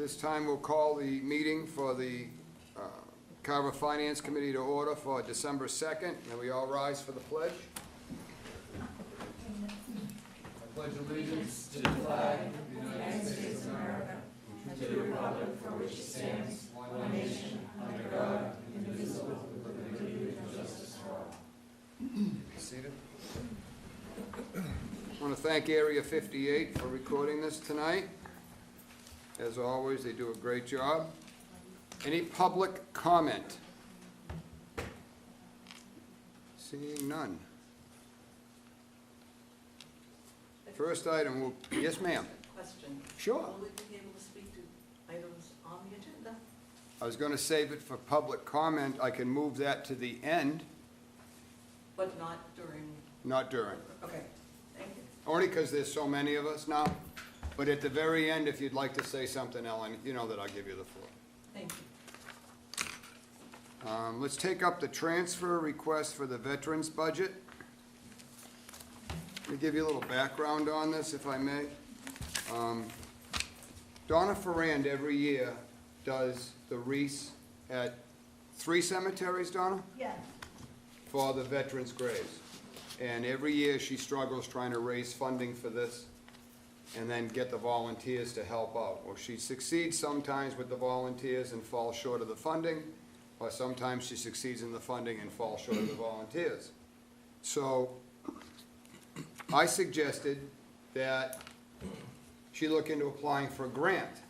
this time we'll call the meeting for the Carver Finance Committee to order for December 2nd. And we all rise for the pledge. I pledge allegiance to the flag of the United States of America and to the republic for which it stands, one nation, under God, indivisible, with liberty and justice for all. Seated. I want to thank Area 58 for recording this tonight. As always, they do a great job. Any public comment? Seeing none. First item will, yes ma'am. Question. Sure. Will we be able to speak to items on the agenda? I was going to save it for public comment. I can move that to the end, But not during, not during. okay, thank you. Only because there's so many of us now. But at the very end, if you'd like to say something, Ellen, you know that I'll give you the floor. Thank you. Let's take up the transfer request for the veterans budget. Let me give you a little background on this, if I may. Donna Ferrand every year does the wreaths at 3 cemeteries, Donna? Yes, For the veterans' graves. And every year she struggles trying to raise funding for this and then get the volunteers to help out. Well, she succeeds sometimes with the volunteers and falls short of the funding, or sometimes she succeeds in the funding and falls short of the volunteers. So I suggested that she look into applying for a grant,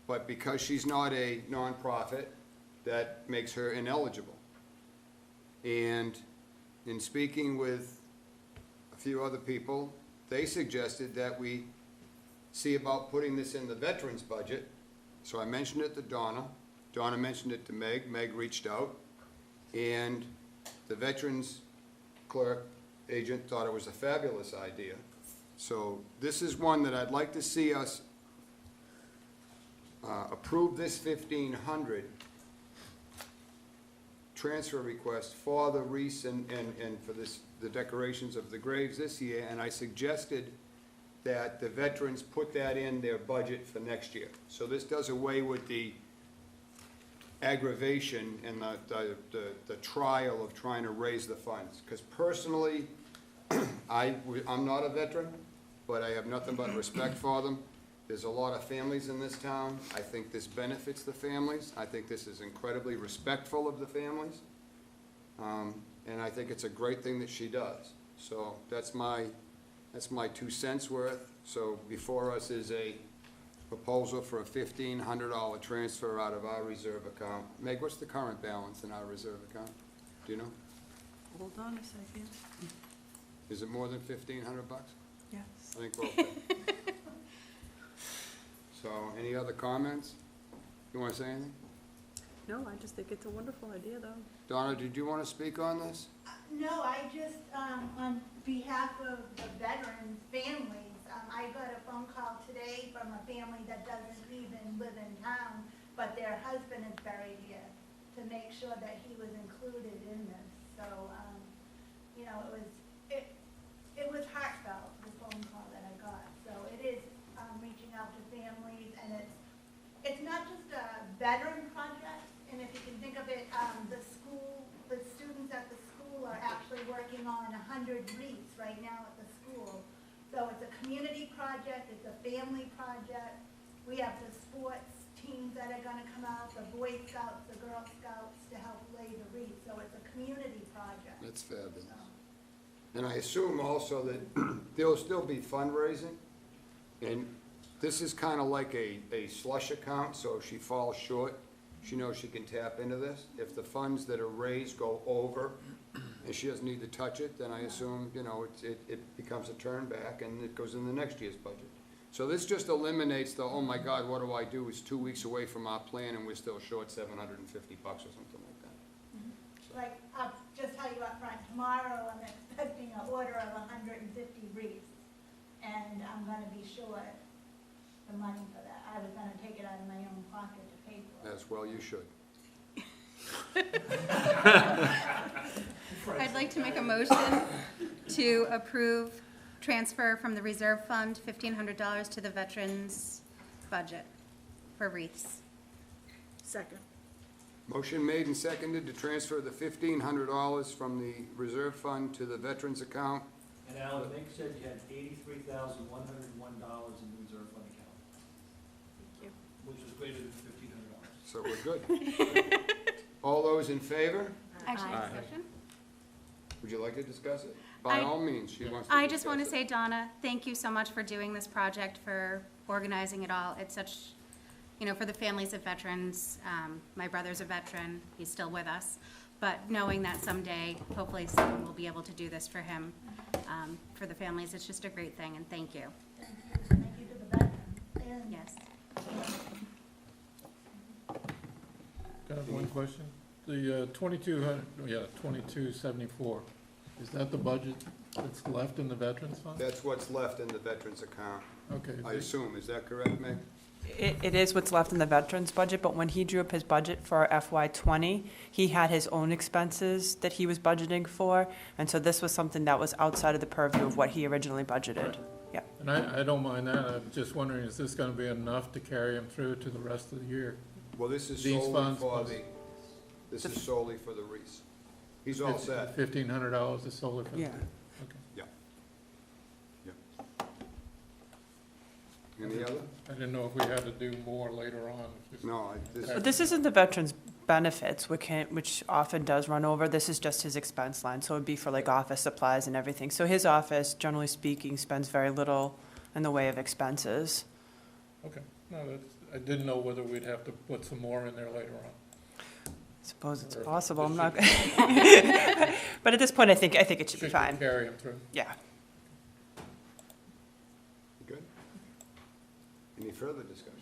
but because she's not a nonprofit, that makes her ineligible. And in speaking with a few other people, they suggested that we see about putting this in the veterans budget. So I mentioned it to Donna. Donna mentioned it to Meg. Meg reached out. And the veterans clerk agent thought it was a fabulous idea. So this is one that I'd like to see us approve this $1,500 transfer request for the wreaths and for the decorations of the graves this year, and I suggested that the veterans put that in their budget for next year. So this does away with the aggravation and the trial of trying to raise the funds. Because personally, I'm not a veteran, but I have nothing but respect for them. There's a lot of families in this town. I think this benefits the families. I think this is incredibly respectful of the families. And I think it's a great thing that she does. So that's my 2 cents worth. So before us is a proposal for a $1,500 transfer out of our reserve account. Meg, what's the current balance in our reserve account? Do you know? Hold on a second. Is it more than $1,500? Yes. I think we're okay. So, any other comments? You want to say anything? No, I just think it's a wonderful idea, though. Donna, did you want to speak on this? no, I just, on behalf of the veterans' families, I got a phone call today from a family that doesn't even live in town, but their husband is buried here, to make sure that he was included in this. So, you know, it was heartfelt, the phone call that I got. So it is reaching out to families, and it's not just a veteran project. And if you can think of it, the students at the school are actually working on 100 wreaths right now at the school. So it's a community project, it's a family project. We have the sports teams that are gonna come out, the Boy Scouts, the Girl Scouts, to help lay the wreath. So it's a community project. That's fabulous. So, And I assume also that there'll still be fundraising, and this is kind of like a slush account, so if she falls short, she knows she can tap into this. If the funds that are raised go over, and she doesn't need to touch it, then I assume, you know, it becomes a turn back, and it goes in the next year's budget. So this just eliminates the, oh my God, what do I do? It's 2 weeks away from our plan, and we're still short $750 or something like that. like, I'll just tell you up front, tomorrow I'm expecting an order of 150 wreaths, and I'm gonna be short the money for that. I was gonna take it out of my own pocket to pay for it. As well you should. I'd like to make a motion to approve transfer from the reserve fund, $1,500 to the veterans budget. for wreaths. Second. Motion made and seconded to transfer the $1,500 from the reserve fund to the veterans account. And Alan, Nick said you had $83,101 in the reserve fund account, Thank you. which was greater than $1,500. So we're good. All those in favor? Actually, Aye. discussion? Would you like to discuss it? By I- all means, she wants to I just want to discuss say, it. Donna, thank you so much for doing this project, for organizing it all. It's such, for the families of veterans. My brother's a veteran, he's still with us. But knowing that someday, hopefully someone will be able to do this for him, for the families, it's just a great thing, and thank you. Thank you to the veterans. And Yes. I have one question. The 2274, is that the budget that's left in the Veterans Fund? That's what's left in the veterans account, Okay. I assume. Is that correct, Meg? It is what's left in the veterans budget, but when he drew up his budget for FY '20, he had his own expenses that he was budgeting for, and so this was something that was outside of the purview of what he originally budgeted. Yeah. And I don't mind that. I'm just wondering, is this going to be enough to carry him through to the rest of the year? Well, this is These solely funds for plus- this is solely for the wreaths. He's all set. $1,500 is solely for the... Yeah. Okay. Any other? I didn't know if we had to do more later on. No, But this isn't the veterans' benefits, which often does run over. This is just his expense line, so it'd be for like office supplies and everything. So his office, generally speaking, spends very little in the way of expenses. Okay. No, I didn't know whether we'd have to put some more in there later on. Suppose it's Or possible, I'm just not, but at this point, I think it should be fine. Carry him through. Yeah. Good. Any further discussion?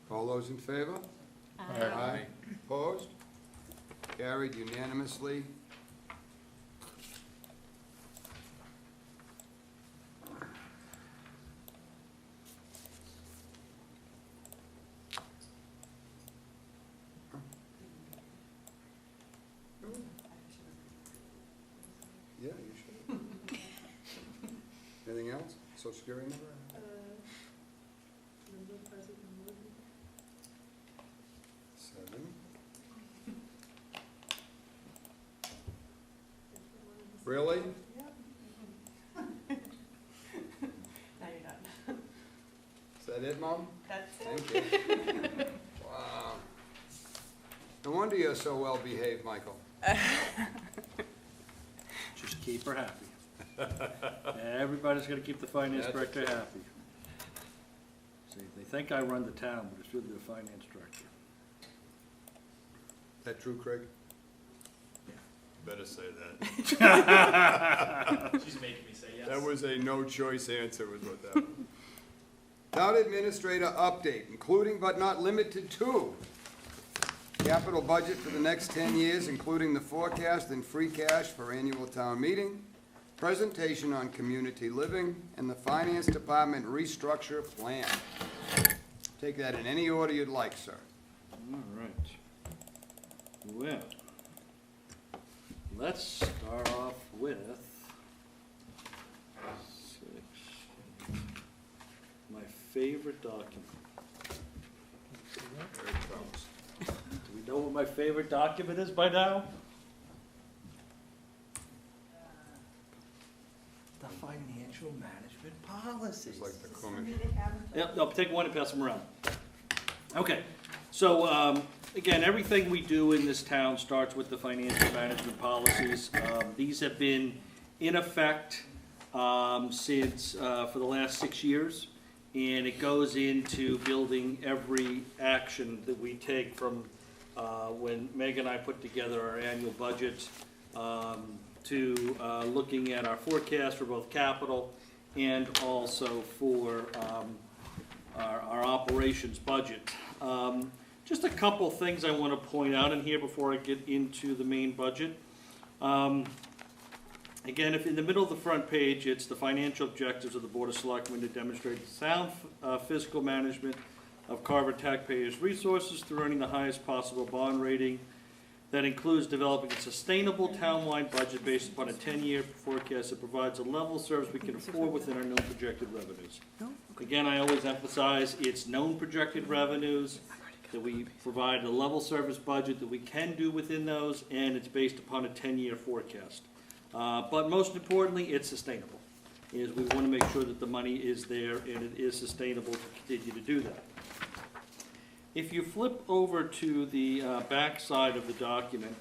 All those in favor? Aye. Opposed? Carried unanimously. Yeah, you should. Anything else? Social Security number? Seven. Really? Now you're done. Is that it, Mom? That's Thank you. Wow. No wonder you're so well behaved, Michael. Just keep her happy. Everybody's gonna keep the finance That's director it. happy. See, they think I run the town, but it's really the finance director. Is that true, Craig? Better say that. She's making me say yes. That was a no-choice answer was what that was. Town administrator update, including but not limited to capital budget for the next 10 years, including the forecast and free cash for annual town meeting, presentation on community living, and the finance department restructure plan. Take that in any order you'd like, sir. All right. Well, let's start off with my favorite document. There it comes. Do we know what my favorite document is by now? The financial management policies. It's like the commission. Yep, no, take one and pass them around. Okay, so, again, everything we do in this town starts with the financial management policies. These have been in effect, since, for the last 6 years. And it goes into building every action that we take from, when Meg and I put together our annual budget, to, looking at our forecast for both capital and also for, our operations budget. Just a couple things I want to point out in here before I get into the main budget. Again, if in the middle of the front page, it's the financial objectives of the Board of Selectmen to demonstrate sound fiscal management of Carver taxpayers' resources through earning the highest possible bond rating that includes developing a sustainable townwide budget based upon a 10-year forecast that provides a level of service we can afford within our known projected revenues. Again, I always emphasize it's known projected revenues, that we provide a level service budget that we can do within those, and it's based upon a 10-year forecast. But most importantly, it's sustainable, is we want to make sure that the money is there and it is sustainable to continue to do that. If you flip over to the back side of the document,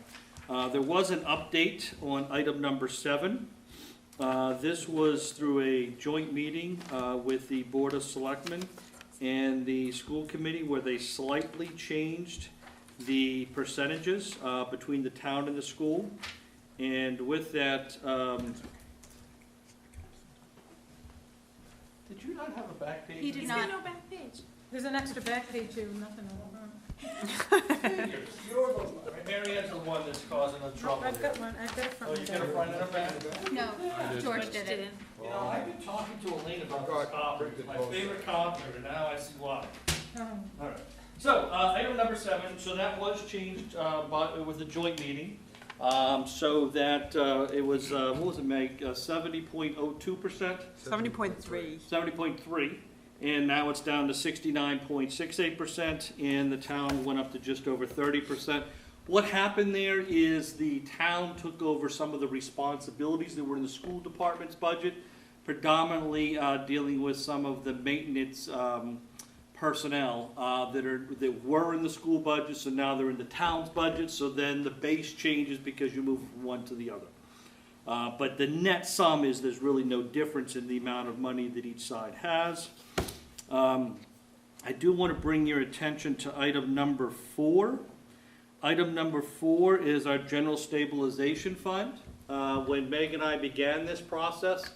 there was an update on item number 7. This was through a joint meeting with the Board of Selectmen and the school committee, where they slightly changed the percentages between the town and the school. And with that, did you not have a back page? He did He's not. got no back page. There's an extra back page too, nothing on You're the, Mary Ann's the one that's causing the trouble I've here. got one, I've got it from Oh, the you're gonna find it up back? No, George did it. You know, I've been talking to Elaine about this copper, it's my favorite copper, and now I see why. All right. So, item number 7, so that was changed with the joint meeting. So that it was, what was it, Meg, 70.02%? 70.3. 70.3, and now it's down to 69.68%, and the town went up to just over 30%. What happened there is the town took over some of the responsibilities that were in the school department's budget, predominantly dealing with some of the maintenance personnel that were in the school budget, so now they're in the town's budget, so then the base changes because you move from one to the other. But the net sum is there's really no difference in the amount of money that each side has. I do want to bring your attention to item number 4. Item number 4 is our general stabilization fund. When Meg and I began this process,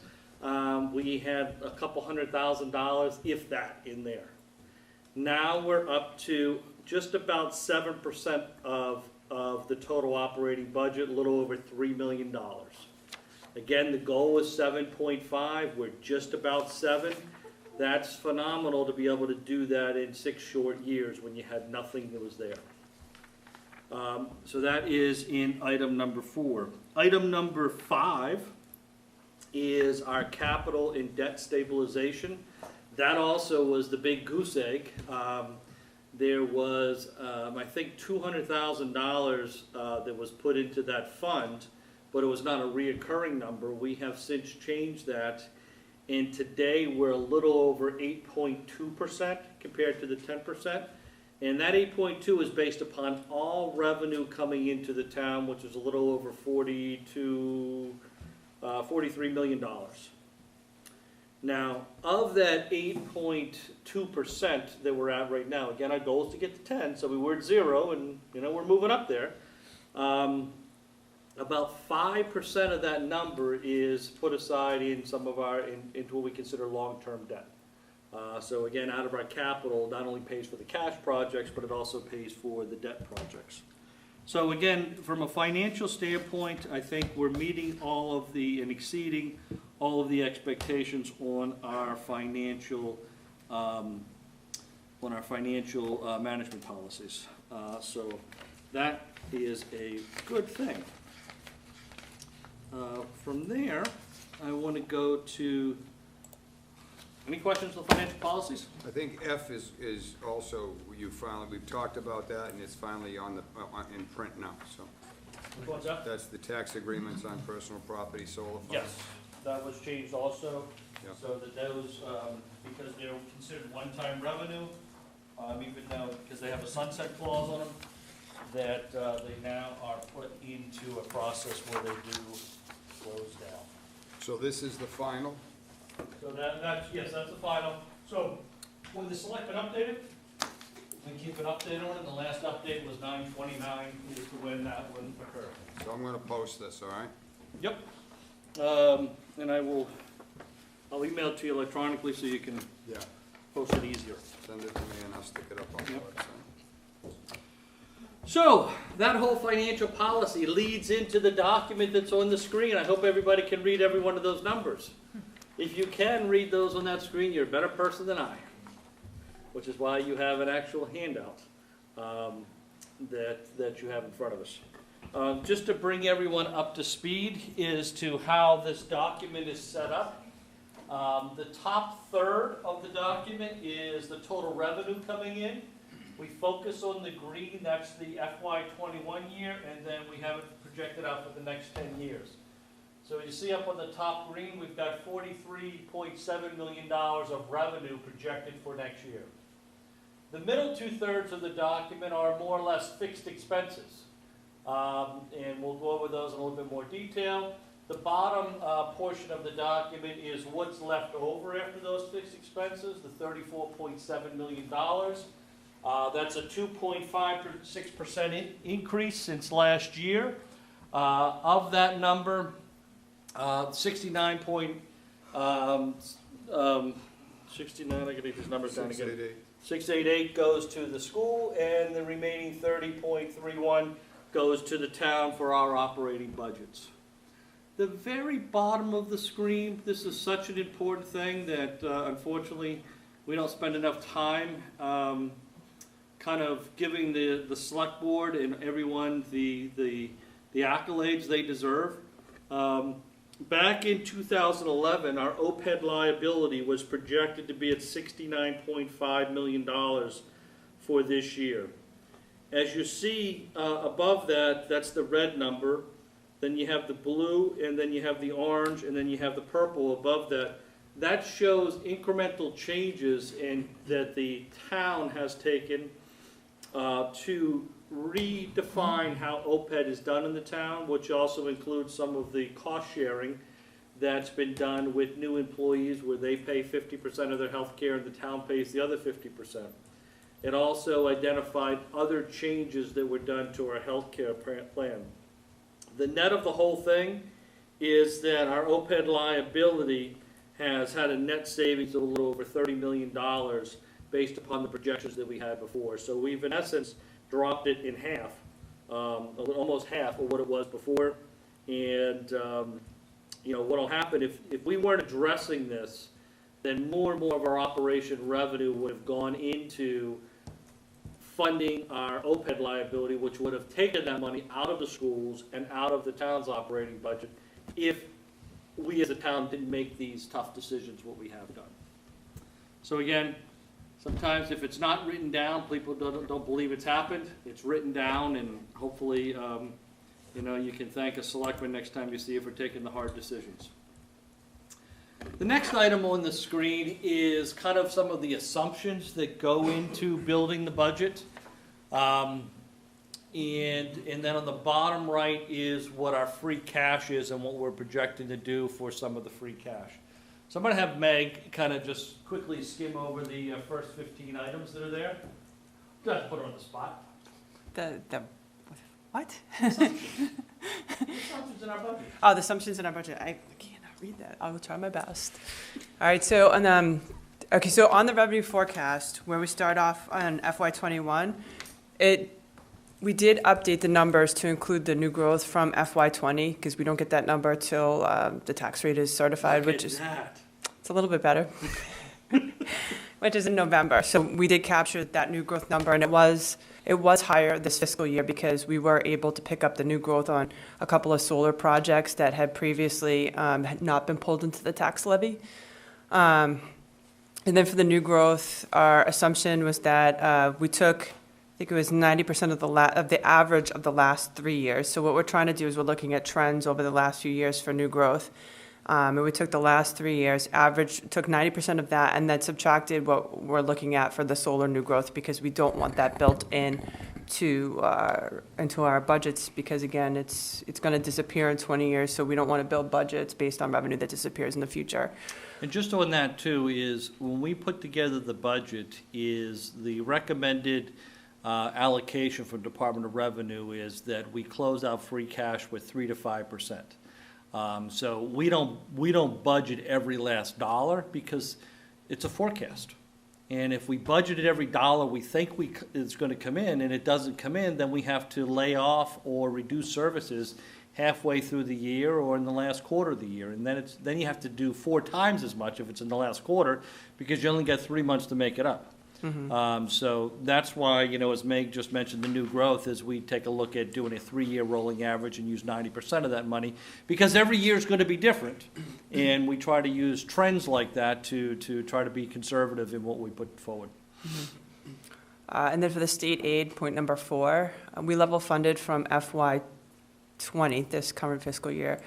we had a couple $100,000, if that, in there. Now we're up to just about 7% of the total operating budget, a little over $3 million. Again, the goal is 7.5, we're just about 7. That's phenomenal to be able to do that in 6 short years when you had nothing that was there. So that is in item number 4. Item number 5 is our capital and debt stabilization. That also was the big goose egg. There was, I think, $200,000 that was put into that fund, but it was not a reoccurring number. We have since changed that, and today we're a little over 8.2% compared to the 10%. And that 8.2 is based upon all revenue coming into the town, which is a little over $43 million. Now, of that 8.2% that we're at right now, again, our goal is to get to 10, so we were at 0, and we're moving up there. About 5% of that number is put aside in some of into what we consider long-term debt. So again, out of our capital, not only pays for the cash projects, but it also pays for the debt projects. So again, from a financial standpoint, I think we're meeting all of and exceeding all of the expectations on our financial management policies. So that is a good thing. From there, I want to go to, any questions on financial policies? I think F is also, we've talked about that, and it's finally in print now, so. Which one's that? That's the tax agreements on personal property, solar farms. Yes, that was changed also, Yep. so that those, because they're considered one-time revenue, even though, because they have a sunset clause on them, that they now are put into a process where they do close down. So this is the final? So yes, that's the final. So when the selectmen updated, we keep an update on it. The last update was 9/29 is to when that one occurred. So I'm gonna post this, all right? Yep. And I'll email it to you electronically so you can Yeah. post it easier. Send it to me and I'll stick it up on the Yep. website. So, that whole financial policy leads into the document that's on the screen. I hope everybody can read every one of those numbers. If you can read those on that screen, you're a better person than I, which is why you have an actual handout that you have in front of us. Just to bring everyone up to speed as to how this document is set up. The top third of the document is the total revenue coming in. We focus on the green, that's the FY21 year, and then we have it projected out for the next 10 years. So you see up on the top green, we've got $43.7 million of revenue projected for next year. The middle 2/3 of the document are more or less fixed expenses. And we'll go over those in a little bit more detail. The bottom portion of the document is what's left over after those fixed expenses, the $34.7 million. That's a 2.56% increase since last year. Of that number, 69, I gotta get these numbers down again. 688 goes to the school, and the remaining 30.31 goes to the town for our operating budgets. The very bottom of the screen, this is such an important thing that unfortunately we don't spend enough time kind of giving the select board and everyone the accolades they deserve. Back in 2011, our OPEB liability was projected to be at $69.5 million for this year. As you see above that, that's the red number. Then you have the blue, and then you have the orange, and then you have the purple above that. That shows incremental changes that the town has taken to redefine how OPEB is done in the town, which also includes some of the cost sharing that's been done with new employees where they pay 50% of their health care and the town pays the other 50%. It also identified other changes that were done to our health care plan. The net of the whole thing is that our OPEB liability has had a net savings of a little over $30 million based upon the projections that we had before. So we've, in essence, dropped it in half, almost half of what it was before. And, you know, what will happen if we weren't addressing this, then more and more of our operation revenue would have gone into funding our OPEB liability, which would have taken that money out of the schools and out of the town's operating budget if we as a town didn't make these tough decisions, what we have done. So again, sometimes if it's not written down, people don't believe it's happened. It's written down, and hopefully, you know, you can thank a selectman next time you see it for taking the hard decisions. The next item on the screen is kind of some of the assumptions that go into building the budget. And then on the bottom right is what our free cash is and what we're projecting to do for some of the free cash. So I'm going to have Meg kind of just quickly skim over the first 15 items that are there. Just put her on the spot. What? Assumptions in our budget. Oh, the assumptions in our budget. I cannot read that. I will try my best. All right, so okay, so on the revenue forecast, where we start off on FY21, we did update the numbers to include the new growth from FY20, because we don't get that number till the tax rate is certified, which is it's a little bit better, which is in November. So we did capture that new growth number, and it was higher this fiscal year because we were able to pick up the new growth on a couple of solar projects that had previously had not been pulled into the tax levy. And then for the new growth, our assumption was that we took, I think it was 90% of the average of the last 3 years. So what we're trying to do is we're looking at trends over the last few years for new growth. And we took the last 3 years, took 90% of that, and then subtracted what we're looking at for the solar new growth, because we don't want that built into our budgets, because again, it's going to disappear in 20 years, so we don't want to build budgets based on revenue that disappears in the future. And just on that too, is when we put together the budget, is the recommended allocation from Department of Revenue is that we close out free cash with 3 to 5%. So we don't budget every last dollar because it's a forecast. And if we budgeted every dollar we think is going to come in and it doesn't come in, then we have to lay off or reduce services halfway through the year or in the last quarter of the year. And then you have to do 4 times as much if it's in the last quarter, because you only get 3 months to make it up. So that's why, as Meg just mentioned, the new growth is we take a look at doing a 3-year rolling average and use 90% of that money, because every year is going to be different. And we try to use trends like that to try to be conservative in what we put forward. And then for the state aid, point number 4, we level funded from FY '20, this current fiscal year,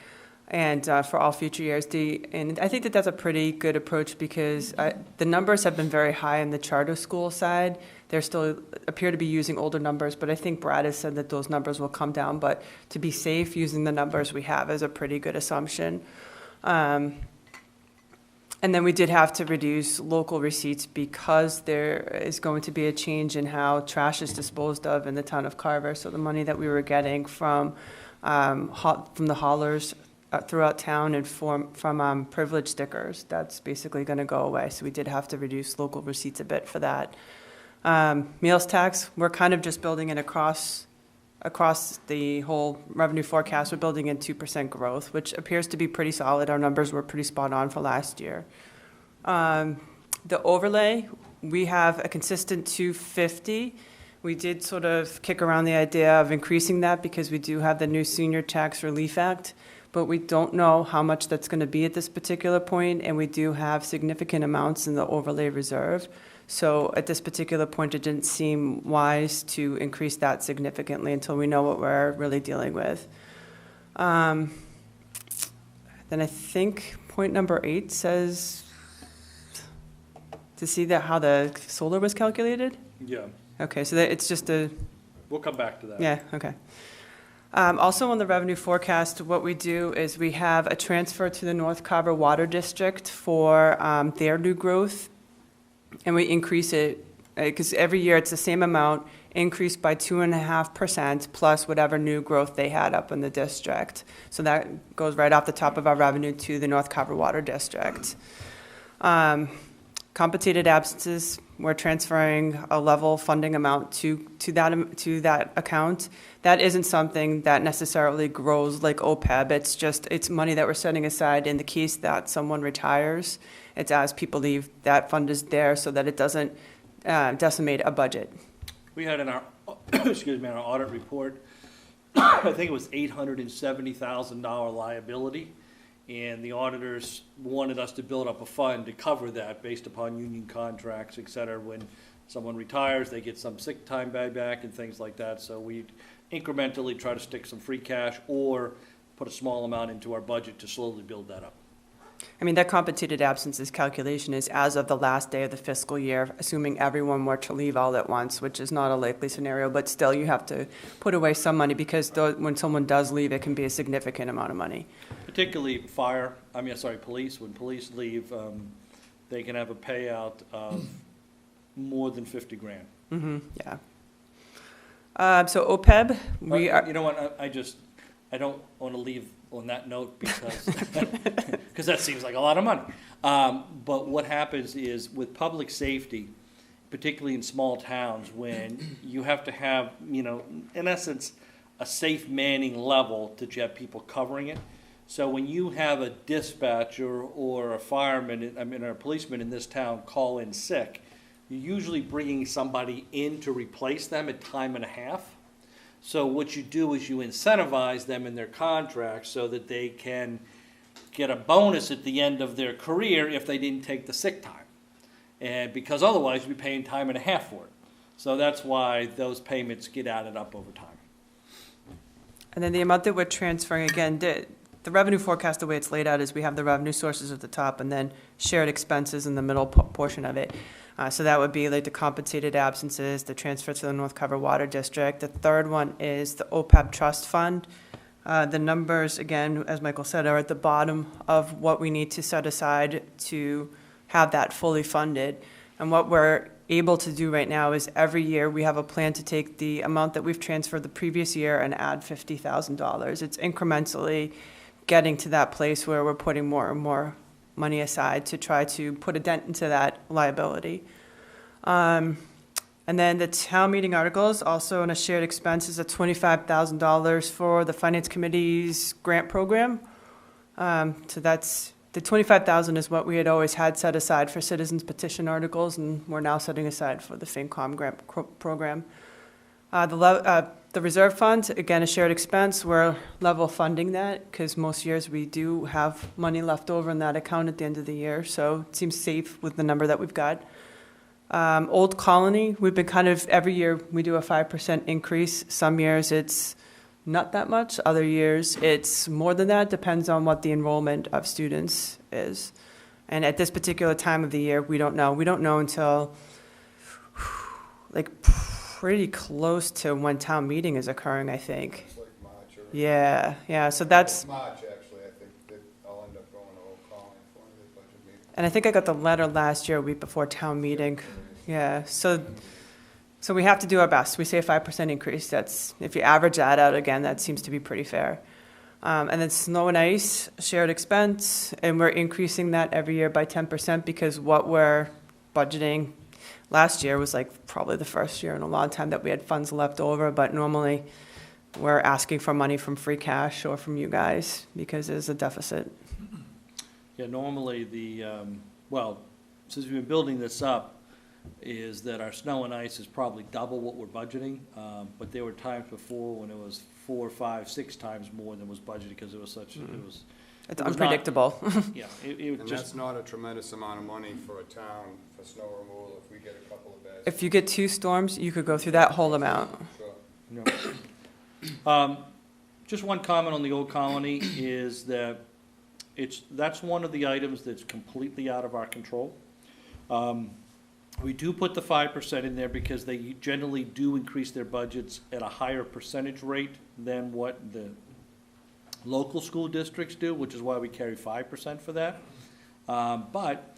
and for all future years. And I think that that's a pretty good approach because the numbers have been very high in the charter school side. They still appear to be using older numbers, but I think Brad has said that those numbers will come down. But to be safe, using the numbers we have is a pretty good assumption. And then we did have to reduce local receipts because there is going to be a change in how trash is disposed of in the town of Carver. So the money that we were getting from the haulers throughout town and from privilege stickers, that's basically going to go away. So we did have to reduce local receipts a bit for that. Meals tax, we're kind of just building it across the whole revenue forecast. We're building in 2% growth, which appears to be pretty solid. Our numbers were pretty spot on for last year. The overlay, we have a consistent 250. We did sort of kick around the idea of increasing that because we do have the new Senior Tax Relief Act, but we don't know how much that's going to be at this particular point, and we do have significant amounts in the overlay reserve. So at this particular point, it didn't seem wise to increase that significantly until we know what we're really dealing with. Then I think point number 8 says to see that how the solar was calculated. Yeah, Okay, so that it's just a, we'll come back to that. yeah, okay. Also on the revenue forecast, what we do is we have a transfer to the North Carver Water District for their new growth. And we increase it, because every year it's the same amount, increased by 2.5% plus whatever new growth they had up in the district. So that goes right off the top of our revenue to the North Carver Water District. Compensated absences, we're transferring a level funding amount to that account. That isn't something that necessarily grows like OPEB. It's money that we're setting aside in the case that someone retires. It's as people leave, that fund is there so that it doesn't decimate a budget. We had in our, excuse me, in our audit report, I think it was $870,000 liability, and the auditors wanted us to build up a fund to cover that based upon union contracts, et cetera. When someone retires, they get some sick time back and things like that. So we incrementally try to stick some free cash or put a small amount into our budget to slowly build that up. I mean, that compensated absences calculation is as of the last day of the fiscal year, assuming everyone were to leave all at once, which is not a likely scenario, but still you have to put away some money because when someone does leave, it can be a significant amount of money. Particularly police. When police leave, they can have a payout of more than 50 grand. Mm-hmm, yeah. So OPEB, we are. You know what, I don't want to leave on that note because that seems like a lot of money. But what happens is with public safety, particularly in small towns, when you have to have, in essence, a safe manning level that you have people covering it. So when you have a dispatcher or a fireman, or a policeman in this town call in sick, you're usually bringing somebody in to replace them at time and a half. So what you do is you incentivize them in their contracts so that they can get a bonus at the end of their career if they didn't take the sick time. And because otherwise you'd be paying time and a half for it. So that's why those payments get added up over time. And then the amount that we're transferring, again, the revenue forecast, the way it's laid out is we have the revenue sources at the top and then shared expenses in the middle portion of it. So that would be like the compensated absences, the transfer to the North Carver Water District. The third one is the OPEB Trust Fund. The numbers, again, as Michael said, are at the bottom of what we need to set aside to have that fully funded. And what we're able to do right now is every year we have a plan to take the amount that we've transferred the previous year and add $50,000. It's incrementally getting to that place where we're putting more and more money aside to try to put a dent into that liability. And then the town meeting articles, also in a shared expense, is a $25,000 for the Finance Committee's grant program. So that's The 25,000 is what we had always had set aside for citizens petition articles, and we're now setting aside for the FinCom grant program. The reserve fund, again, a shared expense, we're level funding that, because most years we do have money left over in that account at the end of the year, so it seems safe with the number that we've got. Old Colony, we've been kind of, every year we do a 5% increase. Some years it's not that much, other years it's more than that, depends on what the enrollment of students is. And at this particular time of the year, we don't know. We don't know until like pretty close to when town meeting is occurring, I think. It's like March or. Yeah, so that's, March, actually, I think that I'll end up going to Old Colony for one of the budget meetings. and I think I got the letter last year, a week before town meeting. Yeah, so we have to do our best. We say a 5% increase. That's, if you average that out again, that seems to be pretty fair. And then snow and ice, shared expense, and we're increasing that every year by 10% because what we're budgeting last year was like probably the first year in a long time that we had funds left over, but normally we're asking for money from free cash or from you guys because there's a deficit. Yeah, normally well, since we've been building this up, is that our snow and ice is probably double what we're budgeting. But there were times before when it was 4, 5, 6 times more than was budgeted because it was such, It's it was not- unpredictable. yeah, it And just, that's not a tremendous amount of money for a town for snow removal if we get a couple of days. If you get 2 storms, you could go through that whole amount. Sure. no. Just one comment on the Old Colony is that that's one of the items that's completely out of our control. We do put the 5% in there because they generally do increase their budgets at a higher percentage rate than what the local school districts do, which is why we carry 5% for that. But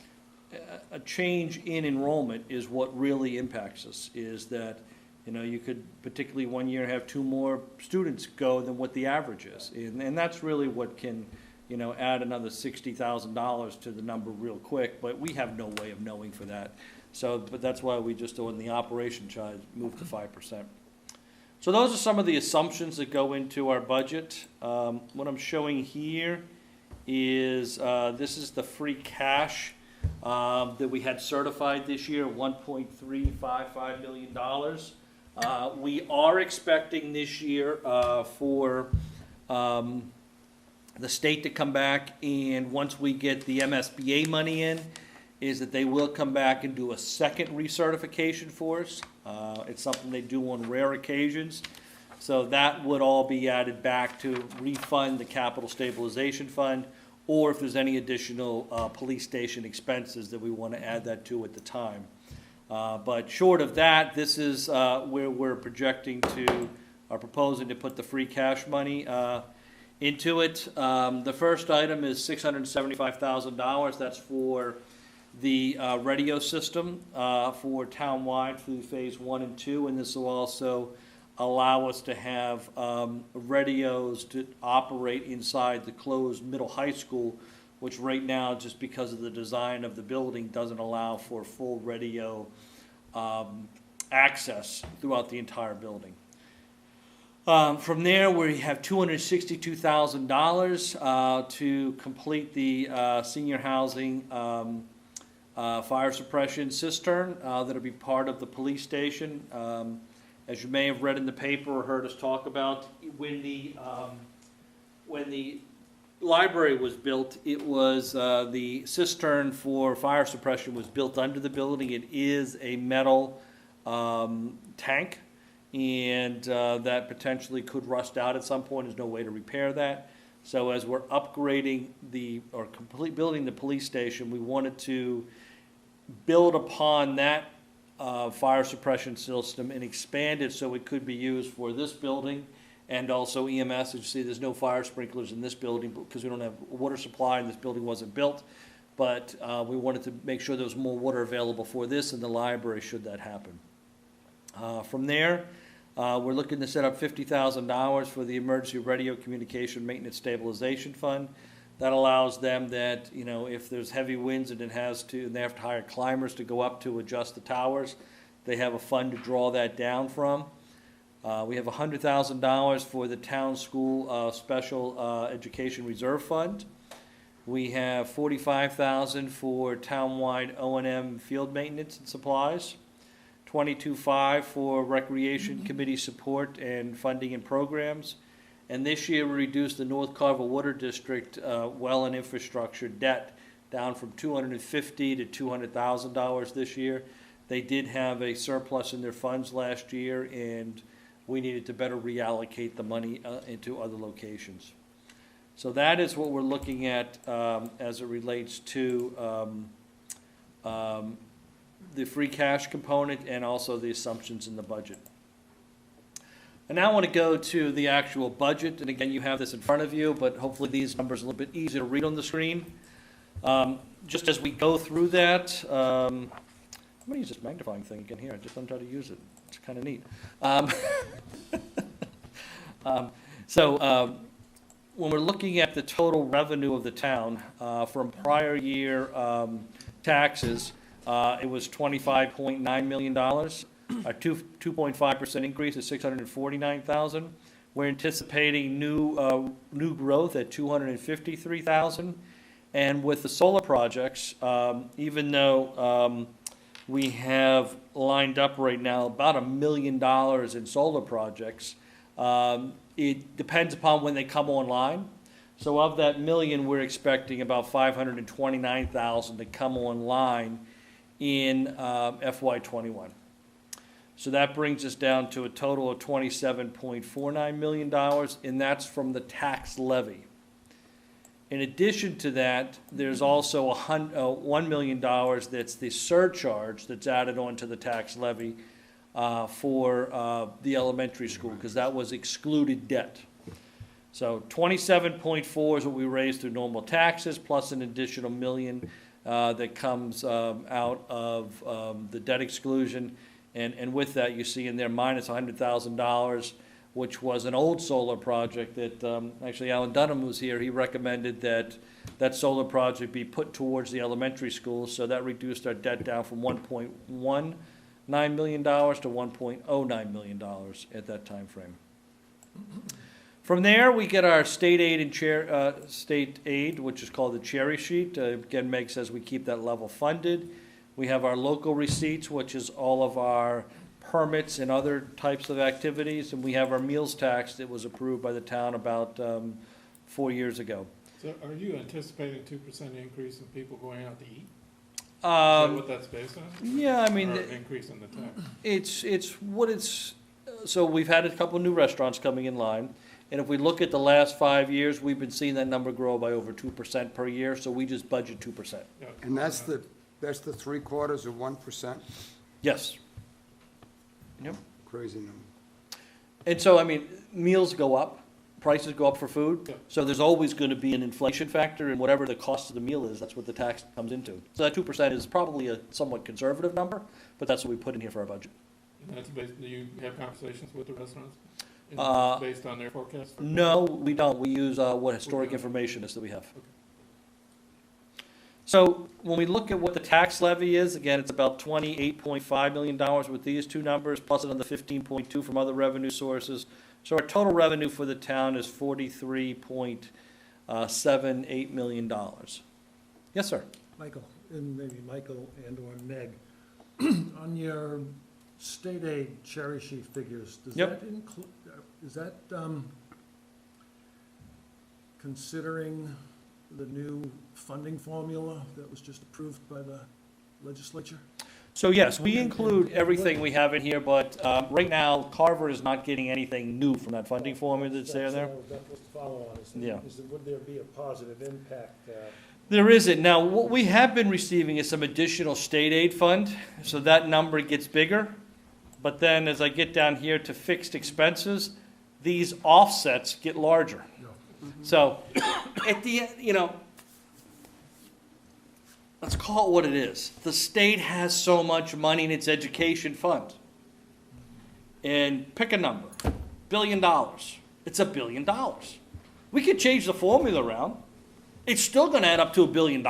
a change in enrollment is what really impacts us, is that, you could particularly one year have 2 more students go than what the average is. And that's really what can, add another $60,000 to the number real quick, but we have no way of knowing for that. So, but that's why we just, on the operation side, moved to 5%. So those are some of the assumptions that go into our budget. What I'm showing here is, this is the free cash that we had certified this year, $1.355 million. We are expecting this year for the state to come back, and once we get the MSBA money in, is that they will come back and do a second recertification for us. It's something they do on rare occasions. So that would all be added back to refund the capital stabilization fund, or if there's any additional police station expenses that we want to add that to at the time. But short of that, this is where we're projecting to, are proposing to put the free cash money into it. The first item is $675,000. That's for the radio system for townwide through phase 1 and 2, and this will also allow us to have radios to operate inside the closed middle high school, which right now, just because of the design of the building, doesn't allow for full radio access throughout the entire building. From there, we have $262,000 to complete the senior housing fire suppression cistern that'll be part of the police station. As you may have read in the paper or heard us talk about, when the library was built, it was the cistern for fire suppression was built under the building. It is a metal tank, and that potentially could rust out at some point. There's no way to repair that. So as we're upgrading building the police station, we wanted to build upon that fire suppression system and expand it so it could be used for this building and also EMS. As you see, there's no fire sprinklers in this building because we don't have water supply and this building wasn't built. But we wanted to make sure there was more water available for this and the library should that happen. From there, we're looking to set up $50,000 for the Emergency Radio Communication Maintenance Stabilization Fund. That allows them that, if there's heavy winds and they have to hire climbers to go up to adjust the towers, they have a fund to draw that down from. We have $100,000 for the town school special education reserve fund. We have 45,000 for townwide O&M field maintenance and supplies. 22.5 for recreation committee support and funding and programs. And this year, we reduced the North Carver Water District well and infrastructure debt down from $250,000 to $200,000 this year. They did have a surplus in their funds last year, and we needed to better reallocate the money into other locations. So that is what we're looking at as it relates to the free cash component and also the assumptions in the budget. And now I want to go to the actual budget, and again, you have this in front of you, but hopefully these numbers are a little bit easier to read on the screen. Just as we go through that, I'm going to use this magnifying thing again here. I just don't try to use it. It's kind of neat. When we're looking at the total revenue of the town from prior year taxes, it was $25.9 million. A 2.5% increase is $649,000. We're anticipating new growth at $253,000. And with the solar projects, even though we have lined up right now about $1 million in solar projects, it depends upon when they come online. So of that million, we're expecting about $529,000 to come online in FY21. So that brings us down to a total of $27.49 million, and that's from the tax levy. In addition to that, there's also $1 million that's the surcharge that's added onto the tax levy for the elementary school, because that was excluded debt. So 27.4 is what we raised through normal taxes, plus an additional $1 million that comes out of the debt exclusion. And with that, you see in there minus $100,000, which was an old solar project that actually Alan Dunham was here. He recommended that that solar project be put towards the elementary schools. So that reduced our debt down from $1.19 million to $1.09 million at that time frame. From there, we get our state aid and state aid, which is called the cherry sheet. Again, Meg says we keep that level funded. We have our local receipts, which is all of our permits and other types of activities, and we have our meals tax that was approved by the town about 4 years ago. So are you anticipating 2% increase in people going out to eat? Is that what that's based on? Yeah, I mean, Or an increase in the tax? So we've had a couple new restaurants coming in line, and if we look at the last 5 years, we've been seeing that number grow by over 2% per year, so we just budget 2%. Yeah. And that's the 3/4 of 1%? Yes. Yep. Crazy number. And so, I mean, meals go up, prices go up for food, Yeah. so there's always going to be an inflation factor, and whatever the cost of the meal is, that's what the tax comes into. So that 2% is probably a somewhat conservative number, but that's what we put in here for our budget. And that's based, do you have conversations with the restaurants? Based on their forecast? No, we don't. We use what historic Okay. information is that we have. Okay. So when we look at what the tax levy is, again, it's about $28.5 million with these two numbers, plus another 15.2 from other revenue sources. So our total revenue for the town is $43.78 million. Yes, sir. Michael, and maybe Michael and/or Meg, on your state aid cherry sheet figures, does Yep. that include, is that considering the new funding formula that was just approved by the legislature? So yes, we include everything we have in here, but right now, Carver is not getting anything new from that funding formula that's there. That was the follow-on, Yeah. would there be a positive impact? There isn't. Now, what we have been receiving is some additional state aid fund, so that number gets bigger. But then as I get down here to fixed expenses, these offsets get larger. So at the end, let's call it what it is. The state has so much money in its education fund. And pick a number, $1 billion. It's $1 billion. We could change the formula around. It's still going to add up to $1 billion.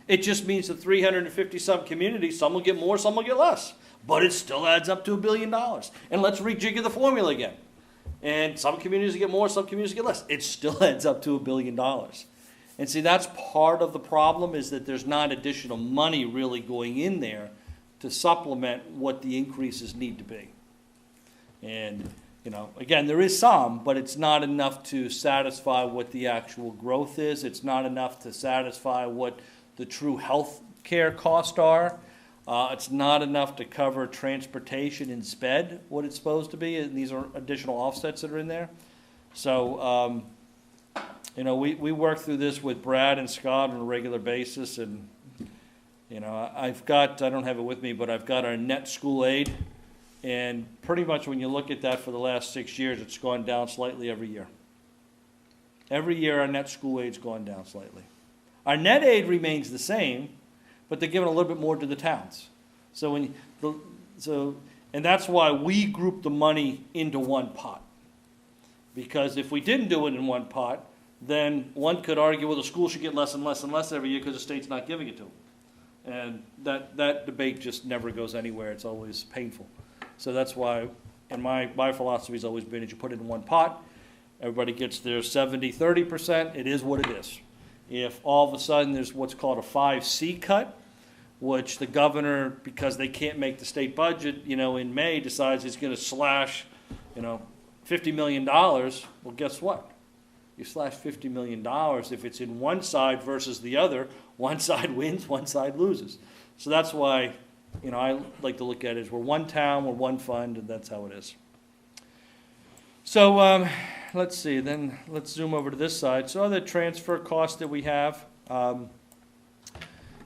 It just means that 350-some communities, some will get more, some will get less. But it still adds up to $1 billion. And let's rejigger the formula again. And some communities get more, some communities get less. It still adds up to $1 billion. And see, that's part of the problem, is that there's not additional money really going in there to supplement what the increases need to be. And, you know, again, there is some, but it's not enough to satisfy what the actual growth is. It's not enough to satisfy what the true health care costs are. It's not enough to cover transportation and sped, what it's supposed to be, and these are additional offsets that are in there. So, you know, we work through this with Brad and Scott on a regular basis, and, you know, I've got, I don't have it with me, but I've got our net school aid, and pretty much when you look at that for the last 6 years, it's gone down slightly every year. Every year, our net school aid's gone down slightly. Our net aid remains the same, but they're giving a little bit more to the towns. So and that's why we group the money into one pot. Because if we didn't do it in one pot, then one could argue, well, the school should get less and less and less every year because the state's not giving it to them. And that debate just never goes anywhere. It's always painful. So that's why, and my philosophy has always been, is you put it in one pot, everybody gets their 70-30%, it is what it is. If all of a sudden there's what's called a 5C cut, which the governor, because they can't make the state budget, you know, in May, decides he's going to slash, you know, $50 million, well, guess what? You slash $50 million, if it's in one side versus the other, one side wins, one side loses. So that's why, you know, I like to look at it as we're one town, we're one fund, and that's how it is. So let's see, then let's zoom over to this side. So other transfer costs that we have.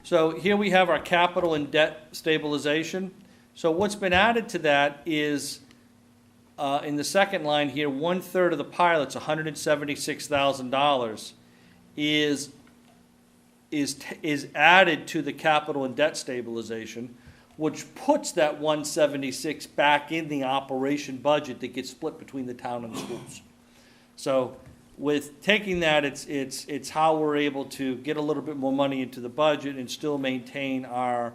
So here we have our capital and debt stabilization. So what's been added to that is, in the second line here, 1/3 of the pilots, $176,000, is added to the capital and debt stabilization, which puts that 176 back in the operation budget that gets split between the town and the schools. So with taking that, it's how we're able to get a little bit more money into the budget and still maintain our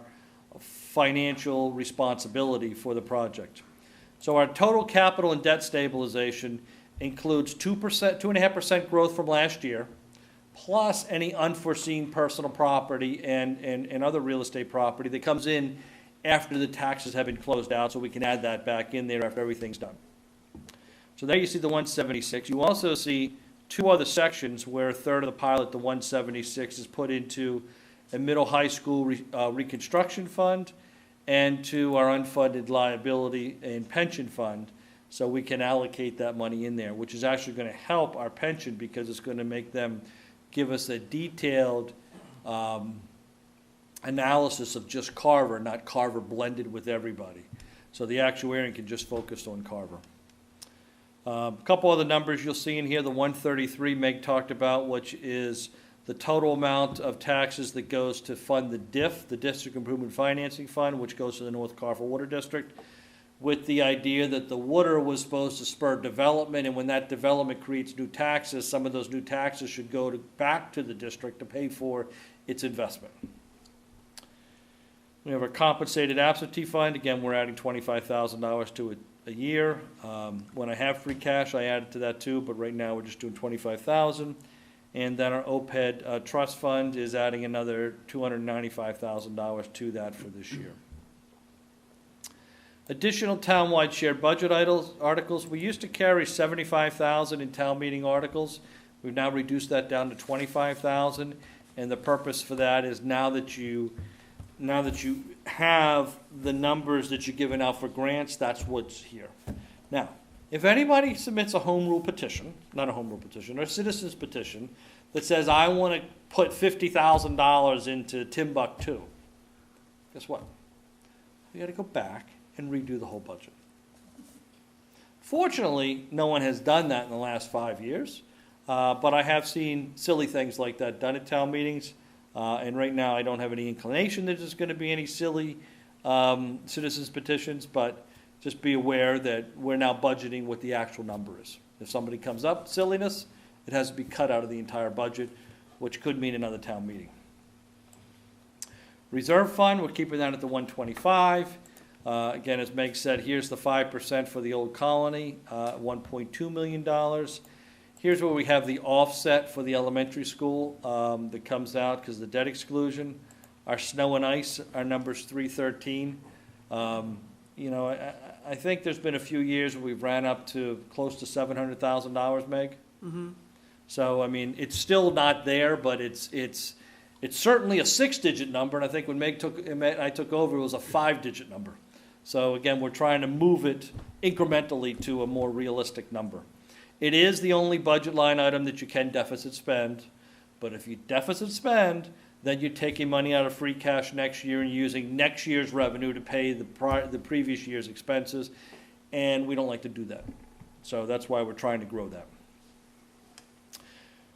financial responsibility for the project. So our total capital and debt stabilization includes 2.5% growth from last year, plus any unforeseen personal property and other real estate property that comes in after the taxes have been closed out, so we can add that back in there after everything's done. So there you see the 176. You also see two other sections where 1/3 of the pilot, the 176, is put into a middle high school reconstruction fund and to our unfunded liability and pension fund, so we can allocate that money in there, which is actually going to help our pension because it's going to make them give us a detailed analysis of just Carver, not Carver blended with everybody. So the actuarian can just focus on Carver. A couple other numbers you'll see in here, the 133 Meg talked about, which is the total amount of taxes that goes to fund the DIF, the District Improvement Financing Fund, which goes to the North Carver Water District, with the idea that the water was supposed to spur development, and when that development creates new taxes, some of those new taxes should go back to the district to pay for its investment. We have a compensated absentee fund. Again, we're adding $25,000 to it a year. When I have free cash, I add it to that too, but right now we're just doing $25,000. And then our OPED trust fund is adding another $295,000 to that for this year. Additional townwide shared budget articles. We used to carry $75,000 in town meeting articles. We've now reduced that down to $25,000, and the purpose for that is now that you have the numbers that you're giving out for grants, that's what's here. Now, if anybody submits a home rule petition, not a home rule petition, or a citizen's petition that says, I want to put $50,000 into Timbuktu, guess what? You got to go back and redo the whole budget. Fortunately, no one has done that in the last 5 years, but I have seen silly things like that done at town meetings. And right now, I don't have any inclination that there's going to be any silly citizens petitions, but just be aware that we're now budgeting what the actual number is. If somebody comes up silliness, it has to be cut out of the entire budget, which could mean another town meeting. Reserve fund, we're keeping that at the 125. Again, as Meg said, here's the 5% for the old colony, $1.2 million. Here's where we have the offset for the elementary school that comes out because the debt exclusion. Our snow and ice, our number's 313. You know, I think there's been a few years where we've ran up to close to $700,000, Meg. So, I mean, it's still not there, but it's certainly a 6-digit number, and I think when I took over, it was a 5-digit number. So again, we're trying to move it incrementally to a more realistic number. It is the only budget line item that you can deficit spend, but if you deficit spend, then you're taking money out of free cash next year and using next year's revenue to pay the previous year's expenses, and we don't like to do that. So that's why we're trying to grow that.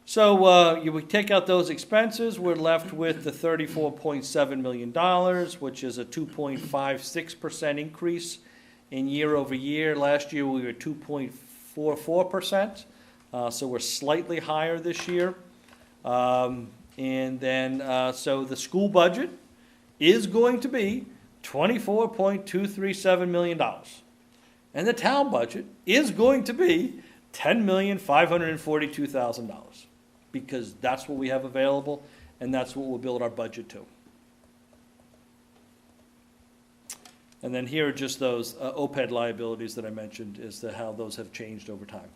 So we take out those expenses, we're left with the $34.7 million, which is a 2.56% increase in year over year. Last year we were 2.44%, so we're slightly higher this year. And then, so the school budget is going to be $24.237 million. And the town budget is going to be $10,542,000. Because that's what we have available, and that's what we'll build our budget to. And then here are just those OPEB liabilities that I mentioned as to how those have changed over time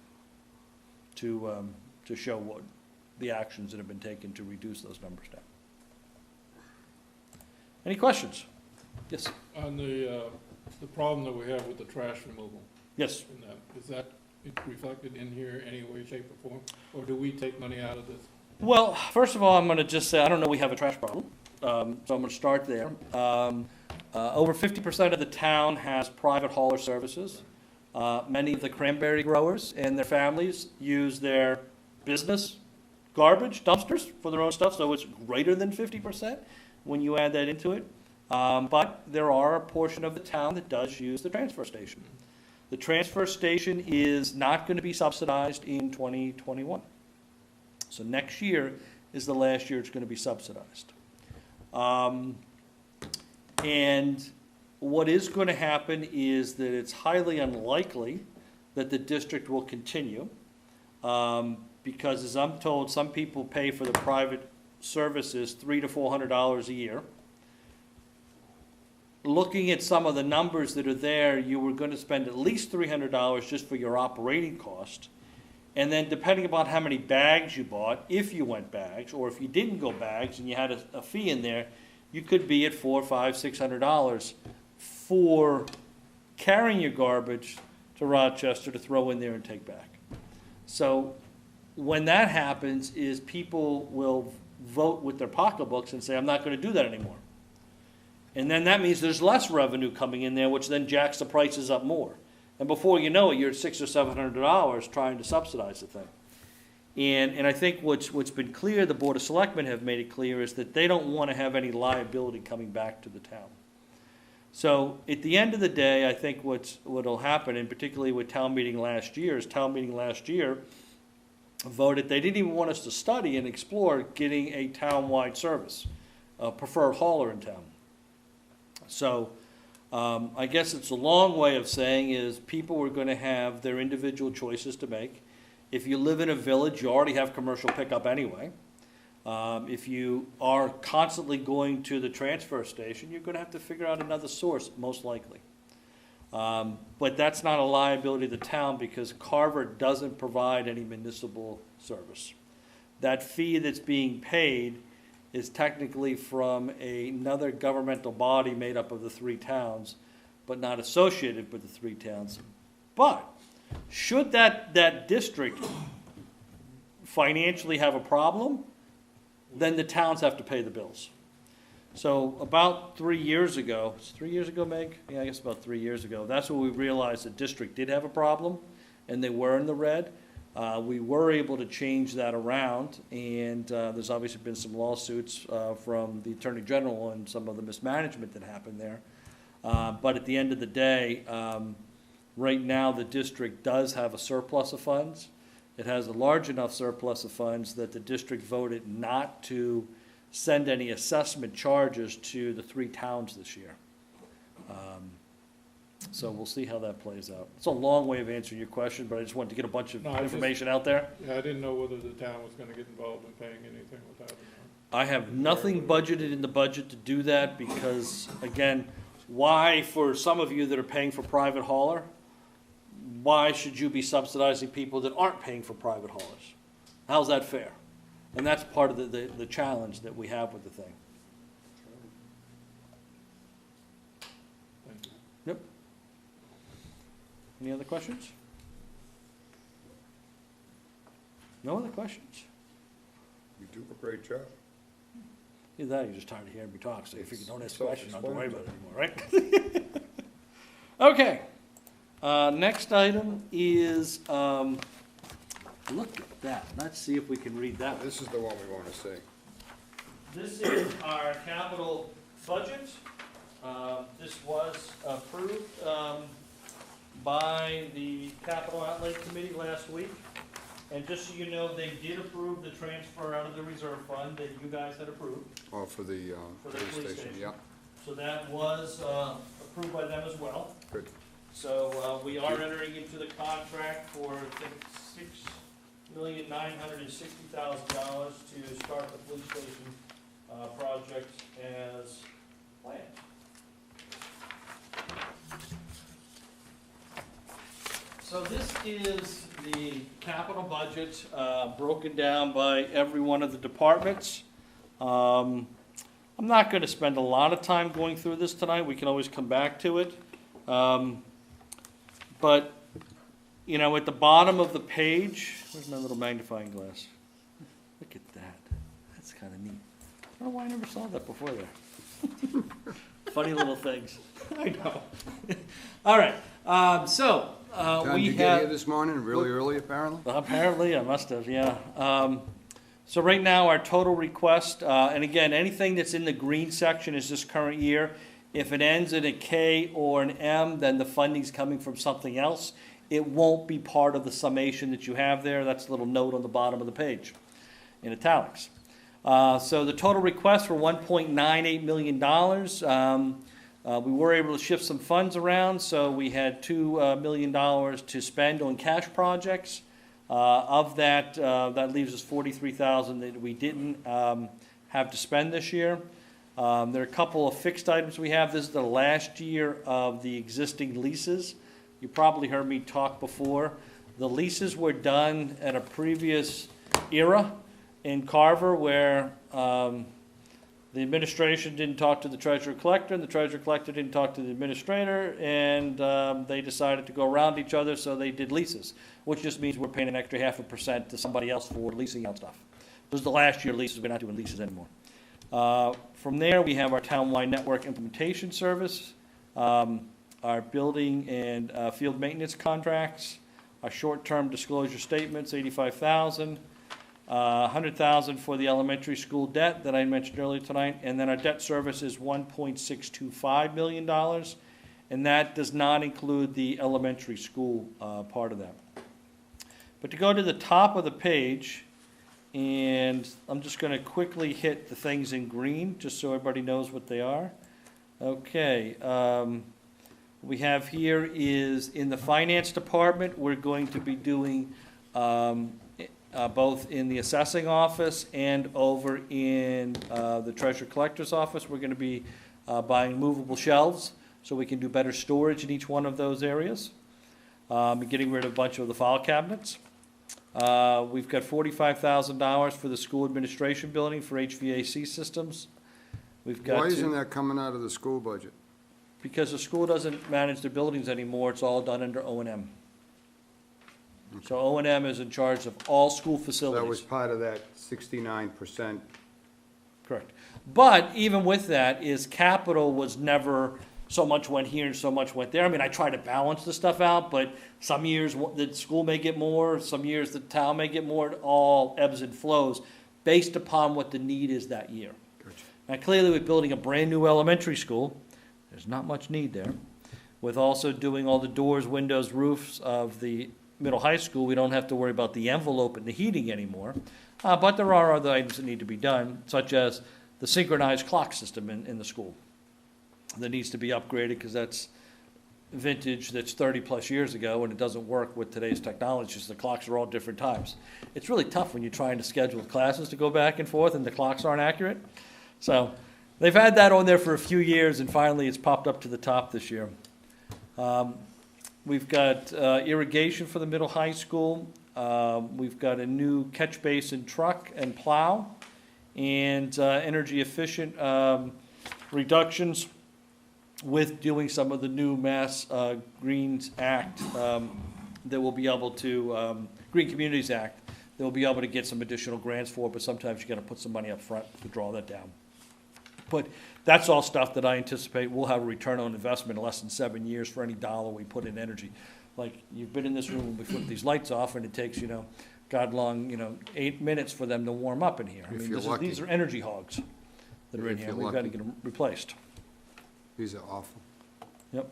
to show what the actions that have been taken to reduce those numbers down. Any questions? Yes. On the problem that we have with the trash removal. Yes. Is that reflected in here any way, shape, or form? Or do we take money out of this? Well, first of all, I'm going to just say, I don't know we have a trash problem, so I'm going to start there. Over 50% of the town has private hauler services. Many of the cranberry growers and their families use their business garbage dumpsters for their own stuff, so it's greater than 50% when you add that into it. But there are a portion of the town that does use the transfer station. The transfer station is not going to be subsidized in 2021. So next year is the last year it's going to be subsidized. And what is going to happen is that it's highly unlikely that the district will continue because, as I'm told, some people pay for the private services $300 to $400 a year. Looking at some of the numbers that are there, you were going to spend at least $300 just for your operating cost. And then depending upon how many bags you bought, if you went bags, or if you didn't go bags and you had a fee in there, you could be at $400, $500, $600 for carrying your garbage to Rochester to throw in there and take back. So when that happens is people will vote with their pocketbooks and say, I'm not going to do that anymore. And then that means there's less revenue coming in there, which then jacks the prices up more. And before you know it, you're at $600 or $700 trying to subsidize the thing. And I think what's been clear, the Board of Selectmen have made it clear, is that they don't want to have any liability coming back to the town. So at the end of the day, I think what'll happen, and particularly with town meeting last year, is town meeting last year voted they didn't even want us to study and explore getting a town-wide service, a preferred hauler in town. So I guess it's a long way of saying is people are going to have their individual choices to make. If you live in a village, you already have commercial pickup anyway. If you are constantly going to the transfer station, you're going to have to figure out another source, most likely. But that's not a liability of the town because Carver doesn't provide any municipal service. That fee that's being paid is technically from another governmental body made up of the 3 towns, but not associated with the 3 towns. But should that district financially have a problem, then the towns have to pay the bills. So about 3 years ago, it's 3 years ago, Meg? Yeah, I guess about 3 years ago, that's when we realized the district did have a problem, and they were in the red. We were able to change that around, and there's obviously been some lawsuits from the Attorney General on some of the mismanagement that happened there. But at the end of the day, right now the district does have a surplus of funds. It has a large enough surplus of funds that the district voted not to send any assessment charges to the 3 towns this year. So we'll see how that plays out. It's a long way of answering your question, but I just wanted to get a bunch of No, I just- information out there. Yeah, I didn't know whether the town was gonna get involved in paying anything with that or I have nothing budgeted in the budget to do that because, again, why, for some of you that are paying for private hauler, why should you be subsidizing people that aren't paying for private haulers? How's that fair? And that's part of the challenge that we have with the thing. not. Thank you. Yep. Any other questions? No other questions? You do a great job. Either that or you're just tired of hearing me talk, so if you don't ask It's questions, I don't worry about it self-explanatory. anymore, right? Okay. Next item is, look at that. Let's see if we can read that one. This is the one we want to see. This is our capital budget. This was approved by the Capital Outlay Committee last week. And just so you know, they did approve the transfer out of the reserve fund that you guys had approved. Oh, for the For the police police station, station. yeah, So that was approved by them as well. good. So we are entering into the contract for, I think, $6,960,000 to start the police station project as planned. So this is the capital budget broken down by every one of the departments. I'm not going to spend a lot of time going through this tonight. We can always come back to it. But, you know, at the bottom of the page, where's my little magnifying glass? Look at that. That's kind of neat. I don't know why I never saw that before there. Funny little things. I know. All right. Tom, We did you get here have, this morning, really early apparently? apparently, I must have, yeah. So right now, our total request, and again, anything that's in the green section is this current year. If it ends in a K or an M, then the funding's coming from something else. It won't be part of the summation that you have there. That's a little note on the bottom of the page in italics. So the total requests were $1.98 million. We were able to shift some funds around, so we had $2 million to spend on cash projects. Of that, that leaves us $43,000 that we didn't have to spend this year. There are a couple of fixed items we have. This is the last year of the existing leases. You probably heard me talk before. The leases were done at a previous era in Carver where the administration didn't talk to the treasurer collector, and the treasurer collector didn't talk to the administrator, and they decided to go around each other, so they did leases, which just means we're paying an extra 0.5% to somebody else for leasing out stuff. This is the last year leases. We're not doing leases anymore. From there, we have our townwide network implementation service, our building and field maintenance contracts, our short-term disclosure statements, $85,000, $100,000 for the elementary school debt that I mentioned earlier tonight, and then our debt service is $1.625 million, and that does not include the elementary school part of that. But to go to the top of the page, and I'm just going to quickly hit the things in green, just so everybody knows what they are. Okay, we have here is in the finance department, we're going to be doing both in the assessing office and over in the treasurer collector's office. We're going to be buying movable shelves so we can do better storage in each one of those areas. Getting rid of a bunch of the file cabinets. We've got $45,000 for the school administration building for HVAC systems. We've got Why isn't that coming out of the school budget? because the school doesn't manage their buildings anymore, it's all done under O&M. So O&M is in charge of all school facilities. That was part of that 69%. Correct. But even with that, is capital was never so much went here and so much went there. I mean, I try to balance the stuff out, but some years the school may get more, some years the town may get more. It all ebbs and flows based upon what the need is that year. Gotcha. Now, clearly, with building a brand-new elementary school, there's not much need there. With also doing all the doors, windows, roofs of the middle high school, we don't have to worry about the envelope and the heating anymore. But there are other items that need to be done, such as the synchronized clock system in the school that needs to be upgraded because that's vintage that's 30-plus years ago, and it doesn't work with today's technologies. The clocks are all different times. It's really tough when you're trying to schedule classes to go back and forth and the clocks aren't accurate. So they've had that on there for a few years, and finally it's popped up to the top this year. We've got irrigation for the middle high school. We've got a new catch basin truck and plow, and energy efficient reductions with doing some of the new Mass Greens Act that will be able to, Green Communities Act, that will be able to get some additional grants for, but sometimes you gotta put some money up front to draw that down. But that's all stuff that I anticipate we'll have a return on investment in less than 7 years for any dollar we put in energy. Like, you've been in this room when we flip these lights off, and it takes, God long, 8 minutes for them to warm up in here. I If mean, you're lucky. these are energy hogs that are in If here. you're We've got to lucky. get them replaced. These are awful. Yep.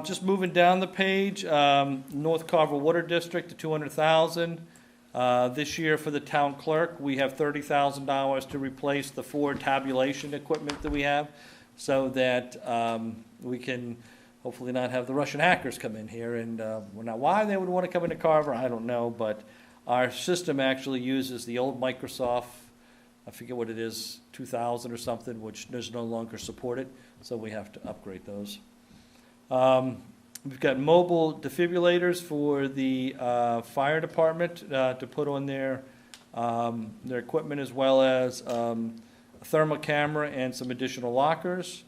Just moving down the page, North Carver Water District, the 200,000. This year for the town clerk, we have $30,000 to replace the 4 tabulation equipment that we have, so that we can hopefully not have the Russian hackers come in here. And now, why they would want to come into Carver, I don't know, but our system actually uses the old Microsoft, I forget what it is, 2000 or something, which does no longer support it, so we have to upgrade those. We've got mobile defibrillators for the fire department to put on their equipment, as well as a thermal camera and some additional lockers.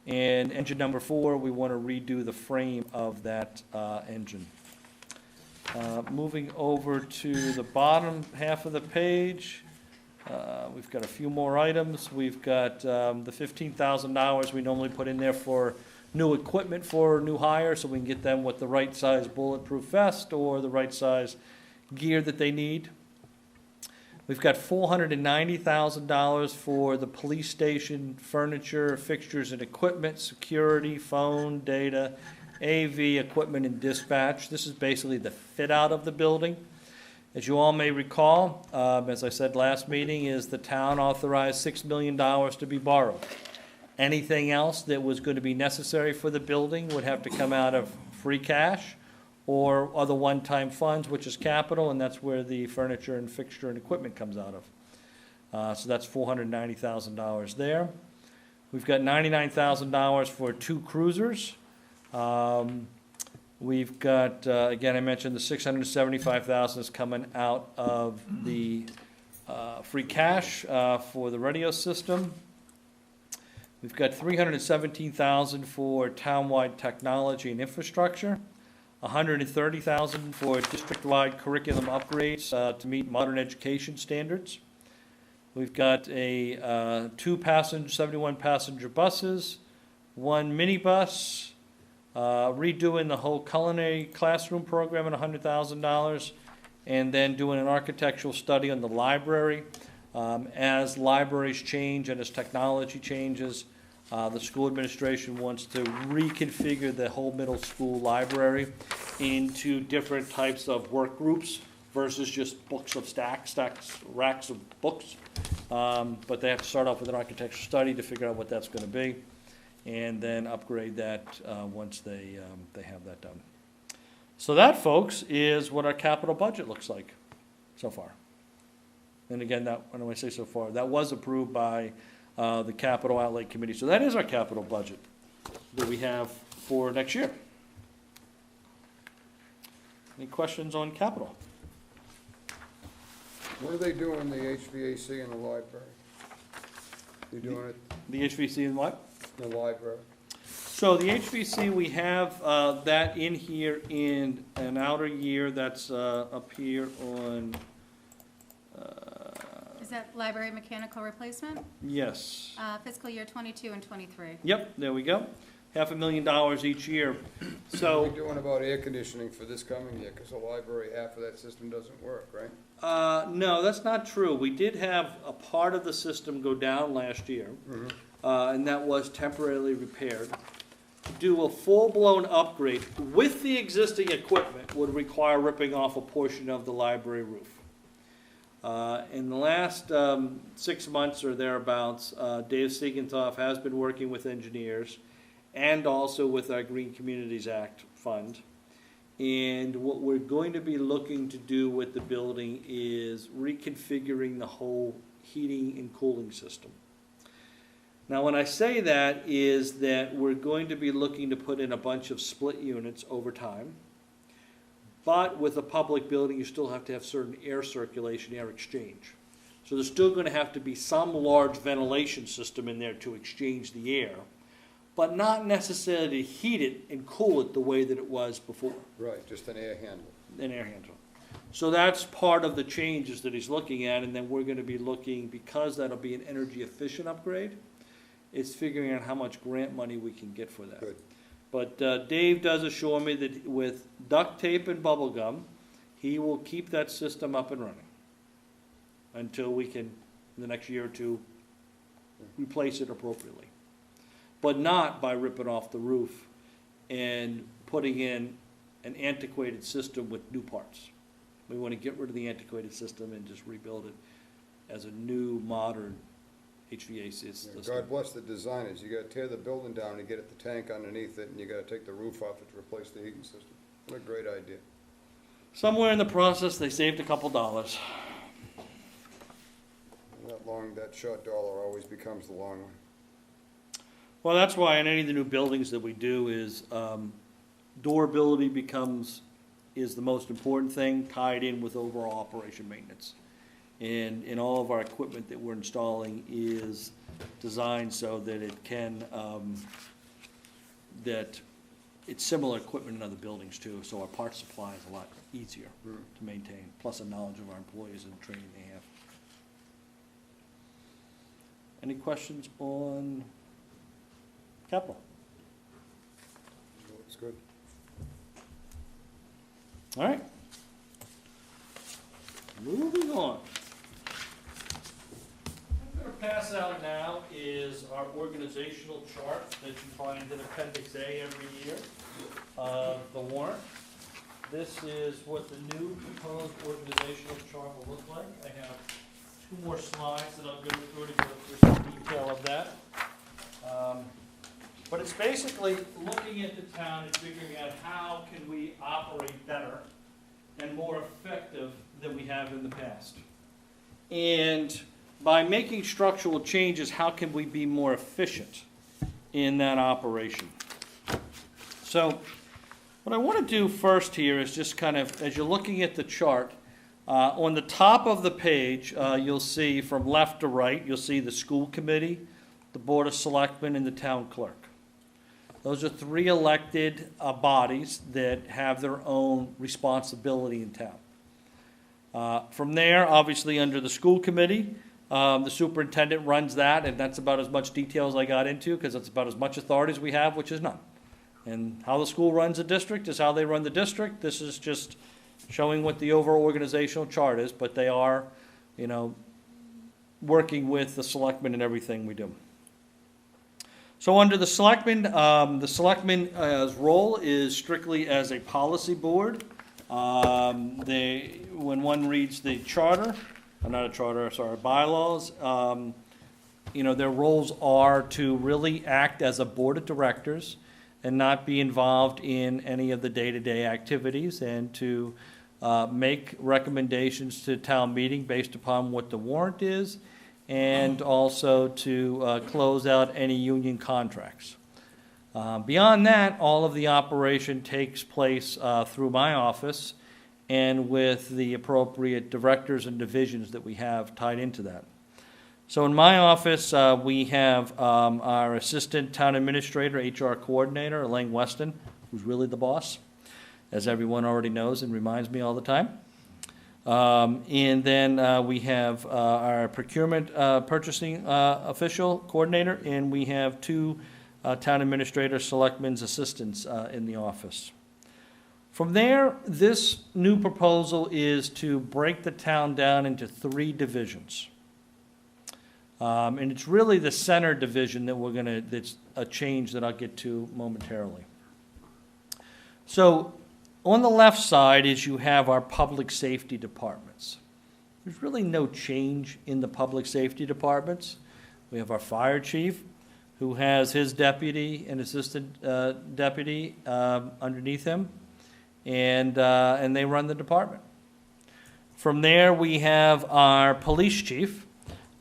And engine number 4, we want to redo the frame of that engine. Moving over to the bottom half of the page, we've got a few more items. We've got the $15,000 we normally put in there for new equipment for new hire, so we can get them with the right size bulletproof vest or the right size gear that they need. We've got $490,000 for the police station furniture, fixtures and equipment, security, phone, data, AV, equipment and dispatch. This is basically the fit out of the building. As you all may recall, as I said last meeting, is the town authorized $6 million to be borrowed. Anything else that was going to be necessary for the building would have to come out of free cash or other one-time funds, which is capital, and that's where the furniture and fixture and equipment comes out of. So that's $490,000 there. We've got $99,000 for 2 cruisers. We've got, again, I mentioned the $675,000 is coming out of the free cash for the radio system. We've got $317,000 for townwide technology and infrastructure, $130,000 for district-wide curriculum upgrades to meet modern education standards. We've got a 71 passenger buses, 1 minibus, redoing the whole culinary classroom program at $100,000, and then doing an architectural study on the library. As libraries change and as technology changes, the school administration wants to reconfigure the whole middle school library into different types of work groups versus just books of stacks, racks of books. But they have to start off with an architectural study to figure out what that's going to be, and then upgrade that once they have that done. So that, folks, is what our capital budget looks like so far. And again, that, when I say so far, that was approved by the Capital Outlay Committee. So that is our capital budget that we have for next year. Any questions on capital? What are they doing, the HVAC in the library? You doing it The HVC and what? in the library? So the HVC, we have that in here in an outer year. That's up here on, Is that library mechanical replacement? yes. Fiscal year 22 and 23. Yep, there we go. $500,000 each year. What are So, you doing about air conditioning for this coming year? Because the library, half of that system doesn't work, right? no, that's not true. We did have a part of the system go down last year, and that was temporarily repaired. To do a full-blown upgrade with the existing equipment would require ripping off a portion of the library roof. In the last 6 months or thereabouts, Dave Siegenthoff has been working with engineers, and also with our Green Communities Act fund. And what we're going to be looking to do with the building is reconfiguring the whole heating and cooling system. Now, when I say that is that we're going to be looking to put in a bunch of split units over time. But with a public building, you still have to have certain air circulation, air exchange. So there's still going to have to be some large ventilation system in there to exchange the air, but not necessarily to heat it and cool it the way that it was before. Right, just an air handle. An air handle. So that's part of the changes that he's looking at, and then we're going to be looking, because that'll be an energy efficient upgrade, it's figuring out how much grant money we can get for that. Good. But Dave does assure me that with duct tape and bubble gum, he will keep that system up and running until we can, in the next year or two, replace it appropriately. But not by ripping off the roof and putting in an antiquated system with new parts. We want to get rid of the antiquated system and just rebuild it as a new, modern HVAC system. God bless the designers. You gotta tear the building down to get at the tank underneath it, and you gotta take the roof off it to replace the heating system. What a great idea. Somewhere in the process, they saved a couple dollars. That short dollar always becomes the long one. Well, that's why in any of the new buildings that we do is durability is the most important thing, tied in with overall operation maintenance. And in all of our equipment that we're installing is designed so that it can, that it's similar equipment in other buildings too, so our parts supply is a lot easier to maintain, plus the knowledge of our employees and the training they have. Any questions on capital? Looks good. All right. Moving on. I'm going to pass out now is our organizational chart that you find in Appendix A every year of the warrant. This is what the new proposed organizational chart will look like. I have 2 more slides that I'll go through to go through some detail of that. But it's basically looking at the town and figuring out how can we operate better and more effective than we have in the past. And by making structural changes, how can we be more efficient in that operation? So what I want to do first here is just kind of, as you're looking at the chart, on the top of the page, you'll see from left to right, you'll see the school committee, the board of selectmen, and the town clerk. Those are 3 elected bodies that have their own responsibility in town. From there, obviously under the school committee, the superintendent runs that, and that's about as much detail as I got into, because that's about as much authority as we have, which is none. And how the school runs the district is how they run the district. This is just showing what the overall organizational chart is, but they are, working with the selectmen in everything we do. So under the selectmen's role is strictly as a policy board. When one reads the charter, bylaws, their roles are to really act as a board of directors and not be involved in any of the day-to-day activities, and to make recommendations to town meeting based upon what the warrant is, and also to close out any union contracts. Beyond that, all of the operation takes place through my office and with the appropriate directors and divisions that we have tied into that. So in my office, we have our assistant town administrator, HR coordinator, Elaine Weston, who's really the boss, as everyone already knows and reminds me all the time. And then we have our procurement purchasing official coordinator, and we have 2 town administrator selectmen's assistants in the office. From there, this new proposal is to break the town down into 3 divisions. And it's really the center division that that's a change that I'll get to momentarily. So on the left side is you have our public safety departments. There's really no change in the public safety departments. We have our fire chief, who has his deputy and assistant deputy underneath him, and they run the department. From there, we have our police chief.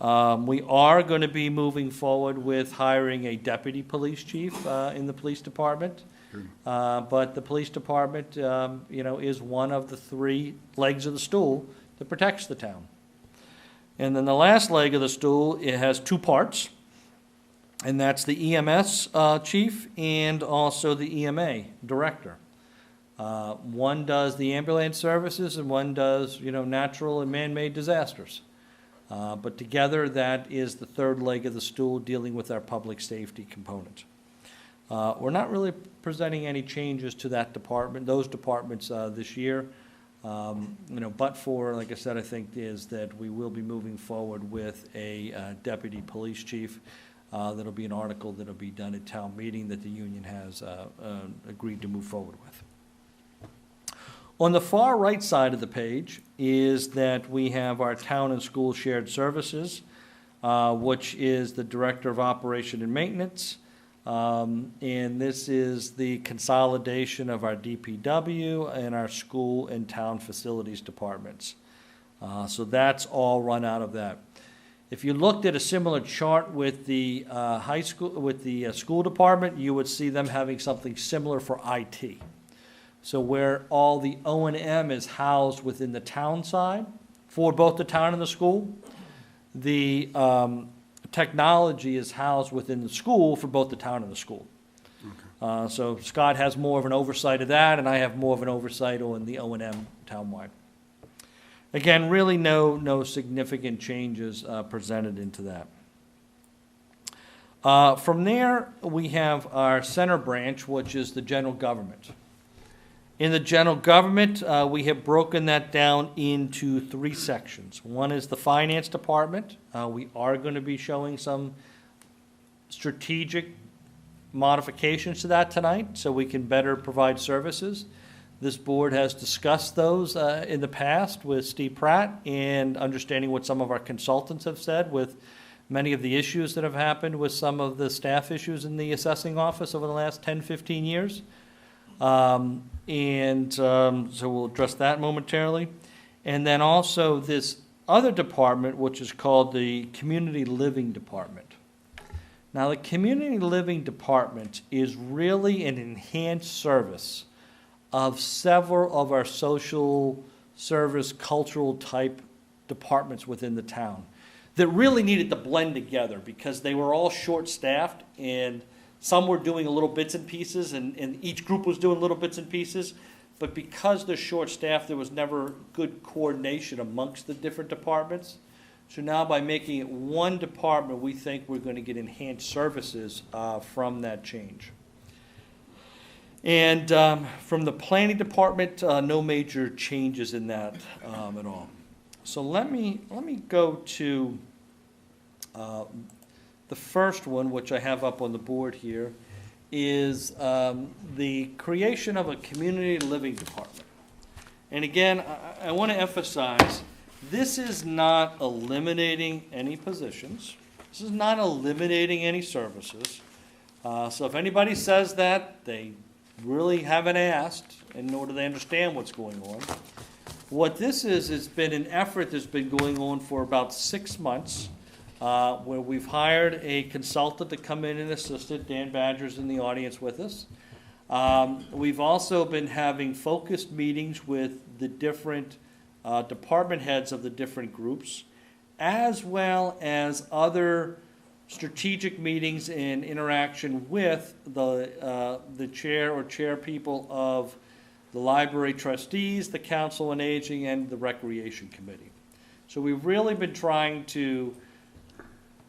We are going to be moving forward with hiring a deputy police chief in the police department. But the police department, is one of the three legs of the stool that protects the town. And then the last leg of the stool, it has two parts, and that's the EMS chief and also the EMA director. One does the ambulance services and one does, natural and man-made disasters. But together, that is the third leg of the stool dealing with our public safety component. We're not really presenting any changes to that department, those departments this year. But for, like I said, I think is that we will be moving forward with a deputy police chief. That'll be an article that'll be done at town meeting that the union has agreed to move forward with. On the far right side of the page is that we have our town and school shared services, which is the director of operation and maintenance. And this is the consolidation of our DPW and our school and town facilities departments. So that's all run out of that. If you looked at a similar chart with the high school, with the school department, you would see them having something similar for IT. So where all the O&M is housed within the town side, for both the town and the school, the technology is housed within the school for both the town and the school. So Scott has more of an oversight of that, and I have more of an oversight on the O&M townwide. Again, really no significant changes presented into that. From there, we have our center branch, which is the general government. In the general government, we have broken that down into three sections. One is the finance department. We are going to be showing some strategic modifications to that tonight so we can better provide services. This board has discussed those in the past with Steve Pratt and understanding what some of our consultants have said with many of the issues that have happened with some of the staff issues in the assessing office over the last 10, 15 years. So we'll address that momentarily. And then also this other department, which is called the Community Living Department. Now, the Community Living Department is really an enhanced service of several of our social service, cultural type departments within the town that really needed to blend together because they were all short-staffed and some were doing little bits and pieces, and each group was doing little bits and pieces. But because they're short-staffed, there was never good coordination amongst the different departments. So now by making it one department, we think we're going to get enhanced services from that change. And from the planning department, no major changes in that at all. So let me go to the first one, which I have up on the board here, is the creation of a community living department. And again, I want to emphasize, this is not eliminating any positions. This is not eliminating any services. So if anybody says that, they really haven't asked, and nor do they understand what's going on. What this is, it's been an effort that's been going on for about 6 months, where we've hired a consultant to come in and assist it. Dan Badger's in the audience with us. We've also been having focused meetings with the different department heads of the different groups, as well as other strategic meetings and interaction with the chair or chair people of the library trustees, the council on aging, and the recreation committee. So we've really been trying to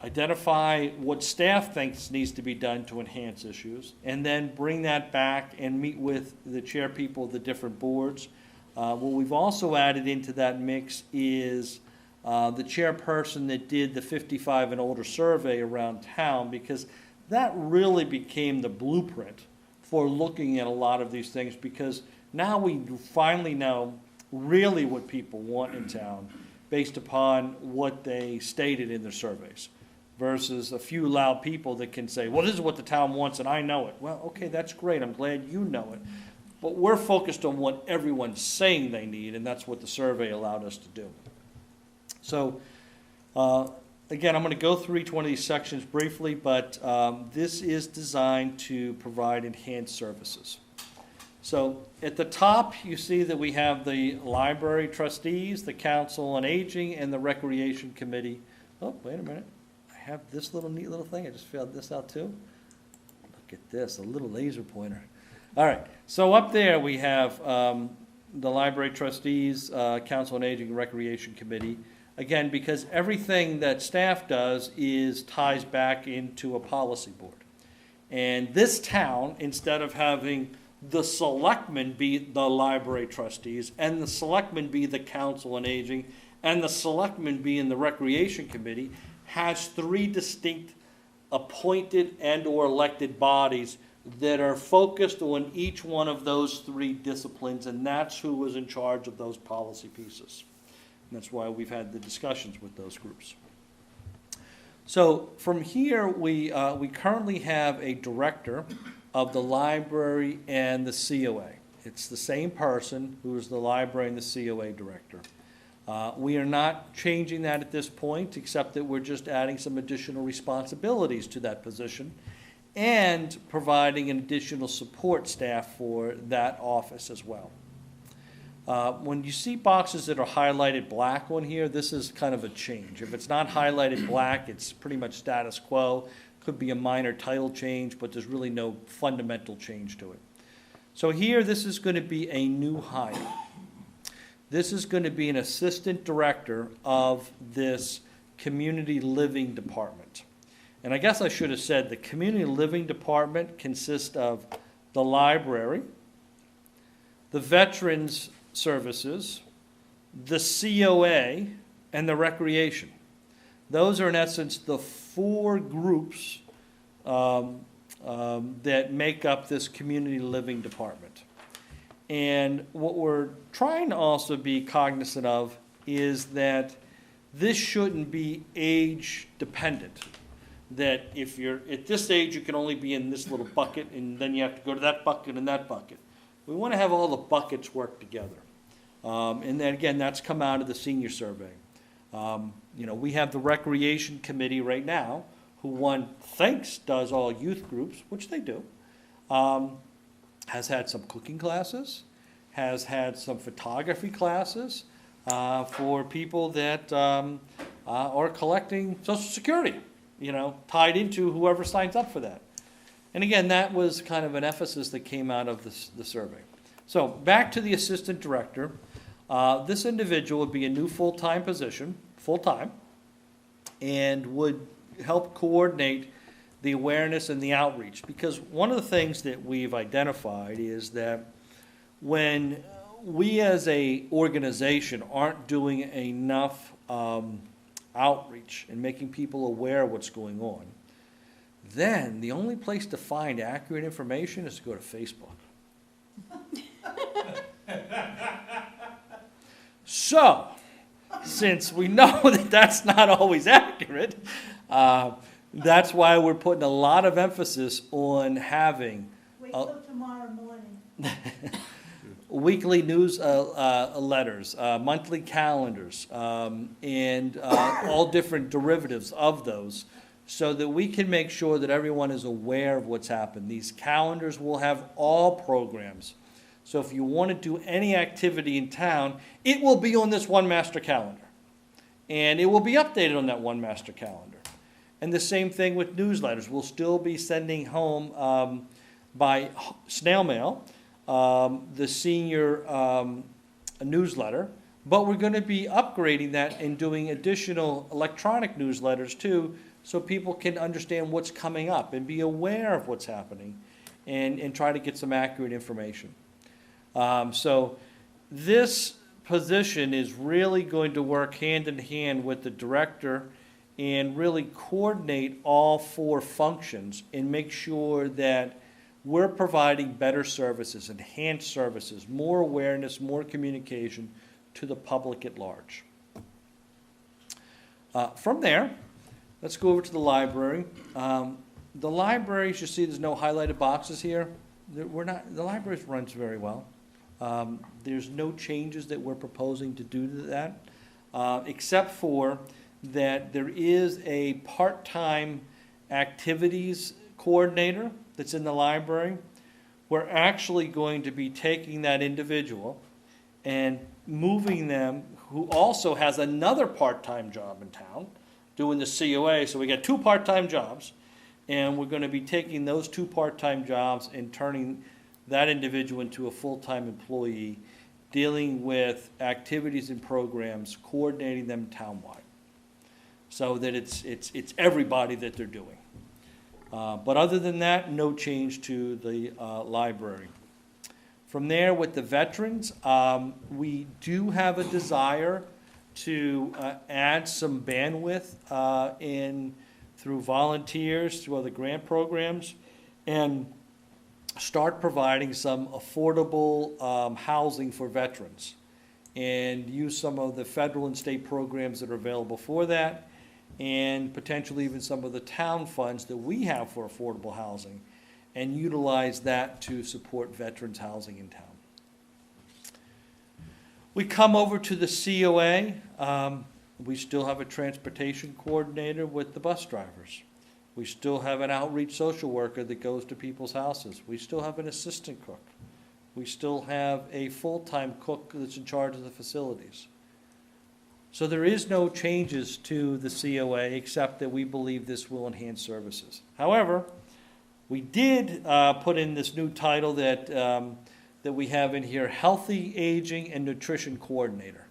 identify what staff thinks needs to be done to enhance issues, and then bring that back and meet with the chair people of the different boards. What we've also added into that mix is the chairperson that did the 55 and older survey around town, because that really became the blueprint for looking at a lot of these things, because now we finally know really what people want in town based upon what they stated in their surveys versus a few loud people that can say, well, this is what the town wants and I know it. Well, okay, that's great. I'm glad you know it. But we're focused on what everyone's saying they need, and that's what the survey allowed us to do. So, again, I'm going to go through each one of these sections briefly, but this is designed to provide enhanced services. So at the top, you see that we have the library trustees, the council on aging, and the recreation committee. Oh, wait a minute. I have this little neat little thing. I just filled this out too. Look at this, a little laser pointer. All right, so up there we have the library trustees, council on aging, and recreation committee. Again, because everything that staff does ties back into a policy board. And this town, instead of having the selectmen be the library trustees, and the selectmen be the council on aging, and the selectmen be in the recreation committee, has 3 distinct appointed and or elected bodies that are focused on each one of those 3 disciplines, and that's who was in charge of those policy pieces. And that's why we've had the discussions with those groups. So from here, we currently have a director of the library and the COA. It's the same person who is the library and the COA director. We are not changing that at this point, except that we're just adding some additional responsibilities to that position and providing an additional support staff for that office as well. When you see boxes that are highlighted black on here, this is kind of a change. If it's not highlighted black, it's pretty much status quo. Could be a minor title change, but there's really no fundamental change to it. So here, this is going to be a new hire. This is going to be an assistant director of this community living department. And I guess I should have said the community living department consists of the library, the veterans services, the COA, and the recreation. Those are in essence the 4 groups that make up this community living department. And what we're trying to also be cognizant of is that this shouldn't be age dependent. That if you're at this age, you can only be in this little bucket, and then you have to go to that bucket and that bucket. We want to have all the buckets work together. And then again, that's come out of the senior survey. We have the recreation committee right now, who one thinks does all youth groups, which they do, has had some cooking classes, has had some photography classes for people that are collecting Social Security, tied into whoever signs up for that. And again, that was kind of an emphasis that came out of the survey. So back to the assistant director. This individual would be a new full-time position, full-time, and would help coordinate the awareness and the outreach. Because one of the things that we've identified is that when we as a organization aren't doing enough outreach and making people aware of what's going on, then the only place to find accurate information is to go to Facebook. So, since we know that that's not always accurate, that's why we're putting a lot of emphasis on having Wait till tomorrow morning. weekly news letters, monthly calendars, and all different derivatives of those, so that we can make sure that everyone is aware of what's happened. These calendars will have all programs. So if you want to do any activity in town, it will be on this one master calendar. And it will be updated on that one master calendar. And the same thing with newsletters. We'll still be sending home by snail mail the senior newsletter, but we're going to be upgrading that and doing additional electronic newsletters too, so people can understand what's coming up and be aware of what's happening and try to get some accurate information. So this position is really going to work hand in hand with the director and really coordinate all 4 functions and make sure that we're providing better services, enhanced services, more awareness, more communication to the public at large. From there, let's go over to the library. The library, as you see, there's no highlighted boxes here. The library runs very well. There's no changes that we're proposing to do to that, except for that there is a part-time activities coordinator that's in the library. We're actually going to be taking that individual and moving them, who also has another part-time job in town, doing the COA. So we got 2 part-time jobs, and we're going to be taking those 2 part-time jobs and turning that individual into a full-time employee, dealing with activities and programs, coordinating them townwide, so that it's everybody that they're doing. But other than that, no change to the library. From there, with the veterans, we do have a desire to add some bandwidth through volunteers, through other grant programs, and start providing some affordable housing for veterans, and use some of the federal and state programs that are available for that, and potentially even some of the town funds that we have for affordable housing, and utilize that to support veterans housing in town. We come over to the COA. We still have a transportation coordinator with the bus drivers. We still have an outreach social worker that goes to people's houses. We still have an assistant cook. We still have a full-time cook that's in charge of the facilities. So there is no changes to the COA, except that we believe this will enhance services. However, we did put in this new title that we have in here, Healthy Aging and Nutrition Coordinator.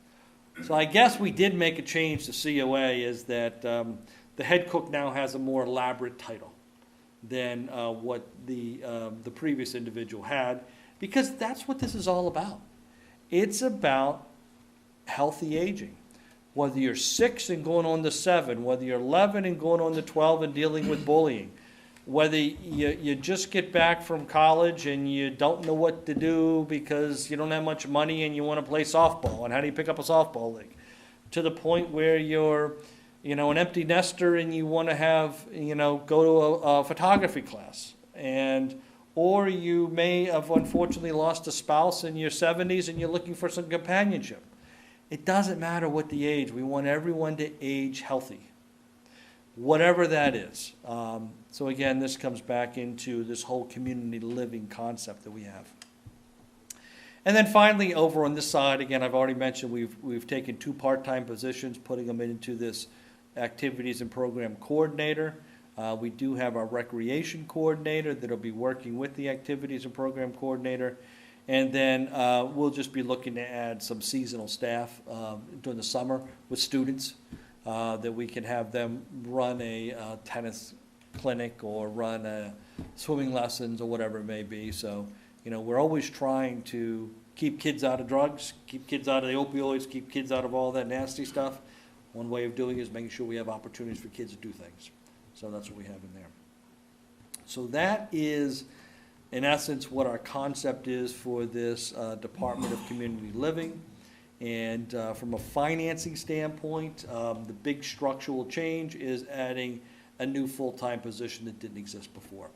So I guess we did make a change to COA, is that the head cook now has a more elaborate title than what the previous individual had, because that's what this is all about. It's about healthy aging. Whether you're 6 and going on to 7, whether you're 11 and going on to 12 and dealing with bullying, whether you just get back from college and you don't know what to do because you don't have much money and you want to play softball, and how do you pick up a softball league, to the point where you're an empty nester and you want to have, go to a photography class, or you may have unfortunately lost a spouse in your 70s and you're looking for some companionship. It doesn't matter what the age. We want everyone to age healthy, whatever that is. So again, this comes back into this whole community living concept that we have. And then finally, over on this side, again, I've already mentioned we've taken 2 part-time positions, putting them into this activities and program coordinator. We do have our recreation coordinator that'll be working with the activities and program coordinator. And then we'll just be looking to add some seasonal staff during the summer with students, that we can have them run a tennis clinic or run swimming lessons or whatever it may be. So, we're always trying to keep kids out of drugs, keep kids out of the opioids, keep kids out of all that nasty stuff. One way of doing it is making sure we have opportunities for kids to do things. So that's what we have in there. So that is, in essence, what our concept is for this Department of Community Living. And from a financing standpoint, the big structural change is adding a new full-time position that didn't exist before.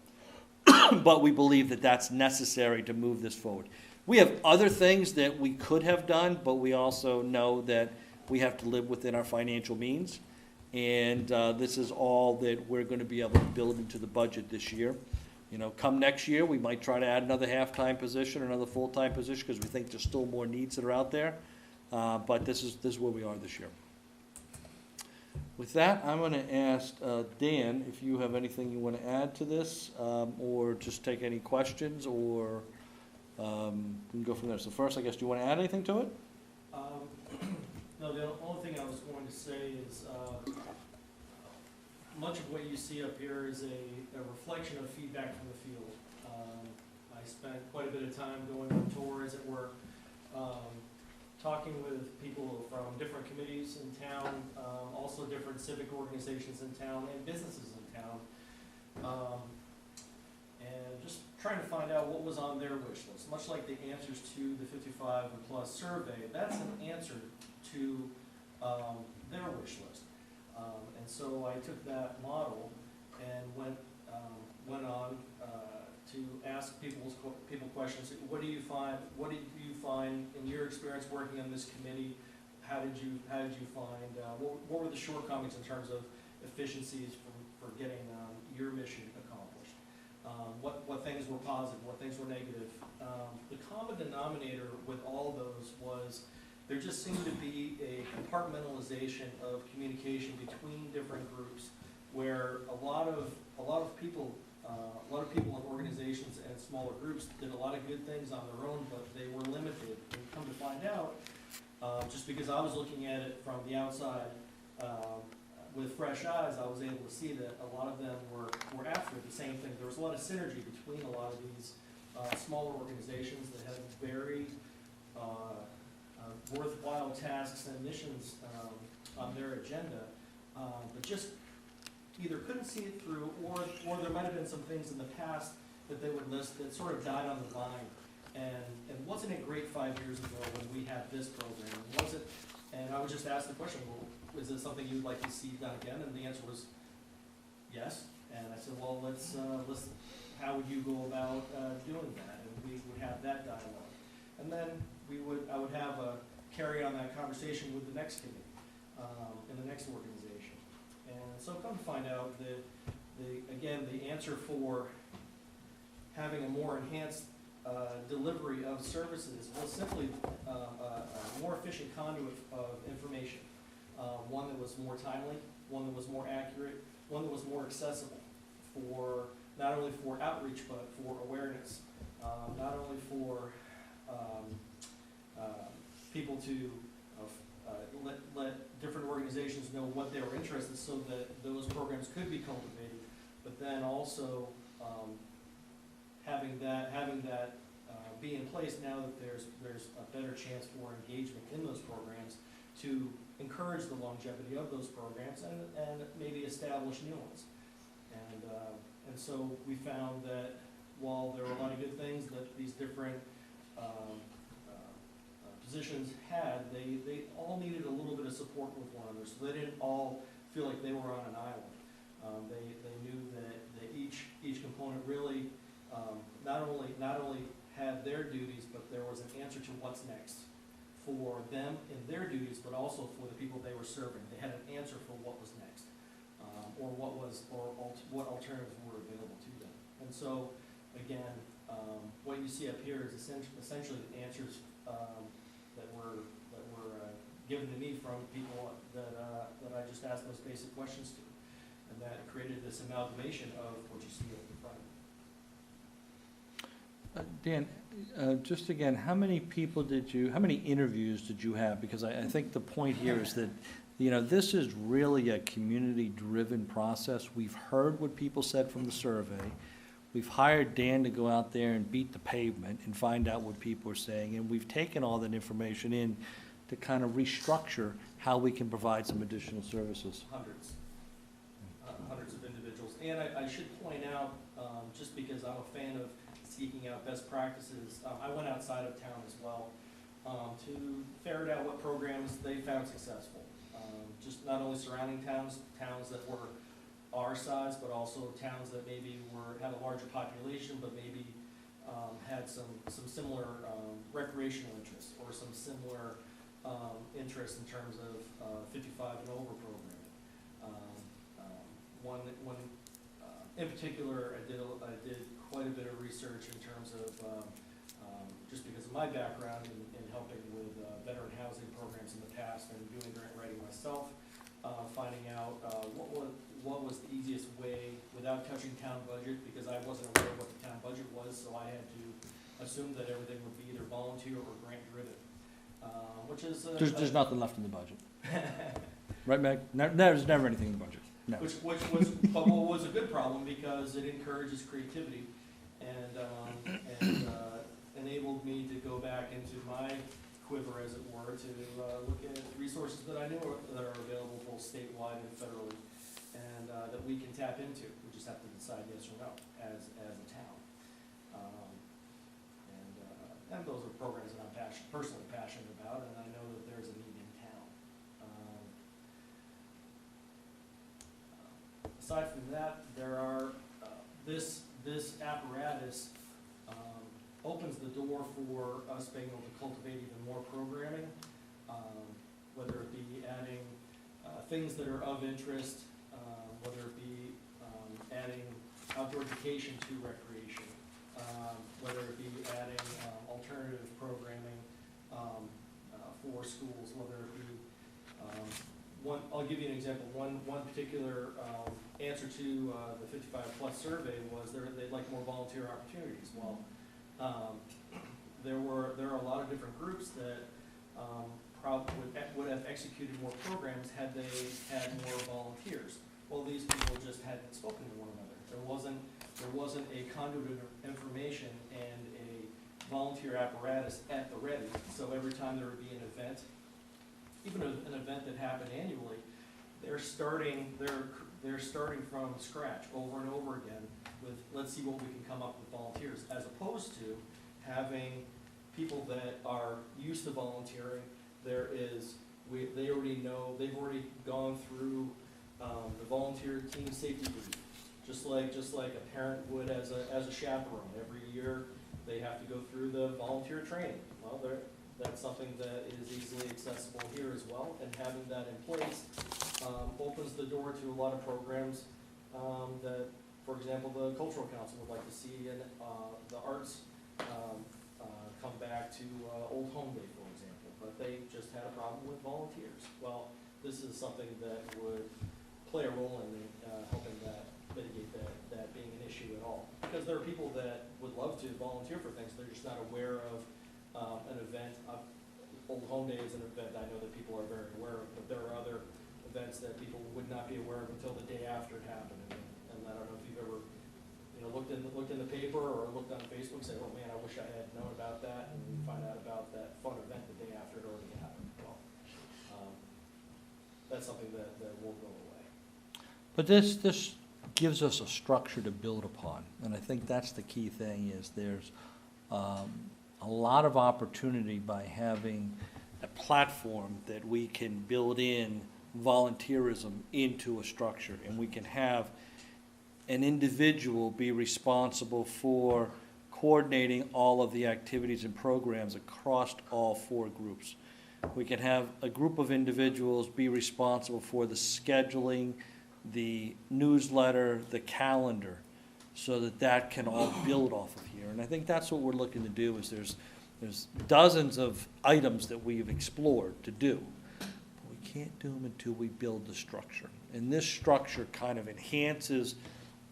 But we believe that that's necessary to move this forward. We have other things that we could have done, but we also know that we have to live within our financial means. And this is all that we're going to be able to build into the budget this year. Come next year, we might try to add another half-time position or another full-time position, because we think there's still more needs that are out there. But this is where we are this year. With that, I'm going to ask Dan if you have anything you want to add to this, or just take any questions, or we can go from there. So first, I guess, do you want to add anything to it? No, the only thing I was going to say is much of what you see up here is a reflection of feedback from the field. I spent quite a bit of time going on tours at work, talking with people from different committees in town, also different civic organizations in town and businesses in town, and just trying to find out what was on their wish list. Much like the answers to the 55 and plus survey, that's an answer to their wish list. And so I took that model and went on to ask people questions. What do you find in your experience working on this committee? How did you find, what were the shortcomings in terms of efficiencies for getting your mission accomplished? What things were positive, what things were negative? The common denominator with all those was there just seemed to be a compartmentalization of communication between different groups, where a lot of people in organizations and smaller groups did a lot of good things on their own, but they were limited. And come to find out, just because I was looking at it from the outside with fresh eyes, I was able to see that a lot of them were after the same thing. There was a lot of synergy between a lot of these smaller organizations that had very worthwhile tasks and missions on their agenda, but just either couldn't see it through, or there might have been some things in the past that they would list that sort of died on the vine. And wasn't it great 5 years ago when we had this program? Was it? And I would just ask the question, well, is it something you'd like to see done again? And the answer was yes. And I said, well, let's how would you go about doing that? And we would have that dialogue. And then I would have a carry on that conversation with the next committee in the next organization. And so come to find out that the answer for having a more enhanced delivery of services was simply a more efficient conduit of information, one that was more timely, one that was more accurate, one that was more accessible for not only for outreach but for awareness, not only for people to let different organizations know what they were interested in so that those programs could be cultivated, but then also having that be in place now that there's a better chance for engagement in those programs to encourage the longevity of those programs and maybe establish new ones. And so we found that while there were a lot of good things that these different positions had, they all needed a little bit of support with one another, so they didn't all feel like they were on an island. They knew that each component really not only had their duties, but there was an answer to what's next for them in their duties, but also for the people they were serving. They had an answer for what was next, or what alternatives were available to them. And so, again, what you see up here is essentially the answers that were given to me from people that I just asked those basic questions to, and that created this amalgamation of what you see up in front of you. Dan, just again, how many interviews did you have? Because I think the point here is that, this is really a community-driven process. We've heard what people said from the survey. We've hired Dan to go out there and beat the pavement and find out what people are saying, and we've taken all that information in to kind of restructure how we can provide some additional services. Hundreds of individuals. And I should point out, just because I'm a fan of seeking out best practices, I went outside of town as well to ferret out what programs they found successful. Just not only surrounding towns that were our size, but also towns that maybe had a larger population, but maybe had some similar recreational interests or some similar interests in terms of 55 and over programming. In particular, I did quite a bit of research in terms of just because of my background in helping with veteran housing programs in the past and doing grant writing myself, finding out what was the easiest way without touching town budget, because I wasn't aware of what the town budget was, so I had to assume that everything would be either volunteer or grant driven, which is There's nothing left in the budget. Right, Meg? There's never anything in the budget. No. Which was a good problem because it encourages creativity and enabled me to go back into my quiver, as it were, to look at resources that I knew that are available both statewide and federally, and that we can tap into. We just have to decide yes or no as a town. And those are programs that I'm personally passionate about, and I know that there's a need in town. Aside from that, there are, this apparatus opens the door for us being able to cultivate even more programming, whether it be adding things that are of interest, whether it be adding outdoor education to recreation, whether it be adding alternative programming for schools, whether it be I'll give you an example. One particular answer to the 55+ survey was they'd like more volunteer opportunities. Well, there are a lot of different groups that probably would have executed more programs had they had more volunteers. Well, these people just hadn't spoken to one another. There wasn't a conduit of information and a volunteer apparatus at the ready. So every time there would be an event, even an event that happened annually, they're starting from scratch over and over again with, let's see what we can come up with volunteers, as opposed to having people that are used to volunteering. They already know, they've already gone through the volunteer team safety brief, just like a parent would as a chaperone. Every year they have to go through the volunteer training. Well, that's something that is easily accessible here as well, and having that in place opens the door to a lot of programs that, for example, the Cultural Council would like to see, and the arts come back to Old Home Day, for example, but they just had a problem with volunteers. Well, this is something that would play a role in helping mitigate that being an issue at all. Because there are people that would love to volunteer for things, they're just not aware of an event. Old Home Day is an event I know that people are very aware of, but there are other events that people would not be aware of until the day after it happened. And I don't know if you've ever, looked in the paper or looked on Facebook and said, oh man, I wish I had known about that, and you find out about that fun event the day after it already happened. Well, that's something that won't go away. But this gives us a structure to build upon, and I think that's the key thing, is there's a lot of opportunity by having a platform that we can build in volunteerism into a structure, and we can have an individual be responsible for coordinating all of the activities and programs across all 4 groups. We can have a group of individuals be responsible for the scheduling, the newsletter, the calendar, so that can all build off of here. And I think that's what we're looking to do, is there's dozens of items that we've explored to do, but we can't do them until we build the structure. And this structure kind of enhances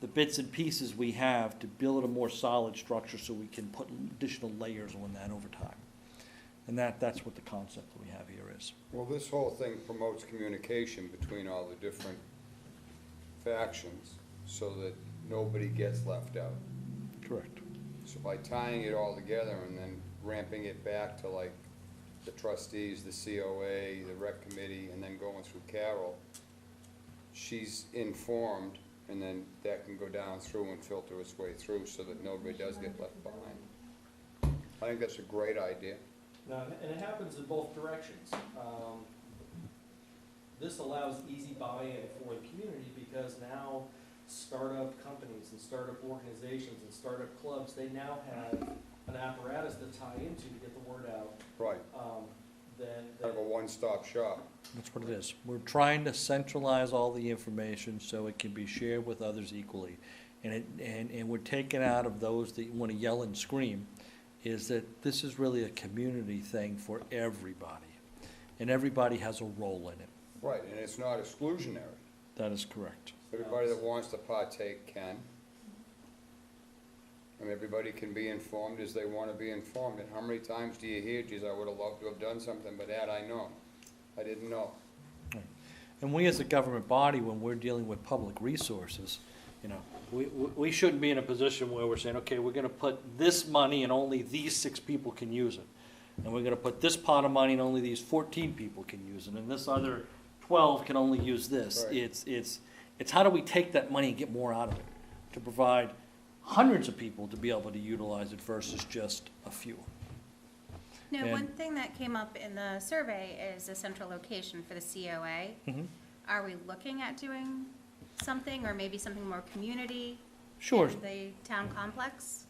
the bits and pieces we have to build a more solid structure, so we can put additional layers on that over time. And that's what the concept that we have here is. Well, this whole thing promotes communication between all the different factions so that nobody gets left out. Correct. So by tying it all together and then ramping it back to like the trustees, the COA, the rec committee, and then going through Carol, she's informed, and then that can go down through and filter its way through so that nobody does get left behind. I think that's a great idea. No, and it happens in both directions. This allows easy buy-in for the community, because now startup companies and startup organizations and startup clubs, they now have an apparatus to tie into to get the word out. Right. Kind of a one-stop shop. That's what it is. We're trying to centralize all the information so it can be shared with others equally. And we're taking out of those that want to yell and scream, is that this is really a community thing for everybody. And everybody has a role in it. Right, and it's not exclusionary. That is correct. Everybody that wants to partake can. And everybody can be informed as they want to be informed. And how many times do you hear, geez, I would have loved to have done something, but had I known, I didn't know. And we as a government body, when we're dealing with public resources, we shouldn't be in a position where we're saying, okay, we're going to put this money and only these 6 people can use it. And we're going to put this pot of money and only these 14 people can use it. And this other 12 can only use this. Right. It's how do we take that money and get more out of it to provide hundreds of people to be able to utilize it versus just a few. No, And- one thing that came up in the survey is a central location for the COA. Mhm. Are we looking at doing something, or maybe something more community Sure. in the town complex?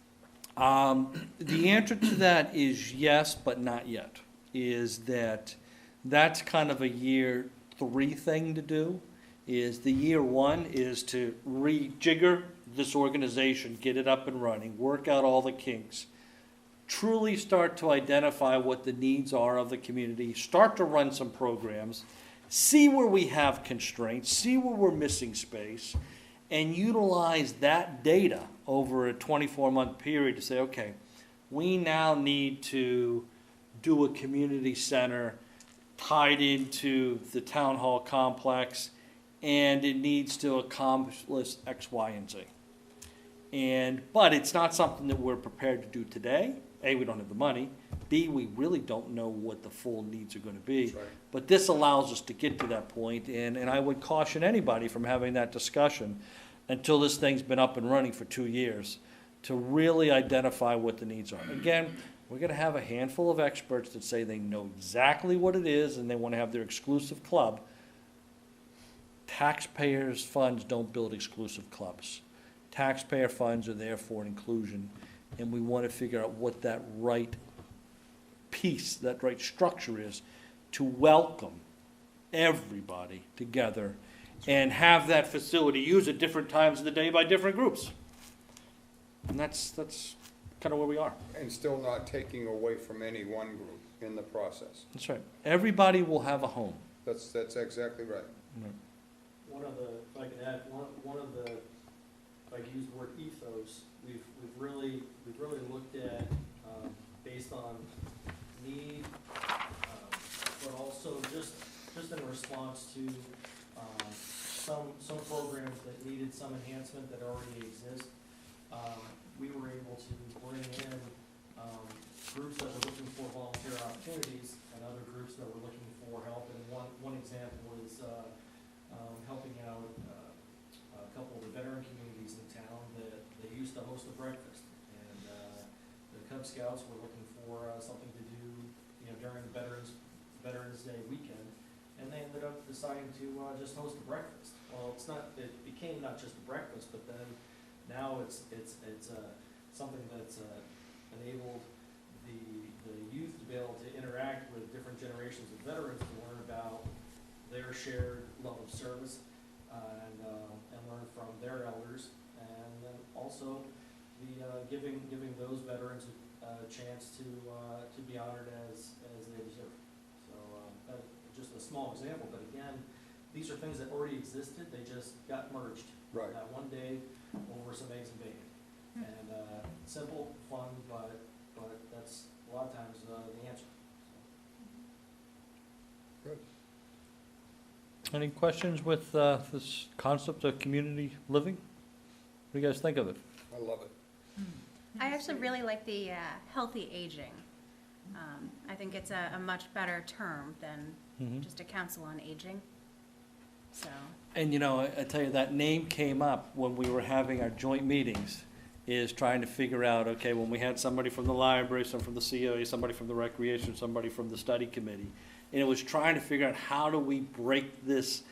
The answer to that is yes, but not yet. Is that that's kind of a year 3 thing to do. Is the year 1 is to rejigger this organization, get it up and running, work out all the kinks, truly start to identify what the needs are of the community, start to run some programs, see where we have constraints, see where we're missing space, and utilize that data over a 24-month period to say, okay, we now need to do a community center tied into the town hall complex, and it needs to accomplish X, Y, and Z. But it's not something that we're prepared to do today. A, we don't have the money. B, we really don't know what the full needs are going to be. That's right. But this allows us to get to that point, and I would caution anybody from having that discussion until this thing's been up and running for 2 years to really identify what the needs are. Again, we're going to have a handful of experts that say they know exactly what it is and they want to have their exclusive club. Taxpayers' funds don't build exclusive clubs. Taxpayer funds are there for inclusion, and we want to figure out what that right piece, that right structure is to welcome everybody together and have that facility used at different times of the day by different groups. And that's kind of where we are. And still not taking away from any one group in the process. That's right. Everybody will have a home. That's exactly right. One of the, if I can add, one of the, if I could use the word ethos, we've really looked at, based on need, but also just in response to, some programs that needed some enhancement that already exist. We were able to bring in, groups that were looking for volunteer opportunities and other groups that were looking for help. And one example is, helping out a couple of the veteran communities in town that they used to host a breakfast. And the Cub Scouts were looking for something to do, during the Veterans Day weekend, and they ended up deciding to just host a breakfast. Well, it became not just a breakfast, but then now it's something that's enabled the youth to be able to interact with different generations of veterans to learn about their shared love of service, and learn from their elders, and then also the giving those veterans a chance to be honored as they deserve. So that's just a small example, but again, these are things that already existed. They just got merged that one day over some eggs and bacon. And simple, fun, but that's a lot of times the answer. Good. Any questions with this concept of community living? What do you guys think of it? I love it. I actually really like the healthy aging. I think it's a much better term than just a council on aging. So. And I tell you, that name came up when we were having our joint meetings, is trying to figure out, okay, when we had somebody from the library, some from the COA, somebody from the recreation, somebody from the study committee, and it was trying to figure out how do we break this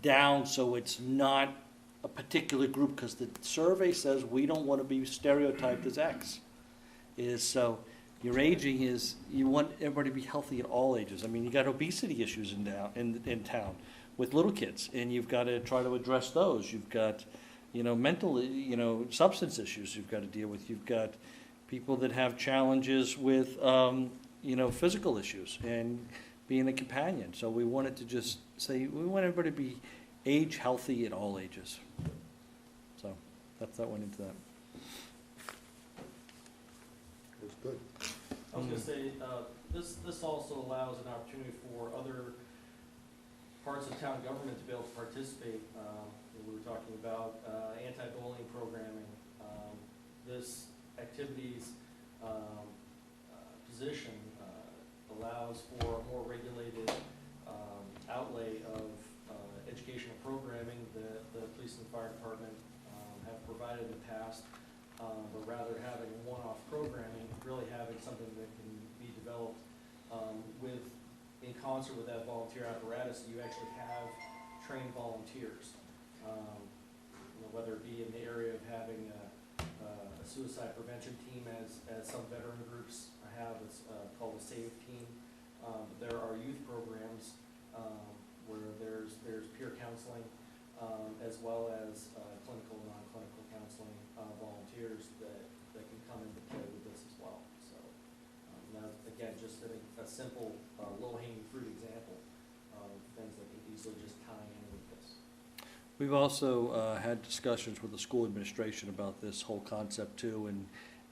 down so it's not a particular group, because the survey says we don't want to be stereotyped as X. So your aging is, you want everybody to be healthy at all ages. I mean, you got obesity issues in town with little kids, and you've got to try to address those. You've got, mental, substance issues you've got to deal with. You've got people that have challenges with, physical issues and being a companion. So we wanted to just say, we want everybody to be age healthy at all ages. So that went into that. It was good. I was gonna say, this also allows an opportunity for other parts of town government to be able to participate. We were talking about anti-bullying programming. This activities position allows for a more regulated outlay of educational programming that the police and fire department have provided in the past, but rather having one-off programming, really having something that can be developed in concert with that volunteer apparatus. You actually have trained volunteers, whether it be in the area of having a suicide prevention team as some veteran groups have, it's called a SAVE team. There are youth programs where there's peer counseling, as well as clinical and non-clinical counseling volunteers that can come into play with this as well. So now, again, just a simple low-hanging fruit example of things that can easily just tie in with this. We've also had discussions with the school administration about this whole concept too,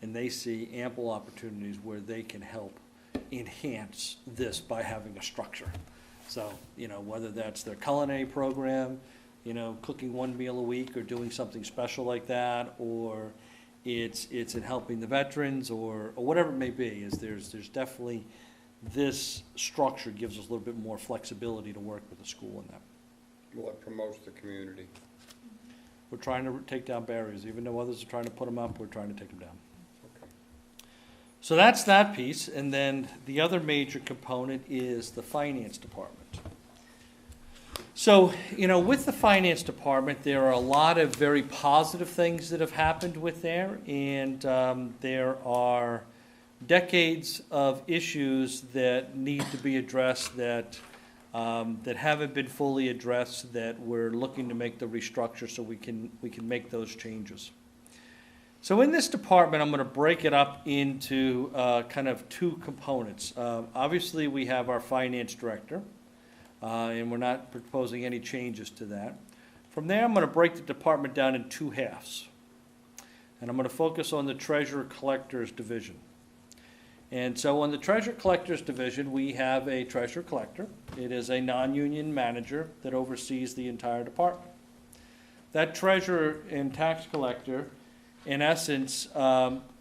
and they see ample opportunities where they can help enhance this by having a structure. So, whether that's their culinary program, cooking one meal a week or doing something special like that, or it's in helping the veterans or whatever it may be, is there's definitely, this structure gives us a little bit more flexibility to work with the school in that. Well, it promotes the community. We're trying to take down barriers. Even though others are trying to put them up, we're trying to take them down. So that's that piece. And then the other major component is the finance department. So, with the finance department, there are a lot of very positive things that have happened with there. And there are decades of issues that need to be addressed that haven't been fully addressed, that we're looking to make the restructure so we can make those changes. So in this department, I'm going to break it up into kind of two components. Obviously, we have our finance director, and we're not proposing any changes to that. From there, I'm going to break the department down in two halves, and I'm going to focus on the treasurer collectors division. And so on the treasurer collectors division, we have a treasurer collector. It is a non-union manager that oversees the entire department. That treasurer and tax collector, in essence,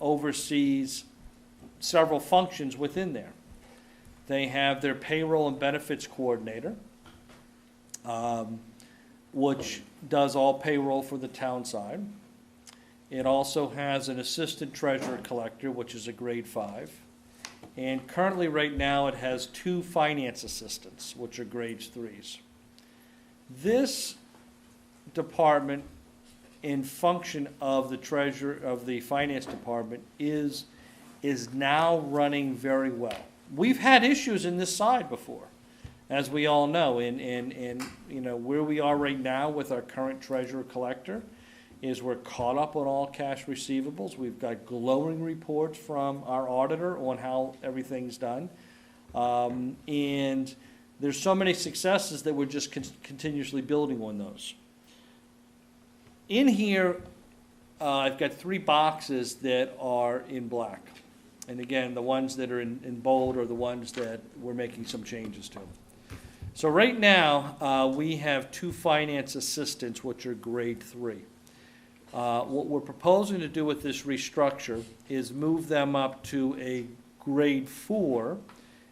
oversees several functions within there. They have their payroll and benefits coordinator, which does all payroll for the town side. It also has an assistant treasurer collector, which is a grade 5. And currently, right now, it has 2 finance assistants, which are grades 3s. This department, in function of the treasurer of the finance department, is now running very well. We've had issues in this side before, as we all know, and where we are right now with our current treasurer collector is we're caught up on all cash receivables. We've got glowing reports from our auditor on how everything's done. And there's so many successes that we're just continuously building on those. In here, I've got 3 boxes that are in black. And again, the ones that are in bold are the ones that we're making some changes to. So right now, we have 2 finance assistants, which are grade 3. What we're proposing to do with this restructure is move them up to a grade 4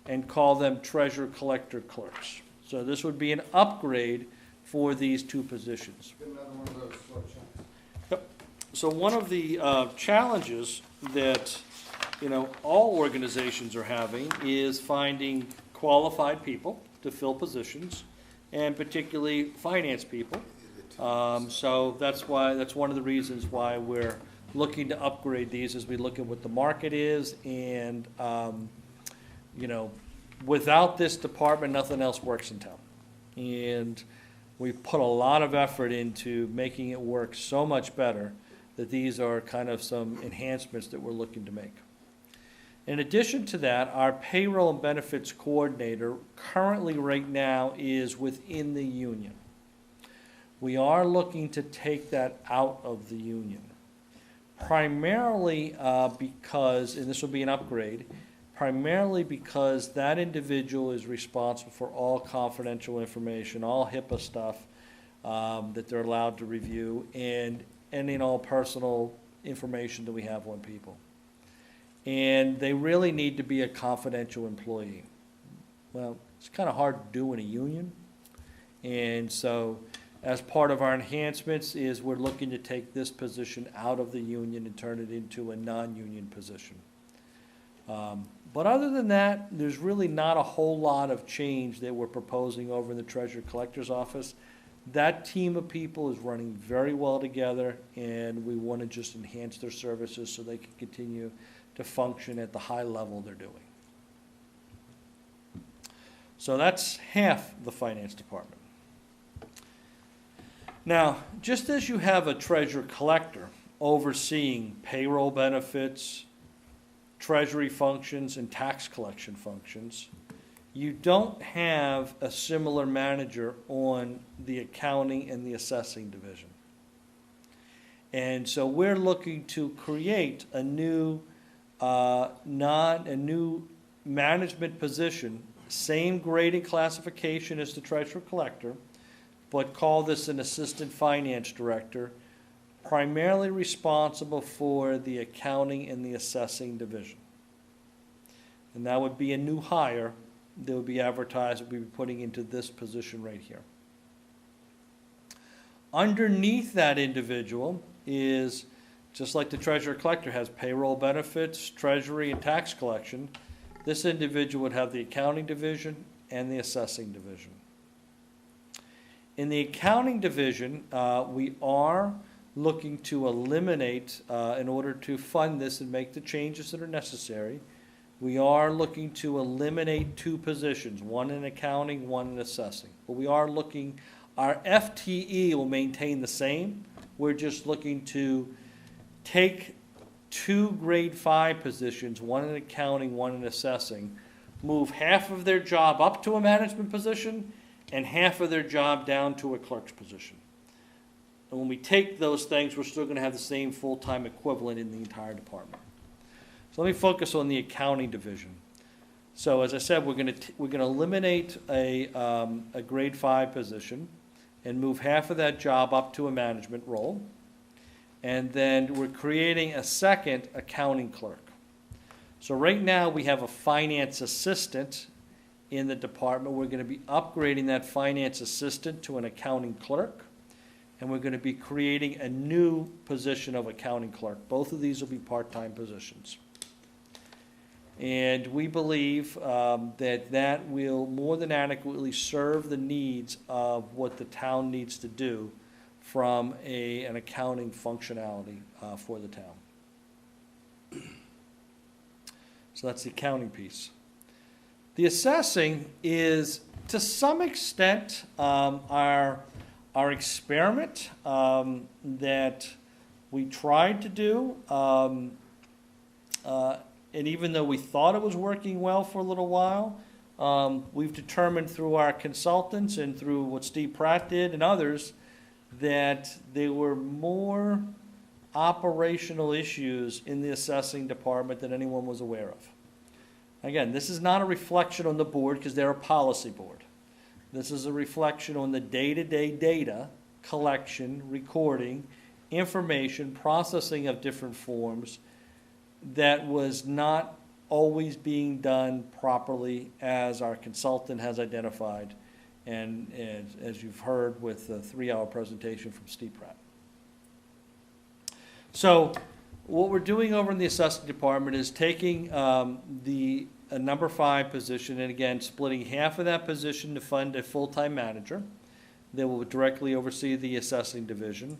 and call them treasurer collector clerks. So this would be an upgrade for these 2 positions. Get another one of those slow chunks. Yep. So one of the challenges that all organizations are having is finding qualified people to fill positions, and particularly finance people. So that's one of the reasons why we're looking to upgrade these, as we look at what the market is, and without this department, nothing else works in town. And we've put a lot of effort into making it work so much better that these are kind of some enhancements that we're looking to make. In addition to that, our payroll and benefits coordinator currently right now is within the union. We are looking to take that out of the union, primarily because, and this will be an upgrade, primarily because that individual is responsible for all confidential information, all HIPAA stuff that they're allowed to review, and in all personal information that we have on people. And they really need to be a confidential employee. Well, it's kind of hard to do in a union, and so as part of our enhancements is we're looking to take this position out of the union and turn it into a non-union position. But other than that, there's really not a whole lot of change that we're proposing over in the Treasurer Collector's office. That team of people is running very well together, and we want to just enhance their services so they can continue to function at the high level they're doing. So that's half the finance department. Now, just as you have a treasurer collector overseeing payroll benefits, treasury functions, and tax collection functions, you don't have a similar manager on the accounting and the assessing division. And so we're looking to create a new management position, same grading classification as the treasurer collector, but call this an assistant finance director, primarily responsible for the accounting and the assessing division. And that would be a new hire that would be advertised, that we'd be putting into this position right here. Underneath that individual is, just like the treasurer collector has payroll benefits, treasury, and tax collection, this individual would have the accounting division and the assessing division. In the accounting division, we are looking to eliminate, in order to fund this and make the changes that are necessary, we are looking to eliminate 2 positions, one in accounting, one in assessing. But we are looking, our FTE will maintain the same. We're just looking to take 2 grade 5 positions, one in accounting, one in assessing, move half of their job up to a management position and half of their job down to a clerk's position. And when we take those things, we're still going to have the same full-time equivalent in the entire department. So let me focus on the accounting division. So as I said, we're going to eliminate a grade 5 position and move half of that job up to a management role. And then we're creating a second accounting clerk. So right now we have a finance assistant in the department. We're going to be upgrading that finance assistant to an accounting clerk. And we're going to be creating a new position of accounting clerk. Both of these will be part-time positions. And we believe that will more than adequately serve the needs of what the town needs to do from an accounting functionality for the town. So that's the accounting piece. The assessing is, to some extent, our experiment that we tried to do. And even though we thought it was working well for a little while, we've determined through our consultants and through what Steve Pratt did and others that there were more operational issues in the assessing department than anyone was aware of. Again, this is not a reflection on the board because they're a policy board. This is a reflection on the day-to-day data collection, recording, information, processing of different forms that was not always being done properly as our consultant has identified and as you've heard with the 3-hour presentation from Steve Pratt. So what we're doing over in the assessing department is taking the number 5 position and again splitting half of that position to fund a full-time manager that will directly oversee the assessing division,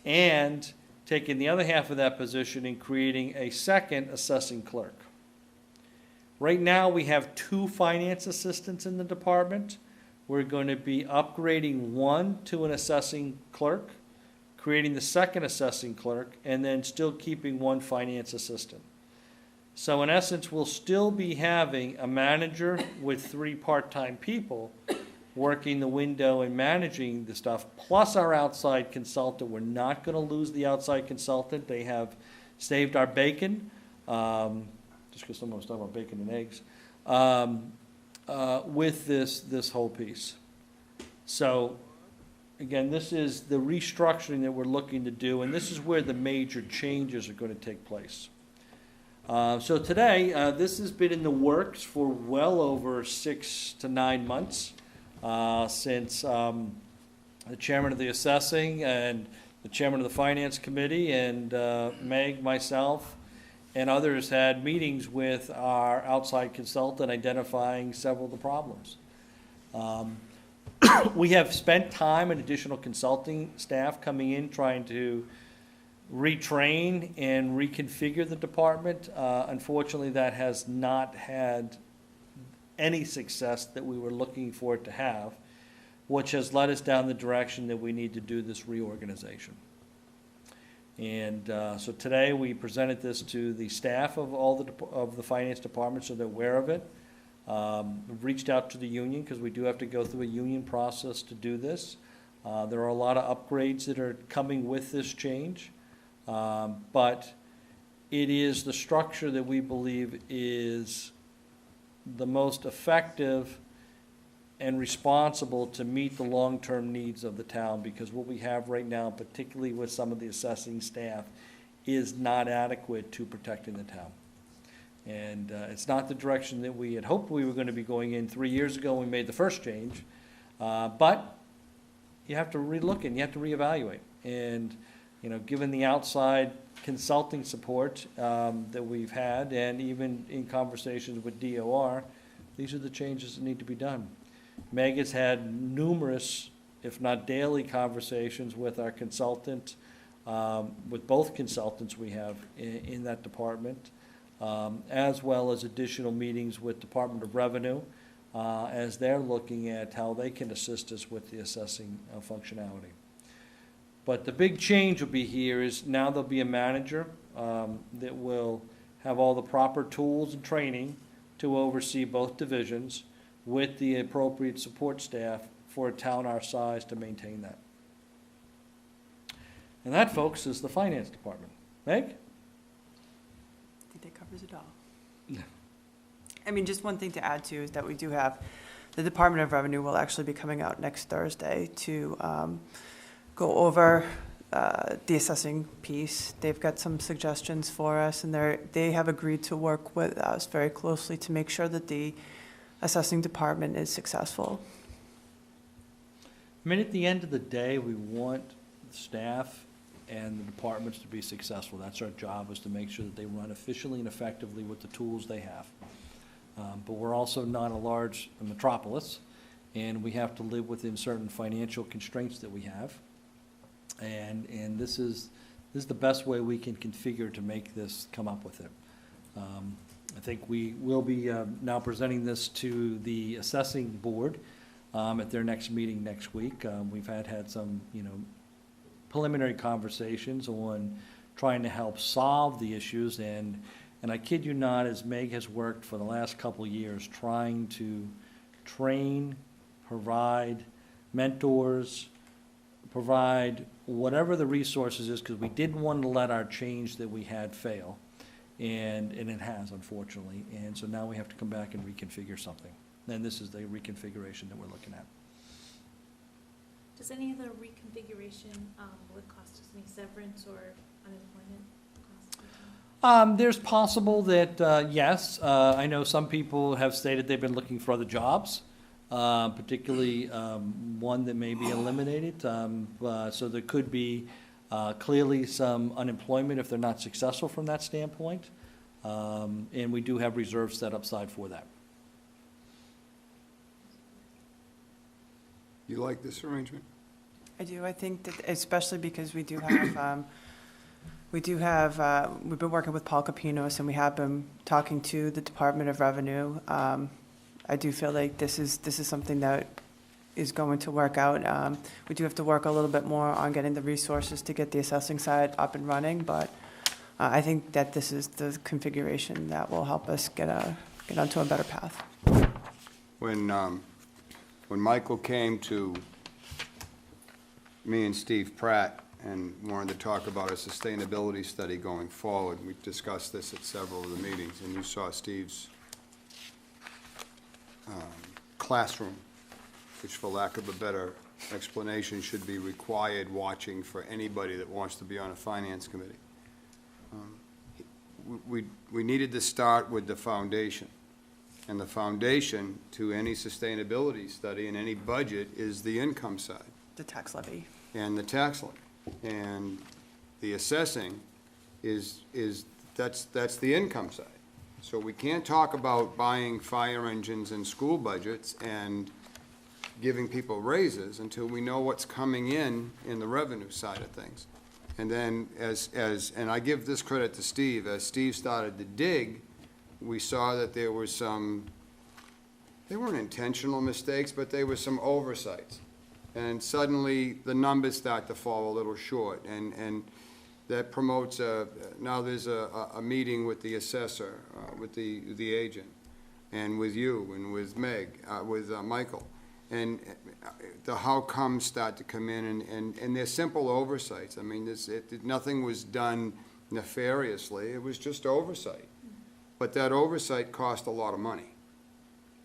and taking the other half of that position and creating a second assessing clerk. Right now we have 2 finance assistants in the department. We're going to be upgrading one to an assessing clerk, creating the second assessing clerk, and then still keeping 1 finance assistant. So in essence, we'll still be having a manager with 3 part-time people working the window and managing the stuff, plus our outside consultant. We're not going to lose the outside consultant. They have saved our bacon, just because someone was talking about bacon and eggs, with this whole piece. So again, this is the restructuring that we're looking to do, and this is where the major changes are going to take place. So today, this has been in the works for well over 6 to 9 months. Since the chairman of the assessing and the chairman of the finance committee and Meg, myself, and others had meetings with our outside consultant identifying several of the problems. We have spent time and additional consulting staff coming in, trying to retrain and reconfigure the department. Unfortunately, that has not had any success that we were looking for it to have, which has led us down the direction that we need to do this reorganization. And so today, we presented this to the staff of of the finance department, so they're aware of it. We've reached out to the union, because we do have to go through a union process to do this. There are a lot of upgrades that are coming with this change. But it is the structure that we believe is the most effective and responsible to meet the long-term needs of the town, because what we have right now, particularly with some of the assessing staff, is not adequate to protecting the town. And it's not the direction that we had hoped we were going to be going in 3 years ago when we made the first change. But you have to relook and you have to reevaluate. And, you know, given the outside consulting support that we've had, and even in conversations with DOR, these are the changes that need to be done. Meg has had numerous, if not daily, conversations with our consultant, with both consultants we have in that department, as well as additional meetings with Department of Revenue, as they're looking at how they can assist us with the assessing functionality. But the big change will be here is now there'll be a manager that will have all the proper tools and training to oversee both divisions with the appropriate support staff for a town our size to maintain that. And that, folks, is the finance department. Meg? I think that covers it all. I mean, just one thing to add to is that we do have, the Department of Revenue will actually be coming out next Thursday to go over the assessing piece. They've got some suggestions for us, and they have agreed to work with us very closely to make sure that the assessing department is successful. I mean, at the end of the day, we want the staff and the departments to be successful. That's our job, is to make sure that they run efficiently and effectively with the tools they have. But we're also not a large metropolis, and we have to live within certain financial constraints that we have. And this is the best way we can configure to make this come up with it. I think we will be now presenting this to the assessing board at their next meeting next week. We've had some, preliminary conversations on trying to help solve the issues, and I kid you not, as Meg has worked for the last couple years trying to train, provide mentors, provide whatever the resources is, because we didn't want to let our change that we had fail. And it has, unfortunately. And so now we have to come back and reconfigure something. And this is the reconfiguration that we're looking at. Does any of the reconfiguration, will it cost us any severance or unemployment costs? There's possible that, yes, I know some people have stated they've been looking for other jobs, particularly one that may be eliminated. So there could be clearly some unemployment if they're not successful from that standpoint. And we do have reserves set aside for that. You like this arrangement? I do. I think that, especially because we do have, we've been working with Paul Capinos, and we have been talking to the Department of Revenue. I do feel like this is something that is going to work out. We do have to work a little bit more on getting the resources to get the assessing side up and running, but I think that this is the configuration that will help us get onto a better path. When Michael came to me and Steve Pratt and wanted to talk about a sustainability study going forward, we discussed this at several of the meetings, and you saw Steve's classroom, which, for lack of a better explanation, should be required watching for anybody that wants to be on a finance committee. We needed to start with the foundation. And the foundation to any sustainability study and any budget is the income side. The tax levy. And the tax levy. And the assessing that's the income side. So we can't talk about buying fire engines and school budgets and giving people raises until we know what's coming in the revenue side of things. And then and I give this credit to Steve, as Steve started to dig, we saw that there was they weren't intentional mistakes, but there were some oversights. And suddenly, the numbers start to fall a little short, and that promotes now there's a meeting with the assessor, with the agent, and with you, and with Meg, with Michael. And the how comes start to come in, and they're simple oversights. I mean, nothing was done nefariously, it was just oversight. But that oversight cost a lot of money,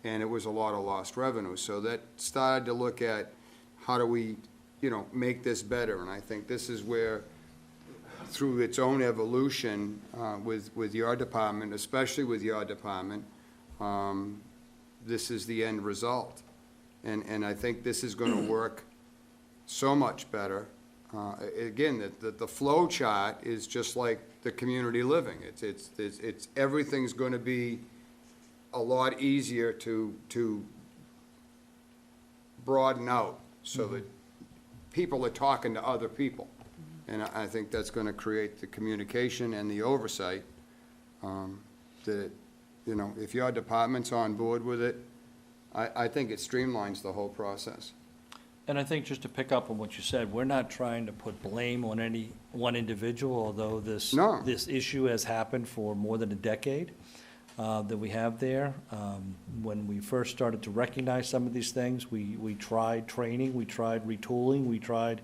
and it was a lot of lost revenue. So that started to look at how do we, make this better. And I think this is where, through its own evolution with your department, especially with your department, this is the end result. And I think this is going to work so much better. Again, the flow chart is just like the community living. It's everything's going to be a lot easier to broaden out so that people are talking to other people. And I think that's going to create the communication and the oversight that, if your department's on board with it, I think it streamlines the whole process. And I think just to pick up on what you said, we're not trying to put blame on any one individual, although this issue has happened for more than a decade that we have there. When we first started to recognize some of these things, we tried training, we tried retooling, we tried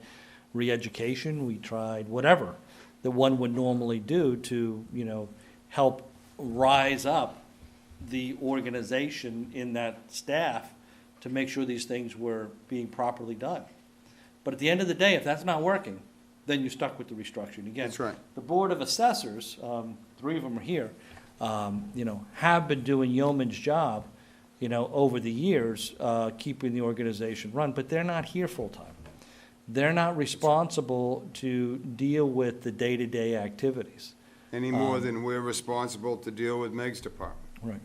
re-education, we tried whatever that one would normally do to, help rise up the organization in that staff to make sure these things were being properly done. But at the end of the day, if that's not working, then you're stuck with the restructuring. Again, That's right. The Board of Assessors, 3 of them are here, have been doing yeoman's job, over the years, keeping the organization run, but they're not here full-time. They're not responsible to deal with the day-to-day activities. Any more than we're responsible to deal with Meg's department. Right.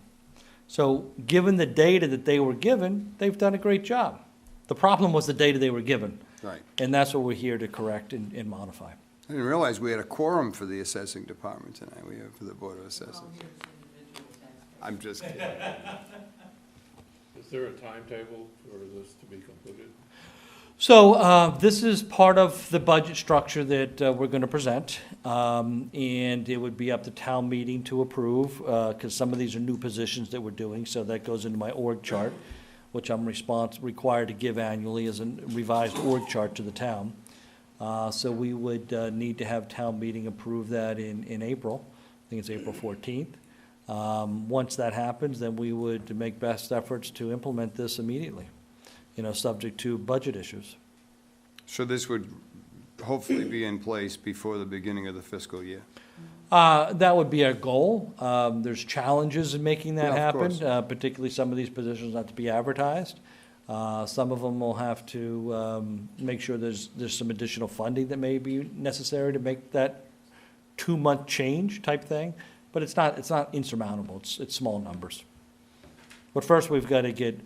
So, given the data that they were given, they've done a great job. The problem was the data they were given. Right. And that's what we're here to correct and modify. I didn't realize we had a quorum for the assessing department tonight. We have for the Board of Assessors. I'm just kidding. Is there a timetable for this to be concluded? So this is part of the budget structure that we're going to present, and it would be up to town meeting to approve, because some of these are new positions that we're doing, so that goes into my org chart, which I'm required to give annually as a revised org chart to the town. So we would need to have town meeting approve that in April. I think it's April 14th. Once that happens, then we would make best efforts to implement this immediately, subject to budget issues. So this would hopefully be in place before the beginning of the fiscal year. That would be our goal. There's challenges in making that Yeah, of happen, course. particularly some of these positions have to be advertised. Some of them will have to make sure there's some additional funding that may be necessary to make that 2-month change type thing. But it's not insurmountable. It's small numbers. But first, we've got to get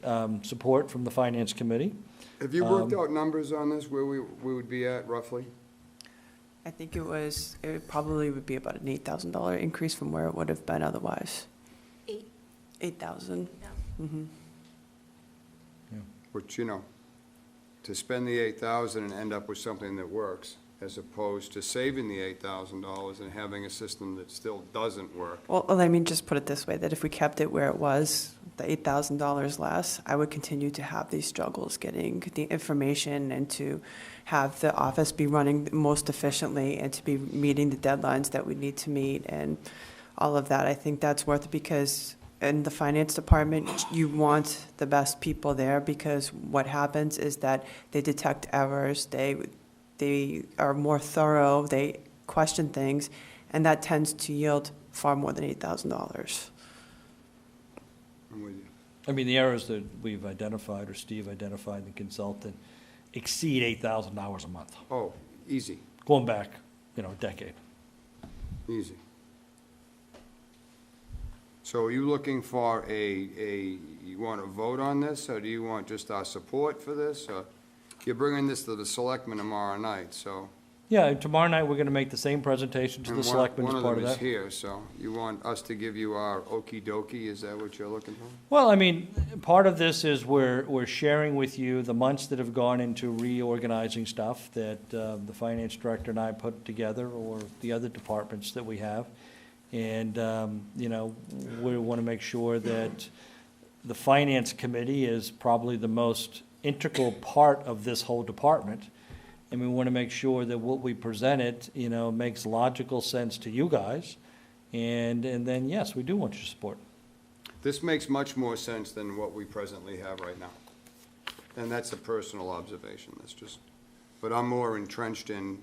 support from the Finance Committee. Have you worked out numbers on this, where we would be at roughly? I think it probably would be about an $8,000 increase from where it would have been otherwise. 8,000. Mm-hmm. Which, to spend the 8,000 and end up with something that works, as opposed to saving the $8,000 and having a system that still doesn't work. Well, I mean, just put it this way, that if we kept it where it was, the $8,000 less, I would continue to have these struggles getting the information and to have the office be running most efficiently and to be meeting the deadlines that we need to meet and all of that. I think that's worth it because in the finance department, you want the best people there because what happens is that they detect errors, they are more thorough, they question things, and that tends to yield far more than $8,000. I'm with you. I mean, the errors that we've identified, or Steve identified, the consultant, exceed $8,000 a month, Oh, easy, going back, a decade. easy. So are you looking for you want to vote on this, or do you want just our support for this? Or you're bringing this to the selectmen tomorrow night, so. Yeah, tomorrow night, we're gonna make the same presentation to the and selectmen as one part of of them is that. here, so you want us to give you our okey-dokey, is that what you're looking for? Well, I mean, part of this is we're sharing with you the months that have gone into reorganizing stuff that the finance director and I put together, or the other departments that we have. And, you know, we want to make sure that the finance committee is probably the most integral part of this whole department. And we want to make sure that what we presented, you know, makes logical sense to you guys. And then, yes, we do want your support. This makes much more sense than what we presently have right now. And that's a personal observation, that's just, but I'm more entrenched in,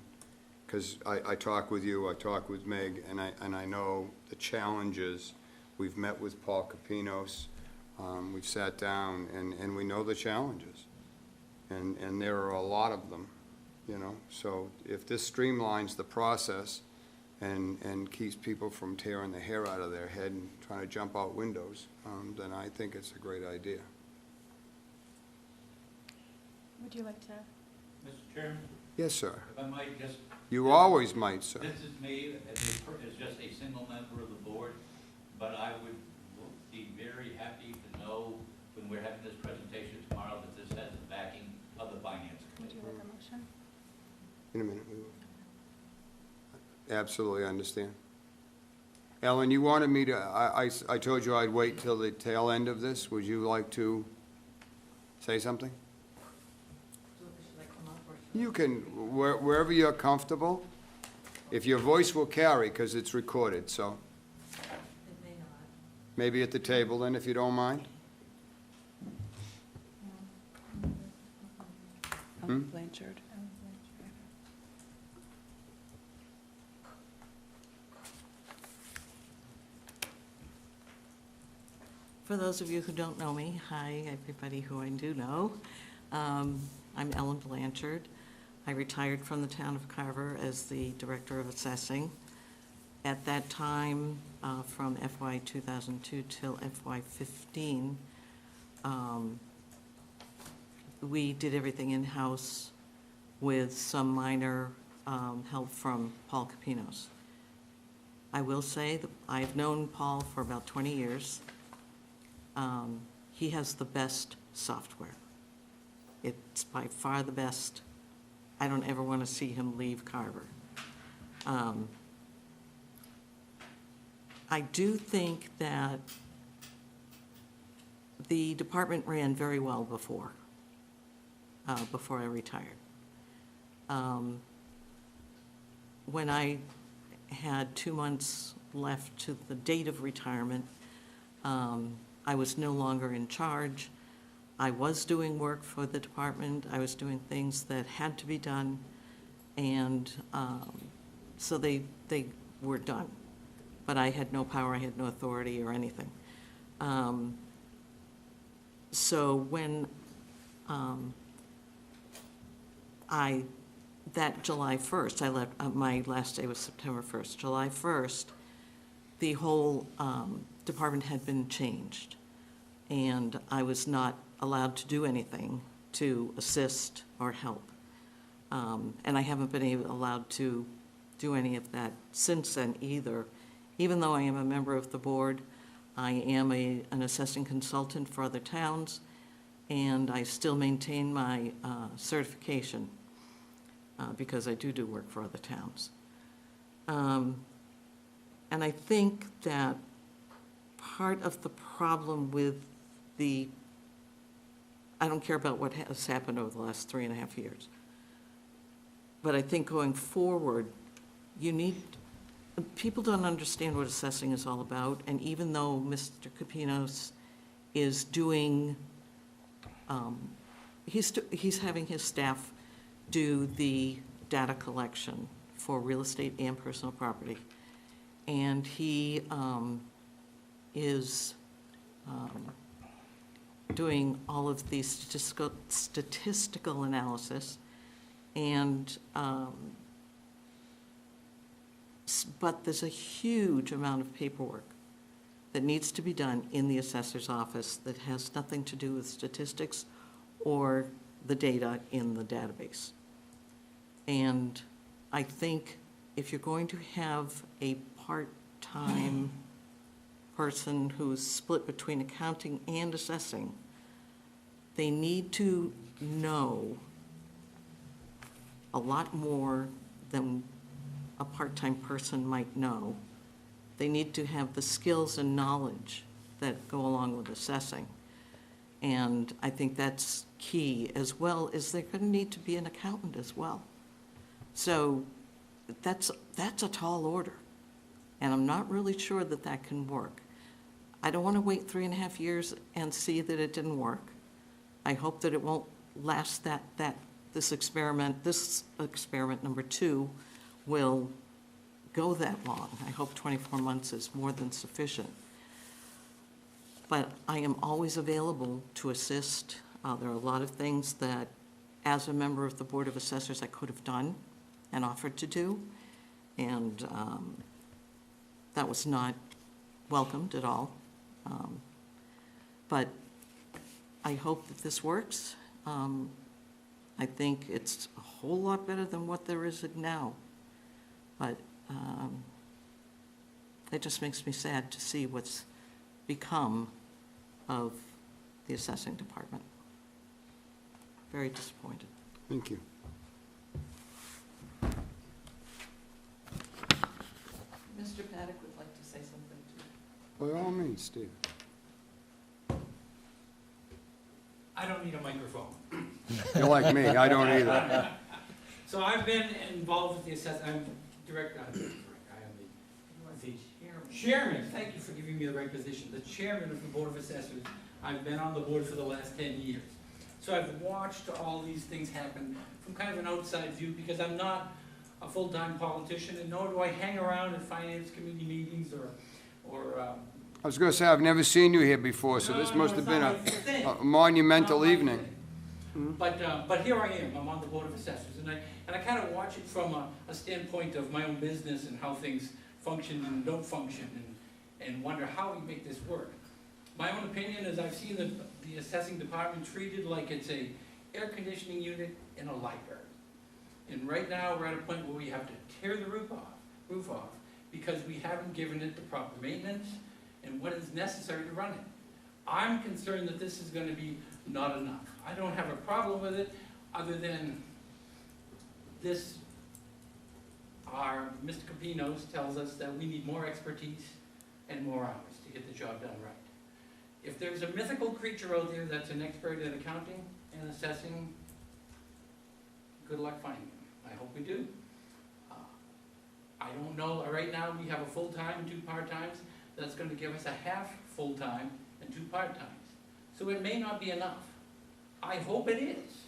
because I talk with you, I talk with Meg, and I know the challenges. We've met with Paul Capinos, we've sat down, and we know the challenges. And there are a lot of them, you know? So if this streamlines the process and keeps people from tearing the hair out of their head and trying to jump out windows, then I think it's a great idea. Would you like to? Mr. Chairman, Yes, sir. if I might just, You always might, sir. this is me as just a single member of the board, but I would be very happy to know when we're having this presentation tomorrow that this has the backing of the finance Would committee. you like a motion? In a minute, we will. Absolutely understand. Ellen, you wanted me to, I told you I'd wait till the tail end of this. Would you like to say something? You can, wherever you're comfortable. If your voice will carry, because it's recorded, so. Maybe at the table then, if you don't mind. Blanchard. For those of you who don't know me, hi, everybody who I do know. I'm Ellen Blanchard. I retired from the town of Carver as the Director of Assessing. At that time, from FY 2002 till FY 15, we did everything in-house with some minor help from Paul Capinos. I will say that I've known Paul for about 20 years. He has the best software. It's by far the best. I don't ever want to see him leave Carver. I do think that the department ran very well before I retired. When I had 2 months left to the date of retirement, I was no longer in charge. I was doing work for the department. I was doing things that had to be done, and so they were done. But I had no power, I had no authority or anything. So when that July 1st, I left, my last day was September 1st. July 1st, the whole department had been changed, and I was not allowed to do anything to assist or help. And I haven't been allowed to do any of that since then either. Even though I am a member of the board, I am an assessing consultant for other towns, and I still maintain my certification because I do work for other towns. And I think that part of the problem with I don't care about what has happened over the last 3.5 years, but I think going forward, people don't understand what assessing is all about, and even though Mr. Capinos is doing, he's having his staff do the data collection for real estate and personal property, and he is doing all of the statistical analysis, and but there's a huge amount of paperwork that needs to be done in the assessor's office that has nothing to do with statistics or the data in the database. And I think if you're going to have a part-time person who's split between accounting and assessing, they need to know a lot more than a part-time person might know. They need to have the skills and knowledge that go along with assessing. And I think that's key, as well as they're going to need to be an accountant as well. So that's a tall order, and I'm not really sure that that can work. I don't want to wait 3.5 years and see that it didn't work. I hope that it won't last this experiment number 2 will go that long. I hope 24 months is more than sufficient. But I am always available to assist. There are a lot of things that, as a member of the Board of Assessors, I could have done and offered to do, and that was not welcomed at all. But I hope that this works. I think it's a whole lot better than what there is now. But it just makes me sad to see what's become of the assessing department. Very disappointed. Thank you. Mr. Paddock would like to say something too. By all means, Steve. I don't need a microphone. You're like me, I don't either. So I've been involved with the assessment, I'm direct, I am the, you want to say chairman, thank you for giving me the right position, the chairman of the Board of Assessors. I've been on the board for the last 10 years. So I've watched all these things happen from kind of an outside view, because I'm not a full-time politician, and nor do I hang around at finance committee meetings or I was gonna say, I've never seen you here before, so this must have been a monumental evening. But here I am, I'm on the Board of Assessors, and I kind of watch it from a standpoint of my own business and how things function and don't function, and wonder how we make this work. My own opinion is I've seen the assessing department treated like it's a air conditioning unit in a library. And right now, we're at a point where we have to tear the roof off, because we haven't given it the proper maintenance and what is necessary to run it. I'm concerned that this is going to be not enough. I don't have a problem with it, other than this, Mr. Capinos tells us that we need more expertise and more hours to get the job done right. If there's a mythical creature out there that's an expert at accounting and assessing, good luck finding him. I hope we do. I don't know, right now we have a full-time and 2 part-times. That's going to give us a half full-time and 2 part-times. So it may not be enough. I hope it is.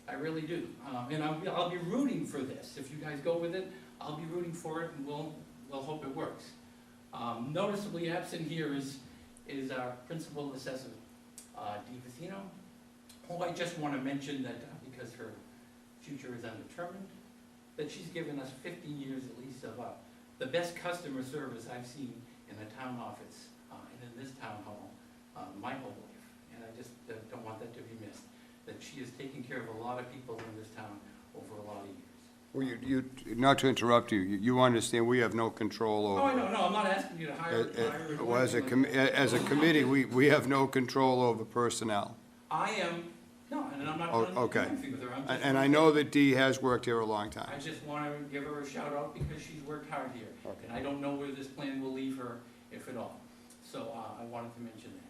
I really do. And I'll be rooting for this. If you guys go with it, I'll be rooting for it, and we'll hope it works. Noticeably absent here is our principal assessor, Dee Vicino, who I just want to mention that because her future is undetermined, that she's given us 15 years at least of the best customer service I've seen in a town office and in this town hall my whole life. And I just don't want that to be missed, that she is taking care of a lot of people in this town over a lot of years. Well, you not to interrupt you, you understand we have no control over. Oh, I know, no, I'm not asking you to hire her. Well, as a committee, we have no control over personnel. I am, no, and I'm not Oh, trying to do okay. anything with her. I'm just And I know that Dee has worked here a long time. I just want to give her a shout out because she's worked hard here. Okay. And I don't know where this plan will leave her, if at all. So I wanted to mention that.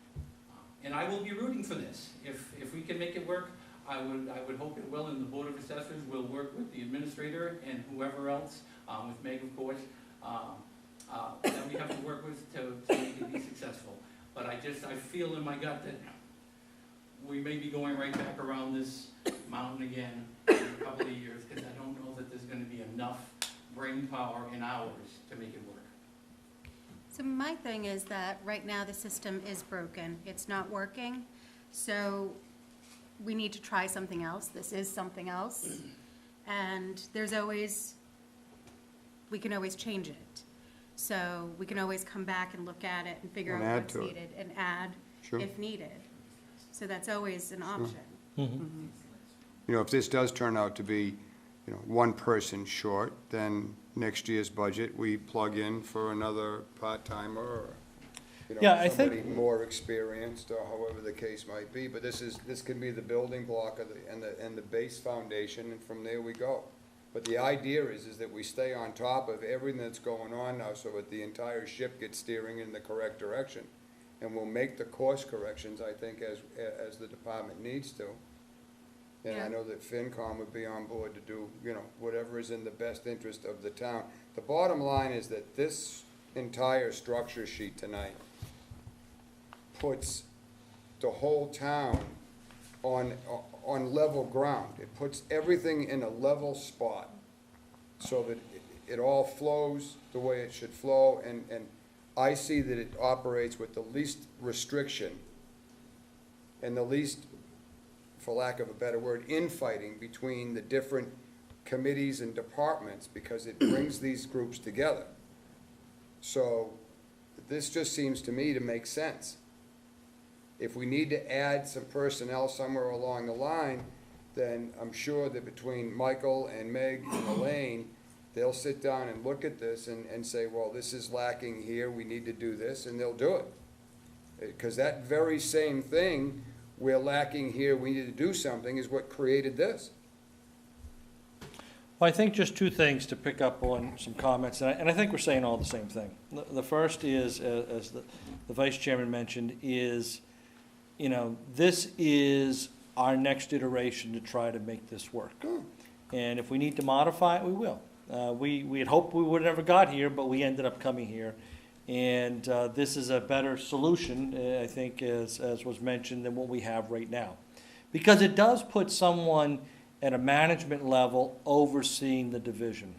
And I will be rooting for this. If we can make it work, I would hope it will, and the Board of Assessors will work with the administrator and whoever else, with Meg, of course, that we have to work with to make it be successful. But I feel in my gut that we may be going right back around this mountain again in a couple of years, because I don't know that there's going to be enough brain power and hours to make it work. So my thing is that right now the system is broken. It's not working. So we need to try something else. This is something else. And we can always change it. So we can always come back and look at it and figure And out add what's to it. needed and add Sure. if needed. So that's always an option. You know, if this does turn out to be, you know, one person short, then next year's budget, we plug in for another part-timer or, you Yeah, know, I think- somebody more experienced or however the case might be. But this can be the building block of and the base foundation, and from there we go. But the idea is that we stay on top of everything that's going on now so that the entire ship gets steering in the correct direction. And we'll make the course corrections, I think, as the department needs to. And I Yeah. know that FinCom would be on board to do, you know, whatever is in the best interest of the town. The bottom line is that this entire structure sheet tonight puts the whole town on level ground. It puts everything in a level spot so that it all flows the way it should flow, and I see that it operates with the least restriction and the least, for lack of a better word, infighting between the different committees and departments, because it brings these groups together. So this just seems to me to make sense. If we need to add some personnel somewhere along the line, then I'm sure that between Michael and Meg and Elaine, they'll sit down and look at this and say, well, this is lacking here, we need to do this, and they'll do it. Because that very same thing, we're lacking here, we need to do something, is what created this. Well, I think just two things to pick up on some comments, and I think we're saying all the same thing. The first is, as the vice chairman mentioned, is, you know, this is our next iteration to try to make this work. And if we need to modify it, we will. We had hoped we would have never got here, but we ended up coming here. And this is a better solution, I think, as was mentioned, than what we have right now. Because it does put someone at a management level overseeing the division.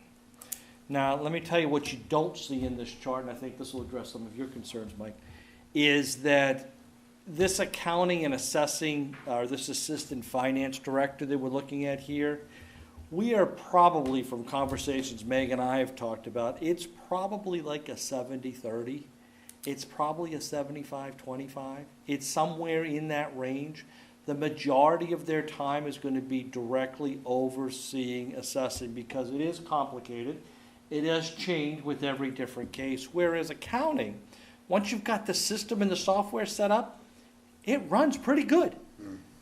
Now, let me tell you what you don't see in this chart, and I think this will address some of your concerns, Mike, is that this accounting and assessing, or this assistant finance director that we're looking at here, we are probably, from conversations Meg and I have talked about, it's probably like a 70-30. It's probably a 75-25. It's somewhere in that range. The majority of their time is going to be directly overseeing assessing, because it is complicated. It has changed with every different case. Whereas accounting, once you've got the system and the software set up, it runs pretty good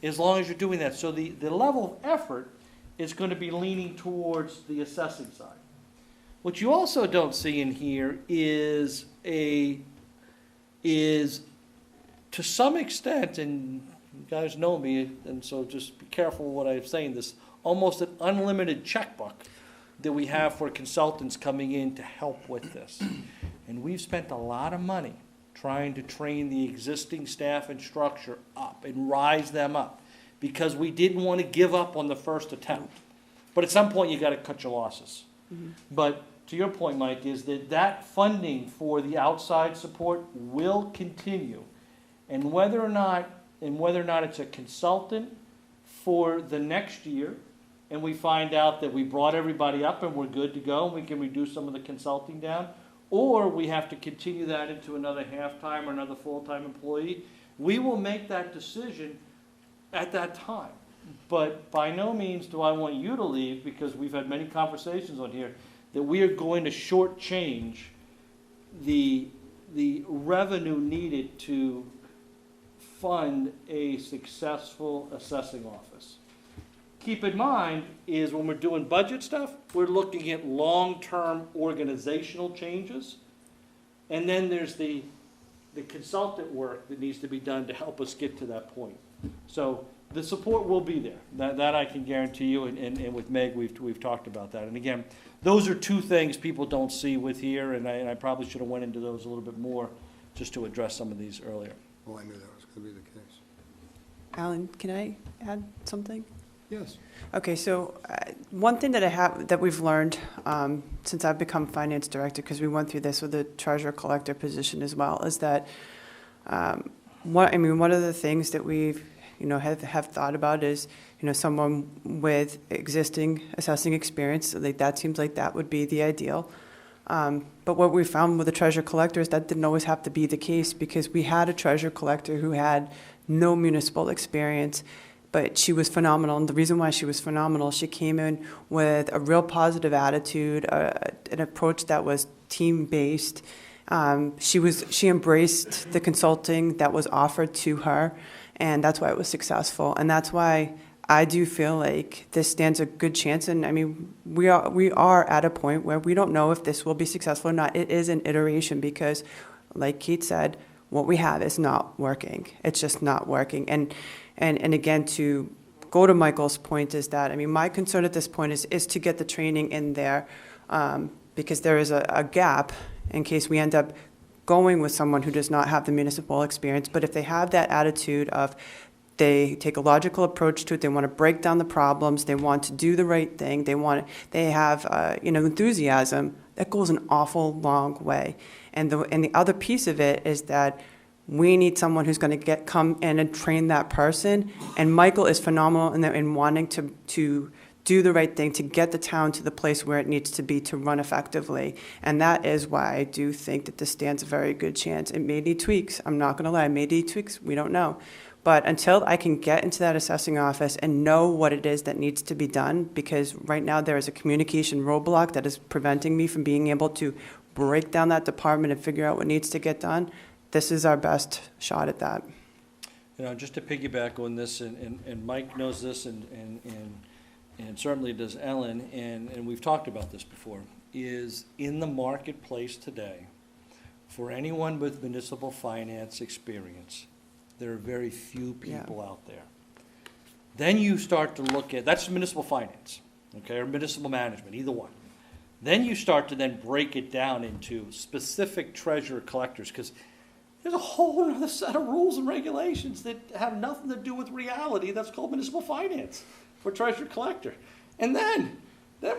as long as you're doing that. So the level of effort is going to be leaning towards the assessing side. What you also don't see in here is to some extent, and you guys know me, and so just be careful what I'm saying, this almost an unlimited checkbook that we have for consultants coming in to help with this. And we've spent a lot of money trying to train the existing staff and structure up and rise them up, because we didn't want to give up on the first attempt. But at some point, you got to cut your losses. But to your point, Mike, is that funding for the outside support will continue. And whether or not it's a consultant for the next year, and we find out that we brought everybody up and we're good to go, and we can reduce some of the consulting down, or we have to continue that into another half-time or another full-time employee, we will make that decision at that time. But by no means do I want you to leave, because we've had many conversations on here, that we are going to shortchange the revenue needed to fund a successful assessing office. Keep in mind is when we're doing budget stuff, we're looking at long-term organizational changes. And then there's the consultant work that needs to be done to help us get to that point. So the support will be there. That I can guarantee you, and with Meg, we've talked about that. And again, those are two things people don't see with here, and I probably should have went into those a little bit more just to address some of these earlier. Well, I knew that was going to be the case. Alan, can I add something? Yes. Okay, so one thing that we've learned since I've become finance director, because we went through this with the treasurer collector position as well, is that one of the things that we've have thought about is someone with existing assessing experience. Like that seems like that would be the ideal. But what we found with the treasure collector is that didn't always have to be the case, because we had a treasure collector who had no municipal experience, but she was phenomenal. And the reason why she was phenomenal, she came in with a real positive attitude, an approach that was team-based. She embraced the consulting that was offered to her, and that's why it was successful. And that's why I do feel like this stands a good chance. And I mean, we are at a point where we don't know if this will be successful or not. It is an iteration, because, like Kate said, what we have is not working. It's just not working. And again, to go to Michael's point, is that, I mean, my concern at this point is to get the training in there, because there is a gap in case we end up going with someone who does not have the municipal experience. But if they have that attitude of, they take a logical approach to it, they want to break down the problems, they want to do the right thing, they have enthusiasm, that goes an awful long way. And the other piece of it is that we need someone who's going to come in and train that person. And Michael is phenomenal in wanting to do the right thing, to get the town to the place where it needs to be to run effectively. And that is why I do think that this stands a very good chance. It may need tweaks. I'm not going to lie. It may need tweaks. We don't know. But until I can get into that assessing office and know what it is that needs to be done, because right now there is a communication roadblock that is preventing me from being able to break down that department and figure out what needs to get done, this is our best shot at that. Just to piggyback on this, and Mike knows this, and certainly does Ellen, and we've talked about this before, is in the marketplace today, for anyone with municipal finance experience, there are very few people out there. Then you start to look at, that's municipal finance, okay, or municipal management, either one. Then you start to then break it down into specific treasurer collectors, because there's a whole other set of rules and regulations that have nothing to do with reality. That's called municipal finance for treasurer collector. And then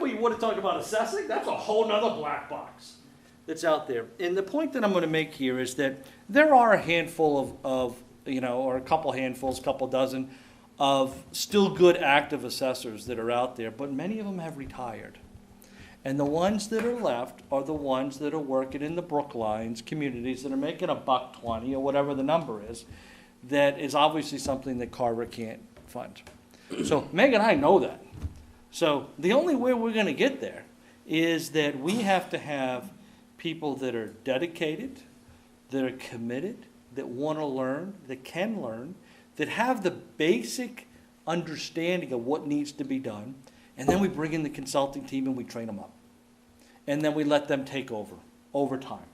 we want to talk about assessing, that's a whole nother black box that's out there. And the point that I'm going to make here is that there are a handful of or a couple handfuls, couple dozen of still good active assessors that are out there, but many of them have retired. And the ones that are left are the ones that are working in the Brooklines communities that are making $1.20 or whatever the number is, that is obviously something that Carver can't fund. So Meg and I know that. So the only way we're going to get there is that we have to have people that are dedicated, that are committed, that want to learn, that can learn, that have the basic understanding of what needs to be done, and then we bring in the consulting team and we train them up. And then we let them take over time.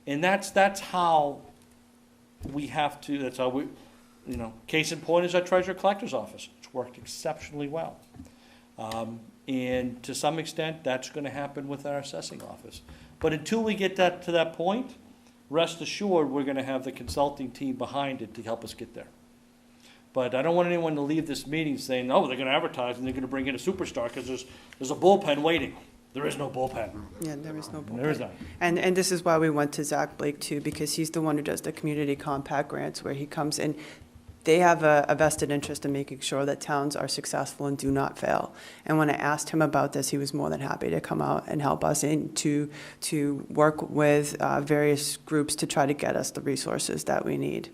And that's how we have to, that's how we, case in point is our treasurer collector's office. It's worked exceptionally well. And to some extent, that's going to happen with our assessing office. But until we get to that point, rest assured, we're going to have the consulting team behind it to help us get there. But I don't want anyone to leave this meeting saying, oh, they're going to advertise and they're going to bring in a superstar because there's a bullpen waiting. There is no bullpen. Yeah, there is no bullpen. There is none. And this is why we went to Zach Blake too, because he's the one who does the community compact grants, where he comes in. They have a vested interest in making sure that towns are successful and do not fail. And when I asked him about this, he was more than happy to come out and help us to work with various groups to try to get us the resources that we need.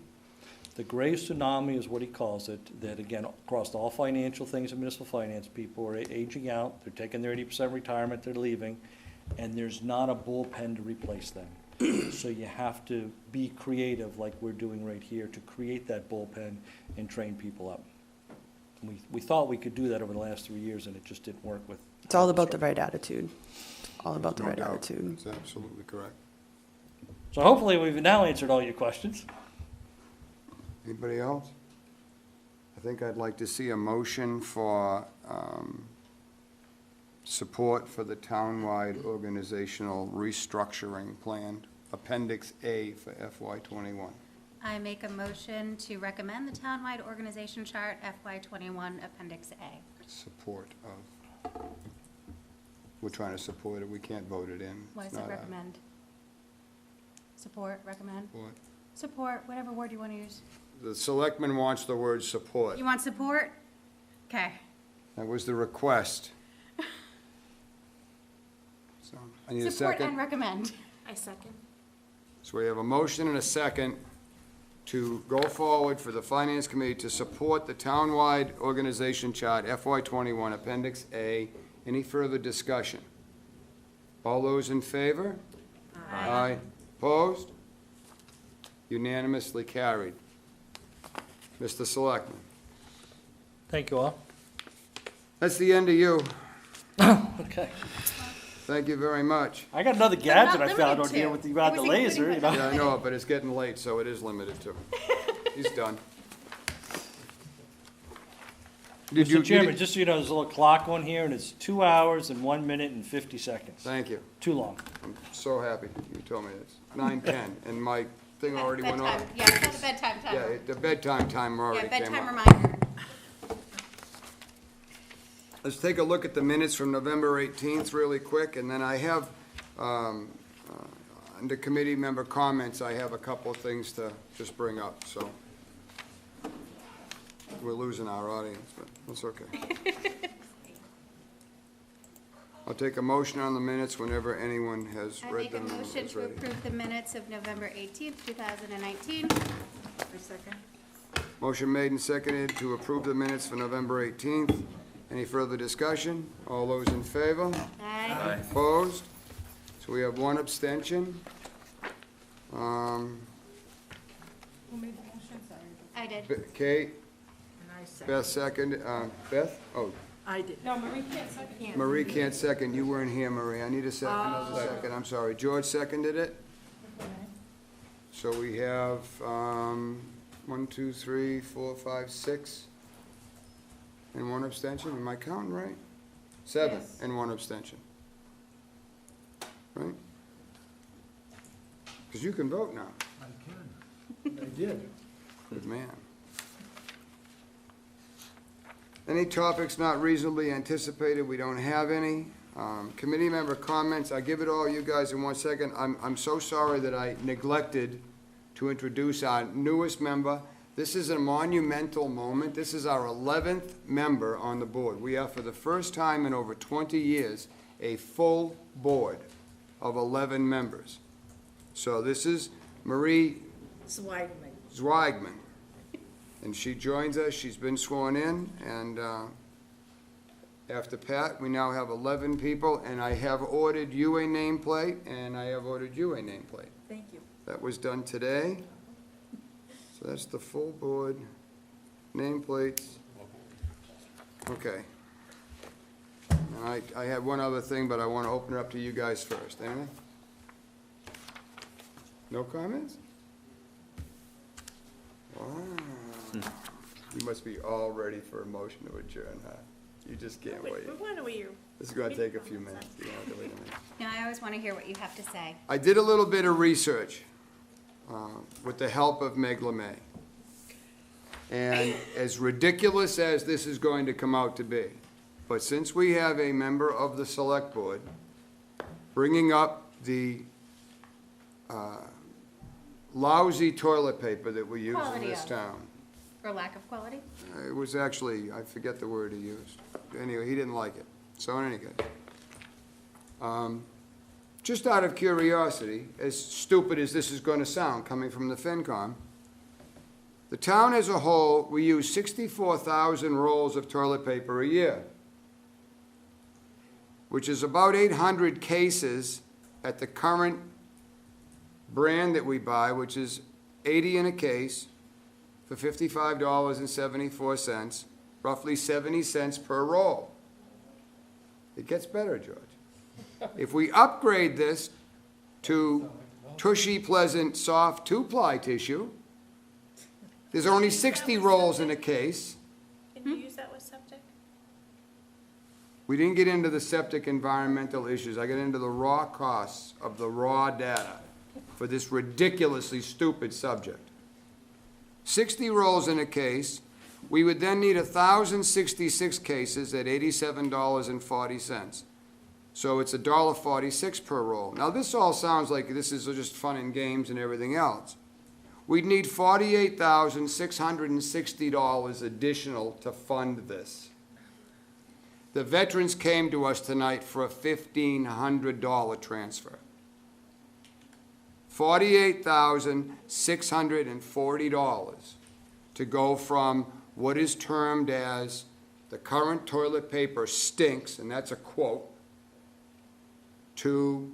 The gray tsunami is what he calls it, that again, across all financial things and municipal finance, people are aging out, they're taking their 80% retirement, they're leaving, and there's not a bullpen to replace them. So you have to be creative like we're doing right here to create that bullpen and train people up. We thought we could do that over the last 3 years and it just didn't work with. It's all about the right attitude. All about the No right doubt. attitude. That's absolutely correct. So hopefully we've now answered all your questions. Anybody else? I think I'd like to see a motion for support for the townwide organizational restructuring plan, Appendix A for FY21. I make a motion to recommend the townwide organization chart FY21 Appendix A. Support of, we're trying to support it, we can't vote it in. Why It's is it not a- recommend? Support, recommend? Support. Support, whatever word you want to use. The selectman wants the word support. You want support? Okay. That was the request. So, I need a Support and second. recommend. I second. So we have a motion and a second to go forward for the Finance Committee to support the townwide organization chart FY '21 Appendix A. Any further discussion? All those in favor? Aye. Opposed? Unanimously carried. Mr. Selectman, Thank you all. that's the end of you. Okay. Thank you very much. I got another gadget I found on here with the, about the laser, you know. Yeah, I know, but it's getting late, so it is limited to. He's done. Mr. Chairman, just so you know, there's a little clock on here, and it's 2 hours and 1 minute and 50 seconds. Thank you. Too long. I'm so happy you told me this. 9:10, and my thing already went off. Bedtime. Yeah, it's called the bedtime Yeah, timer. the bedtime timer already Yeah, came bedtime up. reminder. Let's take a look at the minutes from November 18th really quick, and then I have, under committee member comments, I have a couple of things to just bring up, so. We're losing our audience, but that's okay. I'll take a motion on the minutes whenever anyone has I read make a them and motion is to ready. approve the minutes of November 18th, 2019. I second. Motion made and seconded to approve the minutes for November 18th. Any further discussion? All those in favor? Aye. Opposed? So we have one abstention. Who made the motion? Sorry. I did. Kate, And I second. Beth second, Beth? Oh, I did. No, Marie can't second. Marie can't second. You weren't here, Marie. I need a second, another second. I'm sorry. George seconded it. So we have, 1, 2, 3, 4, 5, 6, and one abstention. Am I counting right? 7 Yes. and one abstention. Right? Because you can vote now. I can. I did. Good man. Any topics not reasonably anticipated? We don't have any. Committee member comments, I give it all you guys in 1 second. I'm so sorry that I neglected to introduce our newest member. This is a monumental moment. This is our 11th member on the board. We are, for the first time in over 20 years, a full board of 11 members. So this is Marie Zweigman. And she joins us. She's been sworn in, and after Pat, we now have 11 people, and I have ordered you a nameplate, and I have ordered you a nameplate. Thank you. That was done today. So that's the full board nameplates. Okay. And I have one other thing, but I want to open it up to you guys first. Anything? No comments? Wow. You must be all ready for a motion to adjourn, huh? You just can't wait. When are we? This is gonna take a few minutes. You don't have to wait a minute. No, I always want to hear what you have to say. I did a little bit of research with the help of Meg LeMay. And as ridiculous as this is going to come out to be, but since we have a member of the select board bringing up the lousy toilet paper that we use in Quality this of. town. Or lack of quality? It was actually, I forget the word he used. Anyway, he didn't like it. So in any case, just out of curiosity, as stupid as this is going to sound coming from the FinCom, the town as a whole, we use 64,000 rolls of toilet paper a year, which is about 800 cases at the current brand that we buy, which is 80 in a case for $55.74, roughly 70 cents per roll. It gets better, George. If we upgrade this to Tushy Pleasant Soft 2-ply tissue, there's only 60 rolls in a case. Can you use that with septic? We didn't get into the septic environmental issues. I got into the raw costs of the raw data for this ridiculously stupid subject. 60 rolls in a case, we would then need 1,066 cases at $87.40. So it's $1.46 per roll. Now, this all sounds like this is just fun and games and everything else. We'd need $48,660 additional to fund this. The veterans came to us tonight for a $1,500 transfer. $48,640 to go from what is termed as the current toilet paper stinks, and that's a quote, to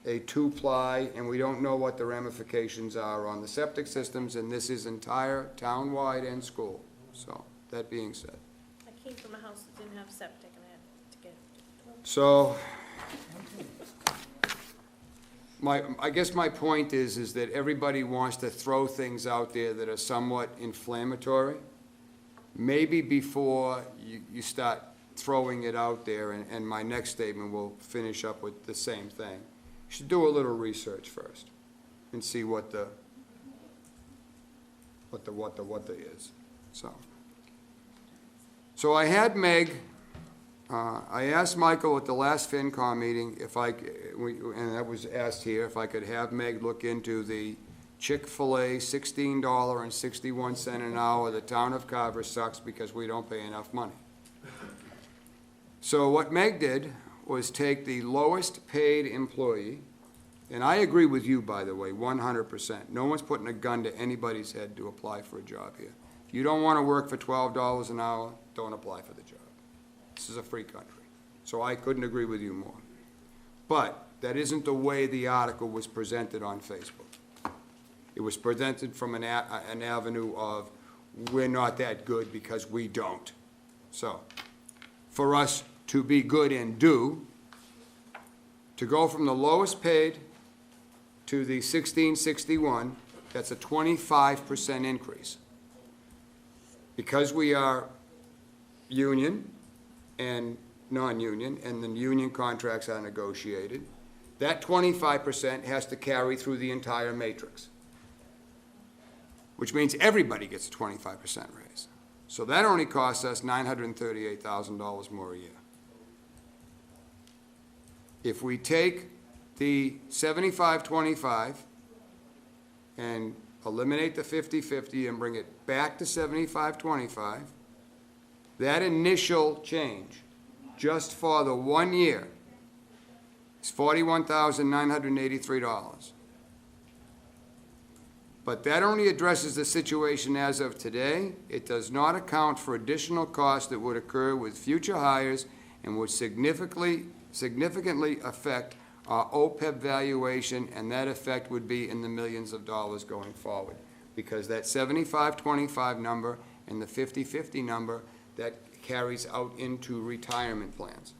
a two-ply, and we don't know what the ramifications are on the septic systems, and this is entire town-wide and school. So, that being said. I came from a house that didn't have septic and I had to get. So, I guess my point is that everybody wants to throw things out there that are somewhat inflammatory. Maybe before you start throwing it out there, and my next statement will finish up with the same thing. You should do a little research first and see what the is, So I had Meg, I asked Michael at the last FinCom meeting if and that was asked here, if I could have Meg look into the Chick-fil-A $16.61 an hour. The town of Carver sucks because we don't pay enough money. So what Meg did was take the lowest paid employee, and I agree with you, by the way, 100%. No one's putting a gun to anybody's head to apply for a job here. If you don't want to work for $12 an hour, don't apply for the job. This is a free country. So I couldn't agree with you more. But that isn't the way the article was presented on Facebook. It was presented from an avenue of, we're not that good because we don't. So, for us to be good and do, to go from the lowest paid to the $16.61, that's a 25% increase. Because we are union and non-union, and the union contracts are negotiated, that 25% has to carry through the entire matrix, which means everybody gets a 25% raise. So that only costs us $938,000 more a year. If we take the 75-25 and eliminate the 50-50 and bring it back to 75-25, that initial change, just for the 1 year, is $41,983. But that only addresses the situation as of today. It does not account for additional costs that would occur with future hires and would significantly affect our OPEB valuation, and that effect would be in the millions of dollars going forward. Because that 75-25 number and the 50-50 number, that carries out into retirement plans.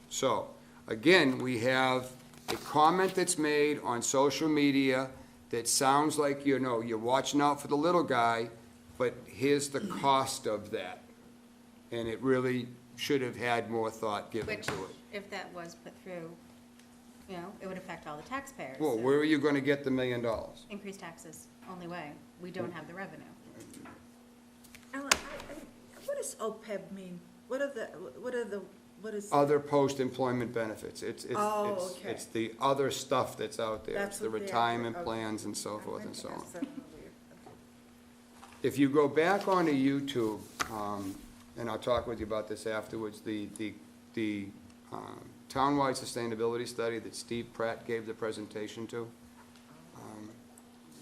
So, again, we have a comment that's made on social media that sounds like, you know, you're watching out for the little guy, but here's the cost of that. And it really should have had more thought given Which, to it. if that was put through, you know, it would affect all the taxpayers. Well, so where are you gonna get the $1 million? increase taxes, only way. We don't have the revenue. Ellen, what does OPEB mean? What is? Other post-employment benefits. Oh, okay. It's the other stuff that's out there. That's It's the what they are. retirement Okay. plans and so forth and so on. Okay. If you go back onto YouTube, and I'll talk with you about this afterwards, the townwide sustainability study that Steve Pratt gave the presentation to,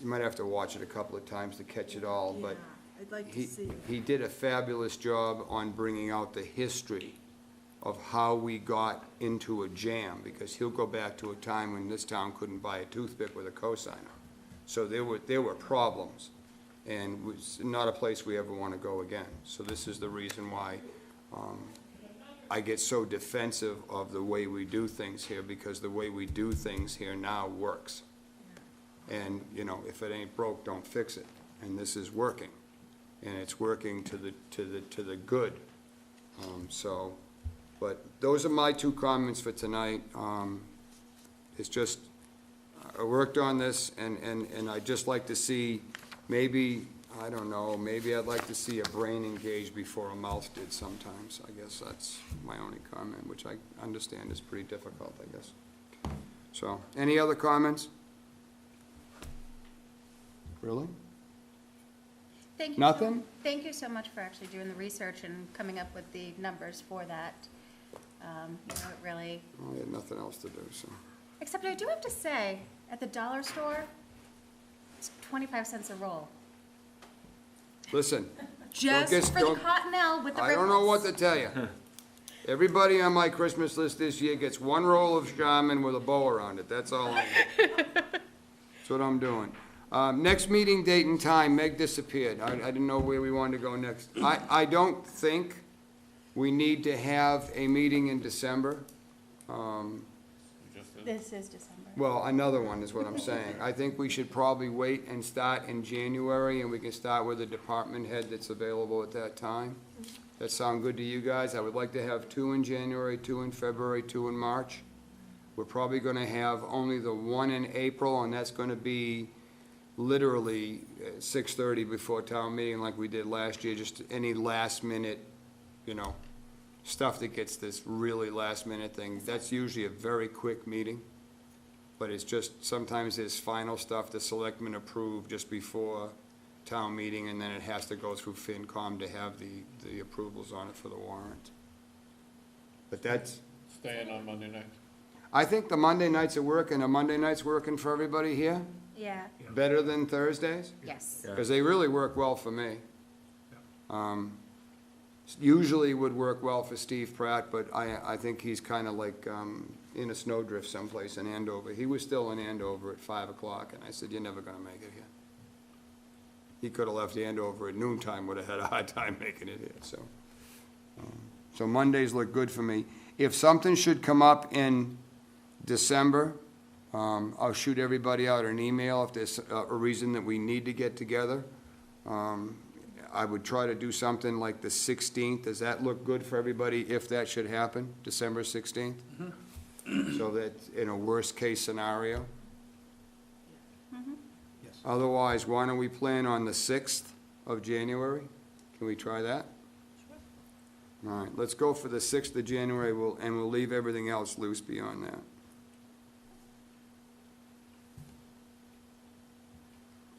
you might have to watch it a couple of times to catch it all, but Yeah, I'd like to see it. he did a fabulous job on bringing out the history of how we got into a jam, because he'll go back to a time when this town couldn't buy a toothpick with a cosigner. So there were problems, and it was not a place we ever want to go again. So this is the reason why I get so defensive of the way we do things here, because the way we do things here now works. And, you know, if it ain't broke, don't fix it. And this is working, and it's working to the good. But those are my two comments for tonight. It's just, I worked on this, and I'd just like to see, maybe, I don't know, maybe I'd like to see a brain engaged before a mouth did sometimes. I guess that's my only comment, which I understand is pretty difficult, I guess. So, any other comments? Really? Thank you. so- Nothing? Thank you so much for actually doing the research and coming up with the numbers for that. It really, Well, I had nothing else to do, so. except I do have to say, at the dollar store, it's 25 cents a roll. Listen, Just get- for the don't- Cottonelle with the I don't know what ripples. to tell you. Everybody on my Christmas list this year gets one roll of Charmin with a bow around it, that's all I get. That's what I'm doing. Next meeting date and time, Meg disappeared. I didn't know where we wanted to go next. I don't think we need to have a meeting in December. This is December. Well, another one is what I'm saying. I think we should probably wait and start in January, and we can start with a department head that's available at that time. That sound good to you guys? I would like to have 2 in January, 2 in February, 2 in March. We're probably gonna have only the 1 in April, and that's gonna be literally 6:30 before town meeting like we did last year, just any last minute, stuff that gets this really last minute thing. That's usually a very quick meeting, but it's just, sometimes there's final stuff the selectmen approve just before town meeting, and then it has to go through FinCom to have the approvals on it for the warrant. But that's, Staying on Monday night. I think the Monday nights are working. Are Monday nights working for everybody here? Yeah, Better than Thursdays? yes. Because they really work well for me. Usually would work well for Steve Pratt, but I think he's kind of like in a snowdrift someplace in Andover. He was still in Andover at 5 o'clock, and I said, you're never gonna make it here. He could have left Andover at noontime, would have had a hard time making it here, so. So Mondays look good for me. If something should come up in December, I'll shoot everybody out an email if there's a reason that we need to get together. I would try to do something like the 16th. Does that look good for everybody if that should happen, December 16th? So that, in a worst-case scenario? Yes. Otherwise, why don't we plan on the 6th of January? Can we try that? All right, let's go for the 6th of January, and we'll leave everything else loose beyond that.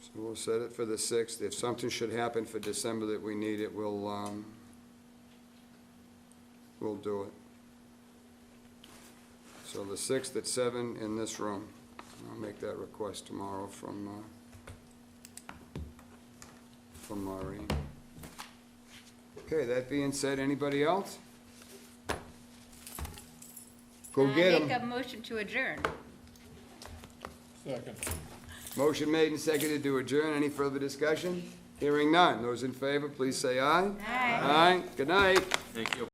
So we'll set it for the 6th. If something should happen for December that we need it, we'll do it. So the 6th at 7 in this room. I'll make that request tomorrow from Maureen. Okay, that being said, anybody else? Go get 'em. Make a motion to adjourn. Second. Motion made and seconded to adjourn. Any further discussion? Hearing none. Those in favor, please say aye. Aye. Aye. Good night. Thank you.